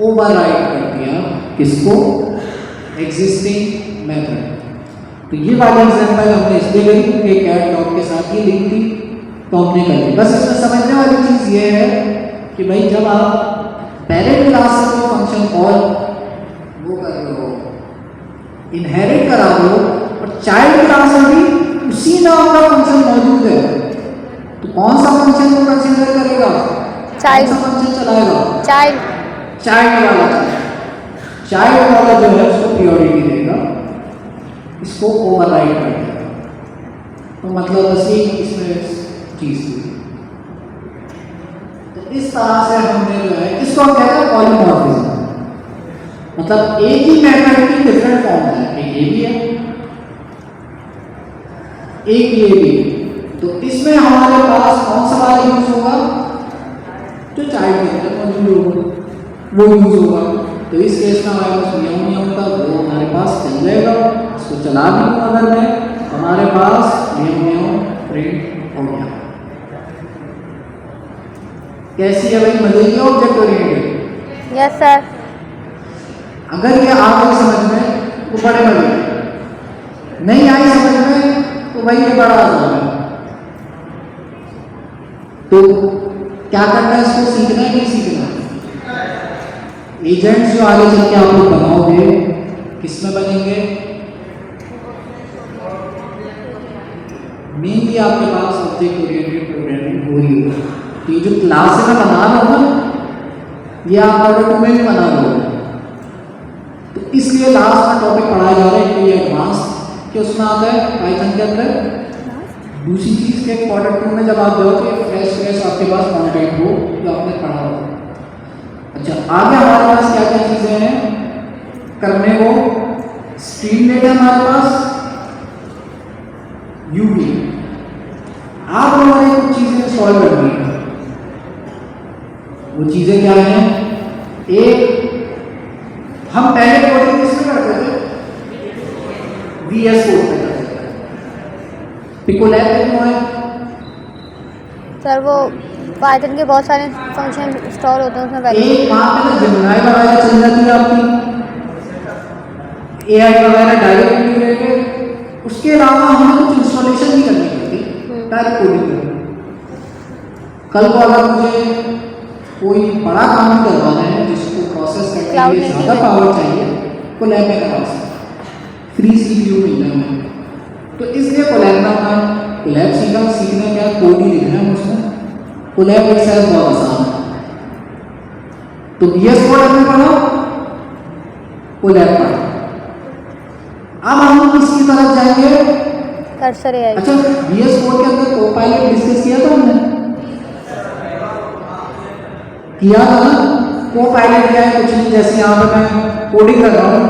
Speaker 1: ओवरराइड कर दिया किसको, एग्जिस्टिंग मेथड। तो ये वाली एग्जांपल हमने इसलिए करी क्योंकि कैट डॉग के साथ ही लिंक थी तो हमने कर दी। बस इसमें समझने वाली चीज़ ये है कि भाई जब आप पेरेंट क्लास से कोई फंक्शन कॉल वो कर रहे हो, इनहेरिट करा दो, और चाइल्ड क्लास में भी उसी नाम का फंक्शन मौजूद है, तो कौन सा फंक्शन को कंसीडर करेगा, कौन सा फंक्शन चलाएगा, चाइल्ड वाला जो है उसको प्रियोरिटी देगा, इसको ओवरराइड कर देगा। तो मतलब बस ये इसमें चीज थी। तो इस तरह से हमने जो है इसको हम कहते हैं पॉलीमॉर्फिज्म, मतलब एक ही मेथड की डिफरेंट फॉर्म है, एक ये भी है एक ये भी। तो इसमें हमारे पास कौन सा वाला यूज होगा, जो चाइल्ड के अंदर मौजूद होगा वो यूज होगा। तो इस केस में हमारे पास नियम होता है वो हमारे पास चल जाएगा, इसको चला भी दूँ अगर मैं, हमारे पास नियम प्रिंट हो गया। कैसी है भाई, मजे की ऑब्जेक्ट ओरिएंटेड?
Speaker 2: Yes sir.
Speaker 1: अगर ये आ गई समझ में तो बड़े मजे, नहीं आई समझ में तो भाई ये बड़ा आसान है। तो क्या करना है, इसको सीखना है, नहीं सीखना है। एजेंट्स जो आगे चल के आप लोग बनाओगे किस में बनेंगे, मेनली आपके पास ऑब्जेक्ट ओरिएंटेड प्रोग्रामिंग हो रही हो। तो ये जो क्लास में बना रहा हूँ ना, ये आप ऑर्डर टू में बना रहे हो। तो इसलिए लास्ट में टॉपिक पढ़ाया जा रहा है कि ये एडवांस के उसमें आता है पाइथन के अंदर दूसरी चीज़ के क्वार्टर 2 में जब आप जाओगे फ्रेश आपके पास कंटेंट हो जो आपने पढ़ा हो। अच्छा, आगे हमारे पास क्या क्या चीज़ें हैं करने को? स्ट्रीम डेटा हमारे पास, यूवी। आप लोगों ने कुछ चीज़ें सॉल्व करनी है। वो चीज़ें क्या हैं? एक, हम पहले कोडिंग किसमें करते थे? VS कोड पे करते थे। पिकोलैब पे क्यों है?
Speaker 2: सर वो पाइथन के बहुत सारे फंक्शन इंस्टॉल होते हैं उसमें पहले।
Speaker 1: एक वहाँ पे ना जेमिनी वगैरह चल जाती है आपकी, AI वगैरह डायरेक्ट इंटीग्रेटेड। उसके अलावा हमें कुछ इंस्टॉलेशन भी करनी पड़ती, डायरेक्ट कोडिंग करनी। कल को अगर मुझे कोई बड़ा काम करवाना है जिसको प्रोसेस करने के लिए ज़्यादा पावर चाहिए, कोलैब में करवा सकते, फ्री CPU मिल रहा है। तो इसलिए कोलैब में कोलैब सीखना क्या, कोड ही लिखना है उसमें। कोलैब एक साथ बहुत आसान है। तो VS कोड हमने पढ़ा, कोलैब पढ़ा। अब हम किसकी तरफ जाएंगे?
Speaker 2: Cursor AI।
Speaker 1: अच्छा, VS कोड के अंदर कोपायलट डिस्कस किया था हमने, किया था ना? कोपायलट क्या है? कुछ नहीं, जैसे यहाँ पर मैं कोडिंग कर रहा हूँ,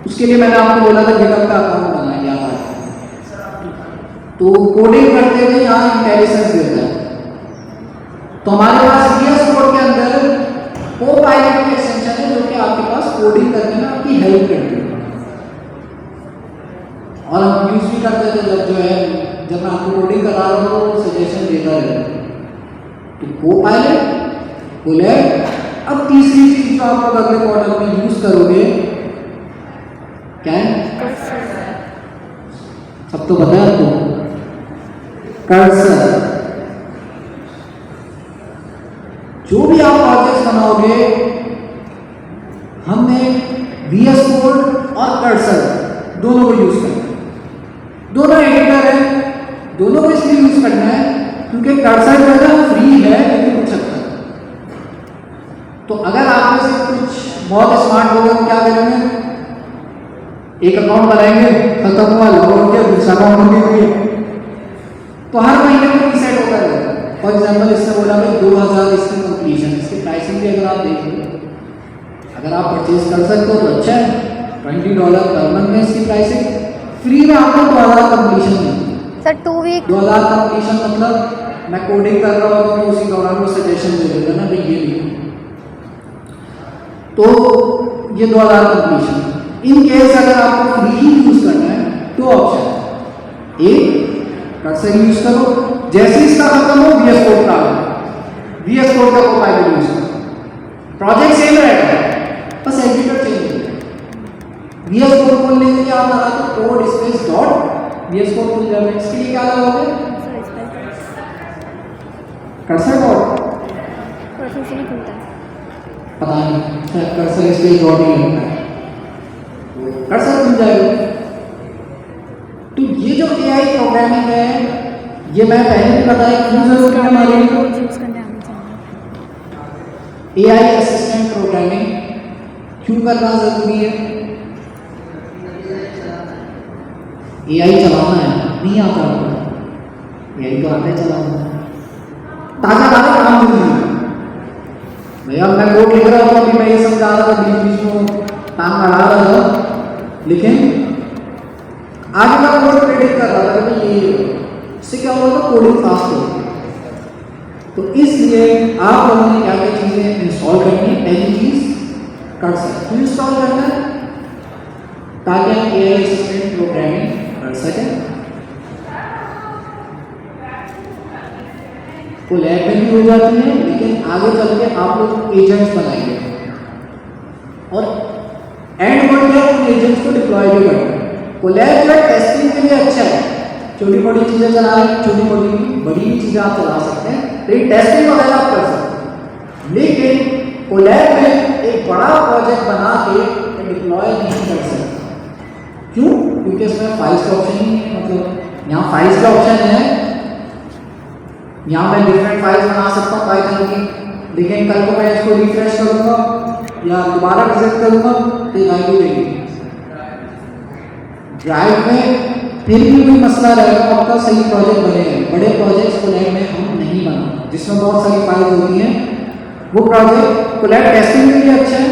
Speaker 1: उसके लिए मैंने आपको बोला था गिटहब का अकाउंट बनाना, याद आया। तो कोडिंग करते हुए यहाँ इंटेलिजेंस देता है। तो हमारे पास VS कोड के अंदर कोपायलट की एक्सटेंशन है जो कि आपके पास कोडिंग करने में आपकी हेल्प करती है। और हम यूज भी करते थे जब जो है, जब मैं आपको कोडिंग करा रहा हूँ तो सजेशन देता रहता। तो कोपायलट, कोलैब। अब तीसरी चीज जो आप लोग अगले क्वार्टर में यूज करोगे क्या है? सब तो पता है आपको, कर्सर। जो भी आप प्रोजेक्ट्स बनाओगे, हमने VS कोड और कर्सर दोनों को यूज करना है। दोनों एडिटर है, दोनों को इसलिए यूज करना है क्योंकि कर्सर जो है ना फ्री है लेकिन कुछ सकता है। तो अगर आप में से कुछ बहुत स्मार्ट लोग हैं, क्या करेंगे? एक अकाउंट बनाएंगे, खत्म हुआ, लॉग किया, दूसरा अकाउंट बन गया। तो हर महीने में रीसेट होता रहेगा। फॉर एग्जाम्पल इसने बोला कि 2000 इसकी कंप्लीशन, इसकी प्राइसिंग भी अगर आप देख लो, अगर आप परचेज कर सकते हो तो अच्छा है। $20 पर मंथ में इसकी प्राइसिंग, फ्री में आपको 2000 कंप्लीशन मिलती है।
Speaker 2: सर 2 वीक
Speaker 1: 2000 कंप्लीशन मतलब मैं कोडिंग कर रहा हूँ तो उसी दौरान वो सजेशन दे देगा ना भाई ये लिखो, तो ये 2000 कंप्लीशन। इन केस अगर आपको फ्री ही यूज करना है तो ऑप्शन है, एक कर्सर यूज करो, जैसे इसका खत्म हो VS कोड का VS कोड का कोपायलट यूज करो, प्रोजेक्ट सेम रहेगा, बस एडिटर चेंज हो जाएगा। VS कोड खोलने के लिए आप लगा तो code space dot VS code खुल जाएगा। इसके लिए क्या लगाओगे? कर्सर डॉट,
Speaker 2: कर्सर से नहीं खुलता है।
Speaker 1: पता नहीं, कर्सर स्पेस डॉट ही लगता है, कर्सर खुल जाएगा। तो ये जो AI प्रोग्रामिंग है, ये मैं पहले भी बताया क्यों जरूरी है हमारे लिए। AI असिस्टेंट प्रोग्रामिंग क्यों करना जरूरी है? AI चलाना है, नहीं आता आपको? AI तो आता है चलाना, ताकि हमारे काम जरूरी है। भैया मैं कोड लिख रहा हूँ, अभी मैं ये समझा रहा था, बीच बीच में काम बढ़ा रहा था, लेकिन आगे का कोड प्रेडिक्ट कर रहा था कि ये, इससे क्या होगा? कोडिंग फास्ट होगी। तो इसलिए आप लोगों ने क्या क्या चीज़ें इंस्टॉल करनी है? पहली चीज़ कर्सर क्यों इंस्टॉल करना है? ताकि आप AI असिस्टेंट प्रोग्रामिंग कर सकें। कोलैब में भी हो जाती है, लेकिन आगे चल के आप लोग एजेंट्स बनाएंगे और एंड वर्ड में उन एजेंट्स को डिप्लॉय भी करेंगे। कोलैब जो टेस्टिंग के लिए अच्छा है, छोटी मोटी चीज़ें चला रहे हैं, छोटी मोटी बड़ी भी चीज़ें आप चला सकते हैं, लेकिन टेस्टिंग वगैरह आप कर सकते हैं। लेकिन कोलैब में एक बड़ा प्रोजेक्ट बना के डिप्लॉय नहीं कर सकते। क्यों? क्योंकि इसमें फाइल्स का ऑप्शन ही नहीं है। मतलब यहाँ फाइल्स का ऑप्शन है, यहाँ मैं डिफरेंट फाइल्स बना सकता हूँ पाइथन की, लेकिन कल को मैं इसको रिफ्रेश करूँगा या दोबारा विजिट करूँगा तो वैल्यू देगी। ड्राइव में फिर भी कोई मसला रहेगा, आपका सही प्रोजेक्ट बनेगा। बड़े प्रोजेक्ट्स कोलैब में हम नहीं बनाते, जिसमें बहुत सारी फाइल्स होती हैं, वो प्रोजेक्ट कोलैब टेस्टिंग के लिए अच्छा है,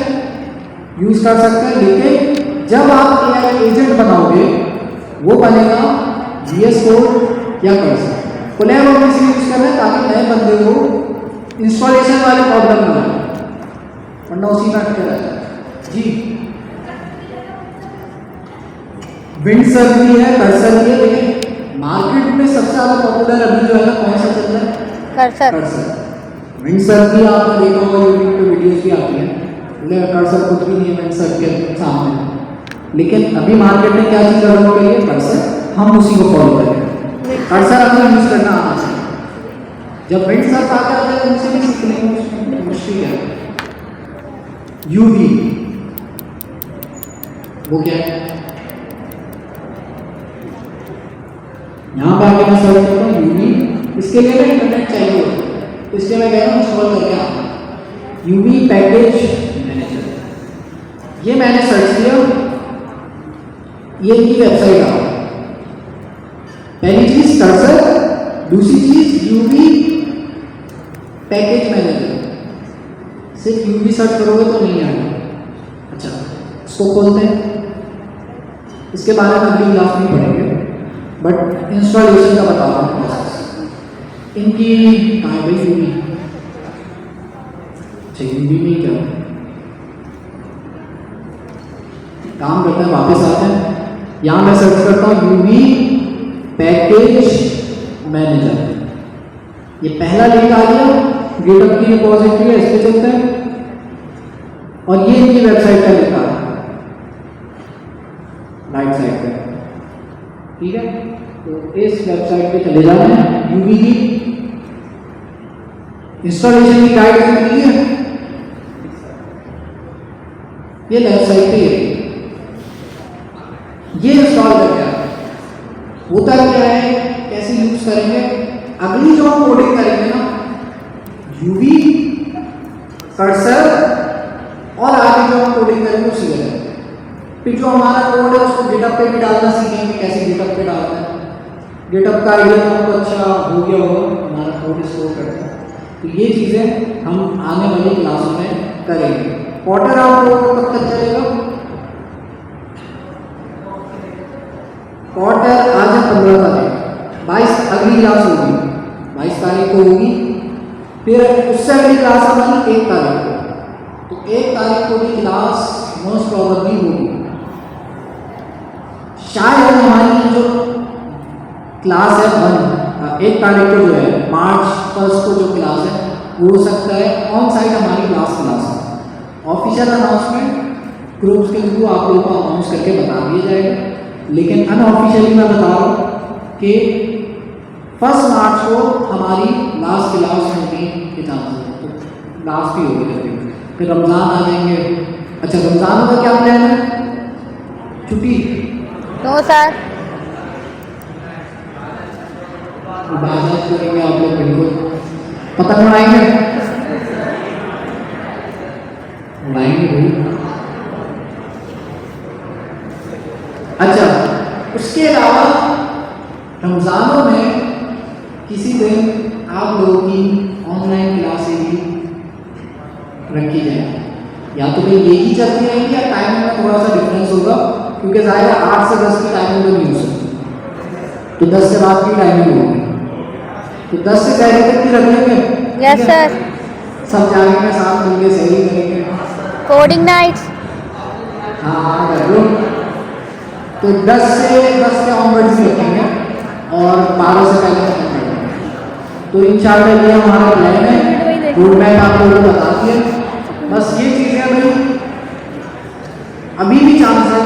Speaker 1: यूज़ कर सकते हैं। लेकिन जब आप AI एजेंट बनाओगे, वो बनेगा VS कोड या कर्सर। कोलैब हम इसे यूज़ कर रहे हैं ताकि नए बंदे को इंस्टॉलेशन वाले प्रॉब्लम ना आए, वरना उसी में अटके रह जाए। जी, विंडसर्फ भी है, कर्सर भी है, लेकिन मार्केट में सबसे ज़्यादा पॉपुलर अभी जो है ना, कौन सा चल रहा है?
Speaker 2: कर्सर।
Speaker 1: विंडसर्फ भी आपने देखा होगा, यूट्यूब पे वीडियोस भी आती हैं, लेकिन कर्सर कुछ भी नहीं है विंडसर्फ के सामने। लेकिन अभी मार्केट में क्या चीज़ डेवलप करी है? कर्सर। हम उसी को फॉलो करेंगे। कर्सर हमें यूज़ करना आना चाहिए। जब विंडसर्फ आ जाता है उनसे भी सीखने में मुश्किल है। UV वो क्या है? यहाँ पे आके मैं सर्च करता हूँ UV। इसके लिए ना इंटरनेट चाहिए होता है, तो इसलिए मैं कह रहा हूँ इंस्टॉल करके आता हूँ UV पैकेज मैनेजर। ये मैंने सर्च किया, ये इनकी वेबसाइट आ। पहली चीज कर्सर, दूसरी चीज UV पैकेज मैनेजर। सिर्फ UV सर्च करोगे तो नहीं आएगा। अच्छा, इसको खोलते हैं। इसके बारे में अगली क्लास में पढ़ेंगे, बट इंस्टॉलेशन का बता रहा हूँ प्रोसेस। इनकी कहाँ है भाई UV? अच्छा, UV में क्या काम करते हैं, वापस आते हैं। यहाँ मैं सर्च करता हूँ UV पैकेज मैनेजर। ये पहला लिंक आ गया, गिटहब की रिपोजिटरी है, इस पे चलते हैं। और ये इनकी वेबसाइट का लिंक आ रहा है राइट साइड पे, ठीक है। तो इस वेबसाइट पे चले जाना है। UV की इंस्टॉलेशन की गाइड मिली है, ये लेफ्ट साइड पे है। ये इंस्टॉल कर दिया। होता क्या है, कैसे यूज करेंगे? अगली जो हम कोडिंग करेंगे ना, UV कर्सर और आगे जो हम कोडिंग करेंगे उसी करेंगे। फिर जो हमारा कोड है उसको गिटहब पे भी डालना सीखेंगे, कैसे गिटहब पे डालना है। गिटहब का आइडिया आपको अच्छा हो गया होगा, हमारा कोड स्टोर करता है। तो ये चीज़ें हम आने वाली क्लासों में करेंगे। पॉटर आप लोगों को कब तक चलेगा? पॉटर आज है 15 तारीख, 22 अगली क्लास होगी, 22 तारीख को होगी। फिर उससे अगली क्लास हमारी 1 तारीख को। तो 1 तारीख को भी क्लास मोस्ट प्रॉबेबली होगी। शायद हमारी जो क्लास है 1 तारीख को जो है, मार्च 1 को जो क्लास है, वो हो सकता है ऑन साइट हमारी क्लास है। ऑफिशियल अनाउंसमेंट ग्रुप्स के थ्रू आप लोगों को अनाउंस करके बता दिया जाएगा। लेकिन अनऑफिशियली मैं बता रहा हूँ कि 1 मार्च को हमारी लास्ट क्लास होगी के चांसेस है, तो लास्ट भी होगी तकरीबन। फिर रमज़ान आ जाएंगे। अच्छा, रमज़ान का क्या प्लान है? छुट्टी?
Speaker 2: No sir.
Speaker 1: इबादत करेंगे आप लोग, बिल्कुल। पतंग उड़ाएंगे? उड़ाएंगे भाई। अच्छा, उसके अलावा रमज़ानों में किसी दिन आप लोगों की ऑनलाइन क्लासें भी रखी जाए। या तो भाई यही चलती रहेंगी या टाइमिंग में थोड़ा सा डिफरेंस होगा, क्योंकि ज़ाहिर है 8 से 10 की टाइमिंग तो नहीं हो सकती, तो 10 से रात की टाइमिंग होगी। तो 10 से 11 तक की रखेंगे।
Speaker 2: Yes sir.
Speaker 1: सब जाएंगे, साथ मिलके सही करेंगे।
Speaker 2: Coding nights.
Speaker 1: हाँ, कर लो। तो 10 के ऑनवर्ड्स भी रखेंगे और 12 से पहले खत्म कर देंगे। तो इंशाल्लाह ये हमारा प्लान है। रोड मैप आप लोगों को बता दिया। बस ये चीज़ें भाई अभी भी चांस है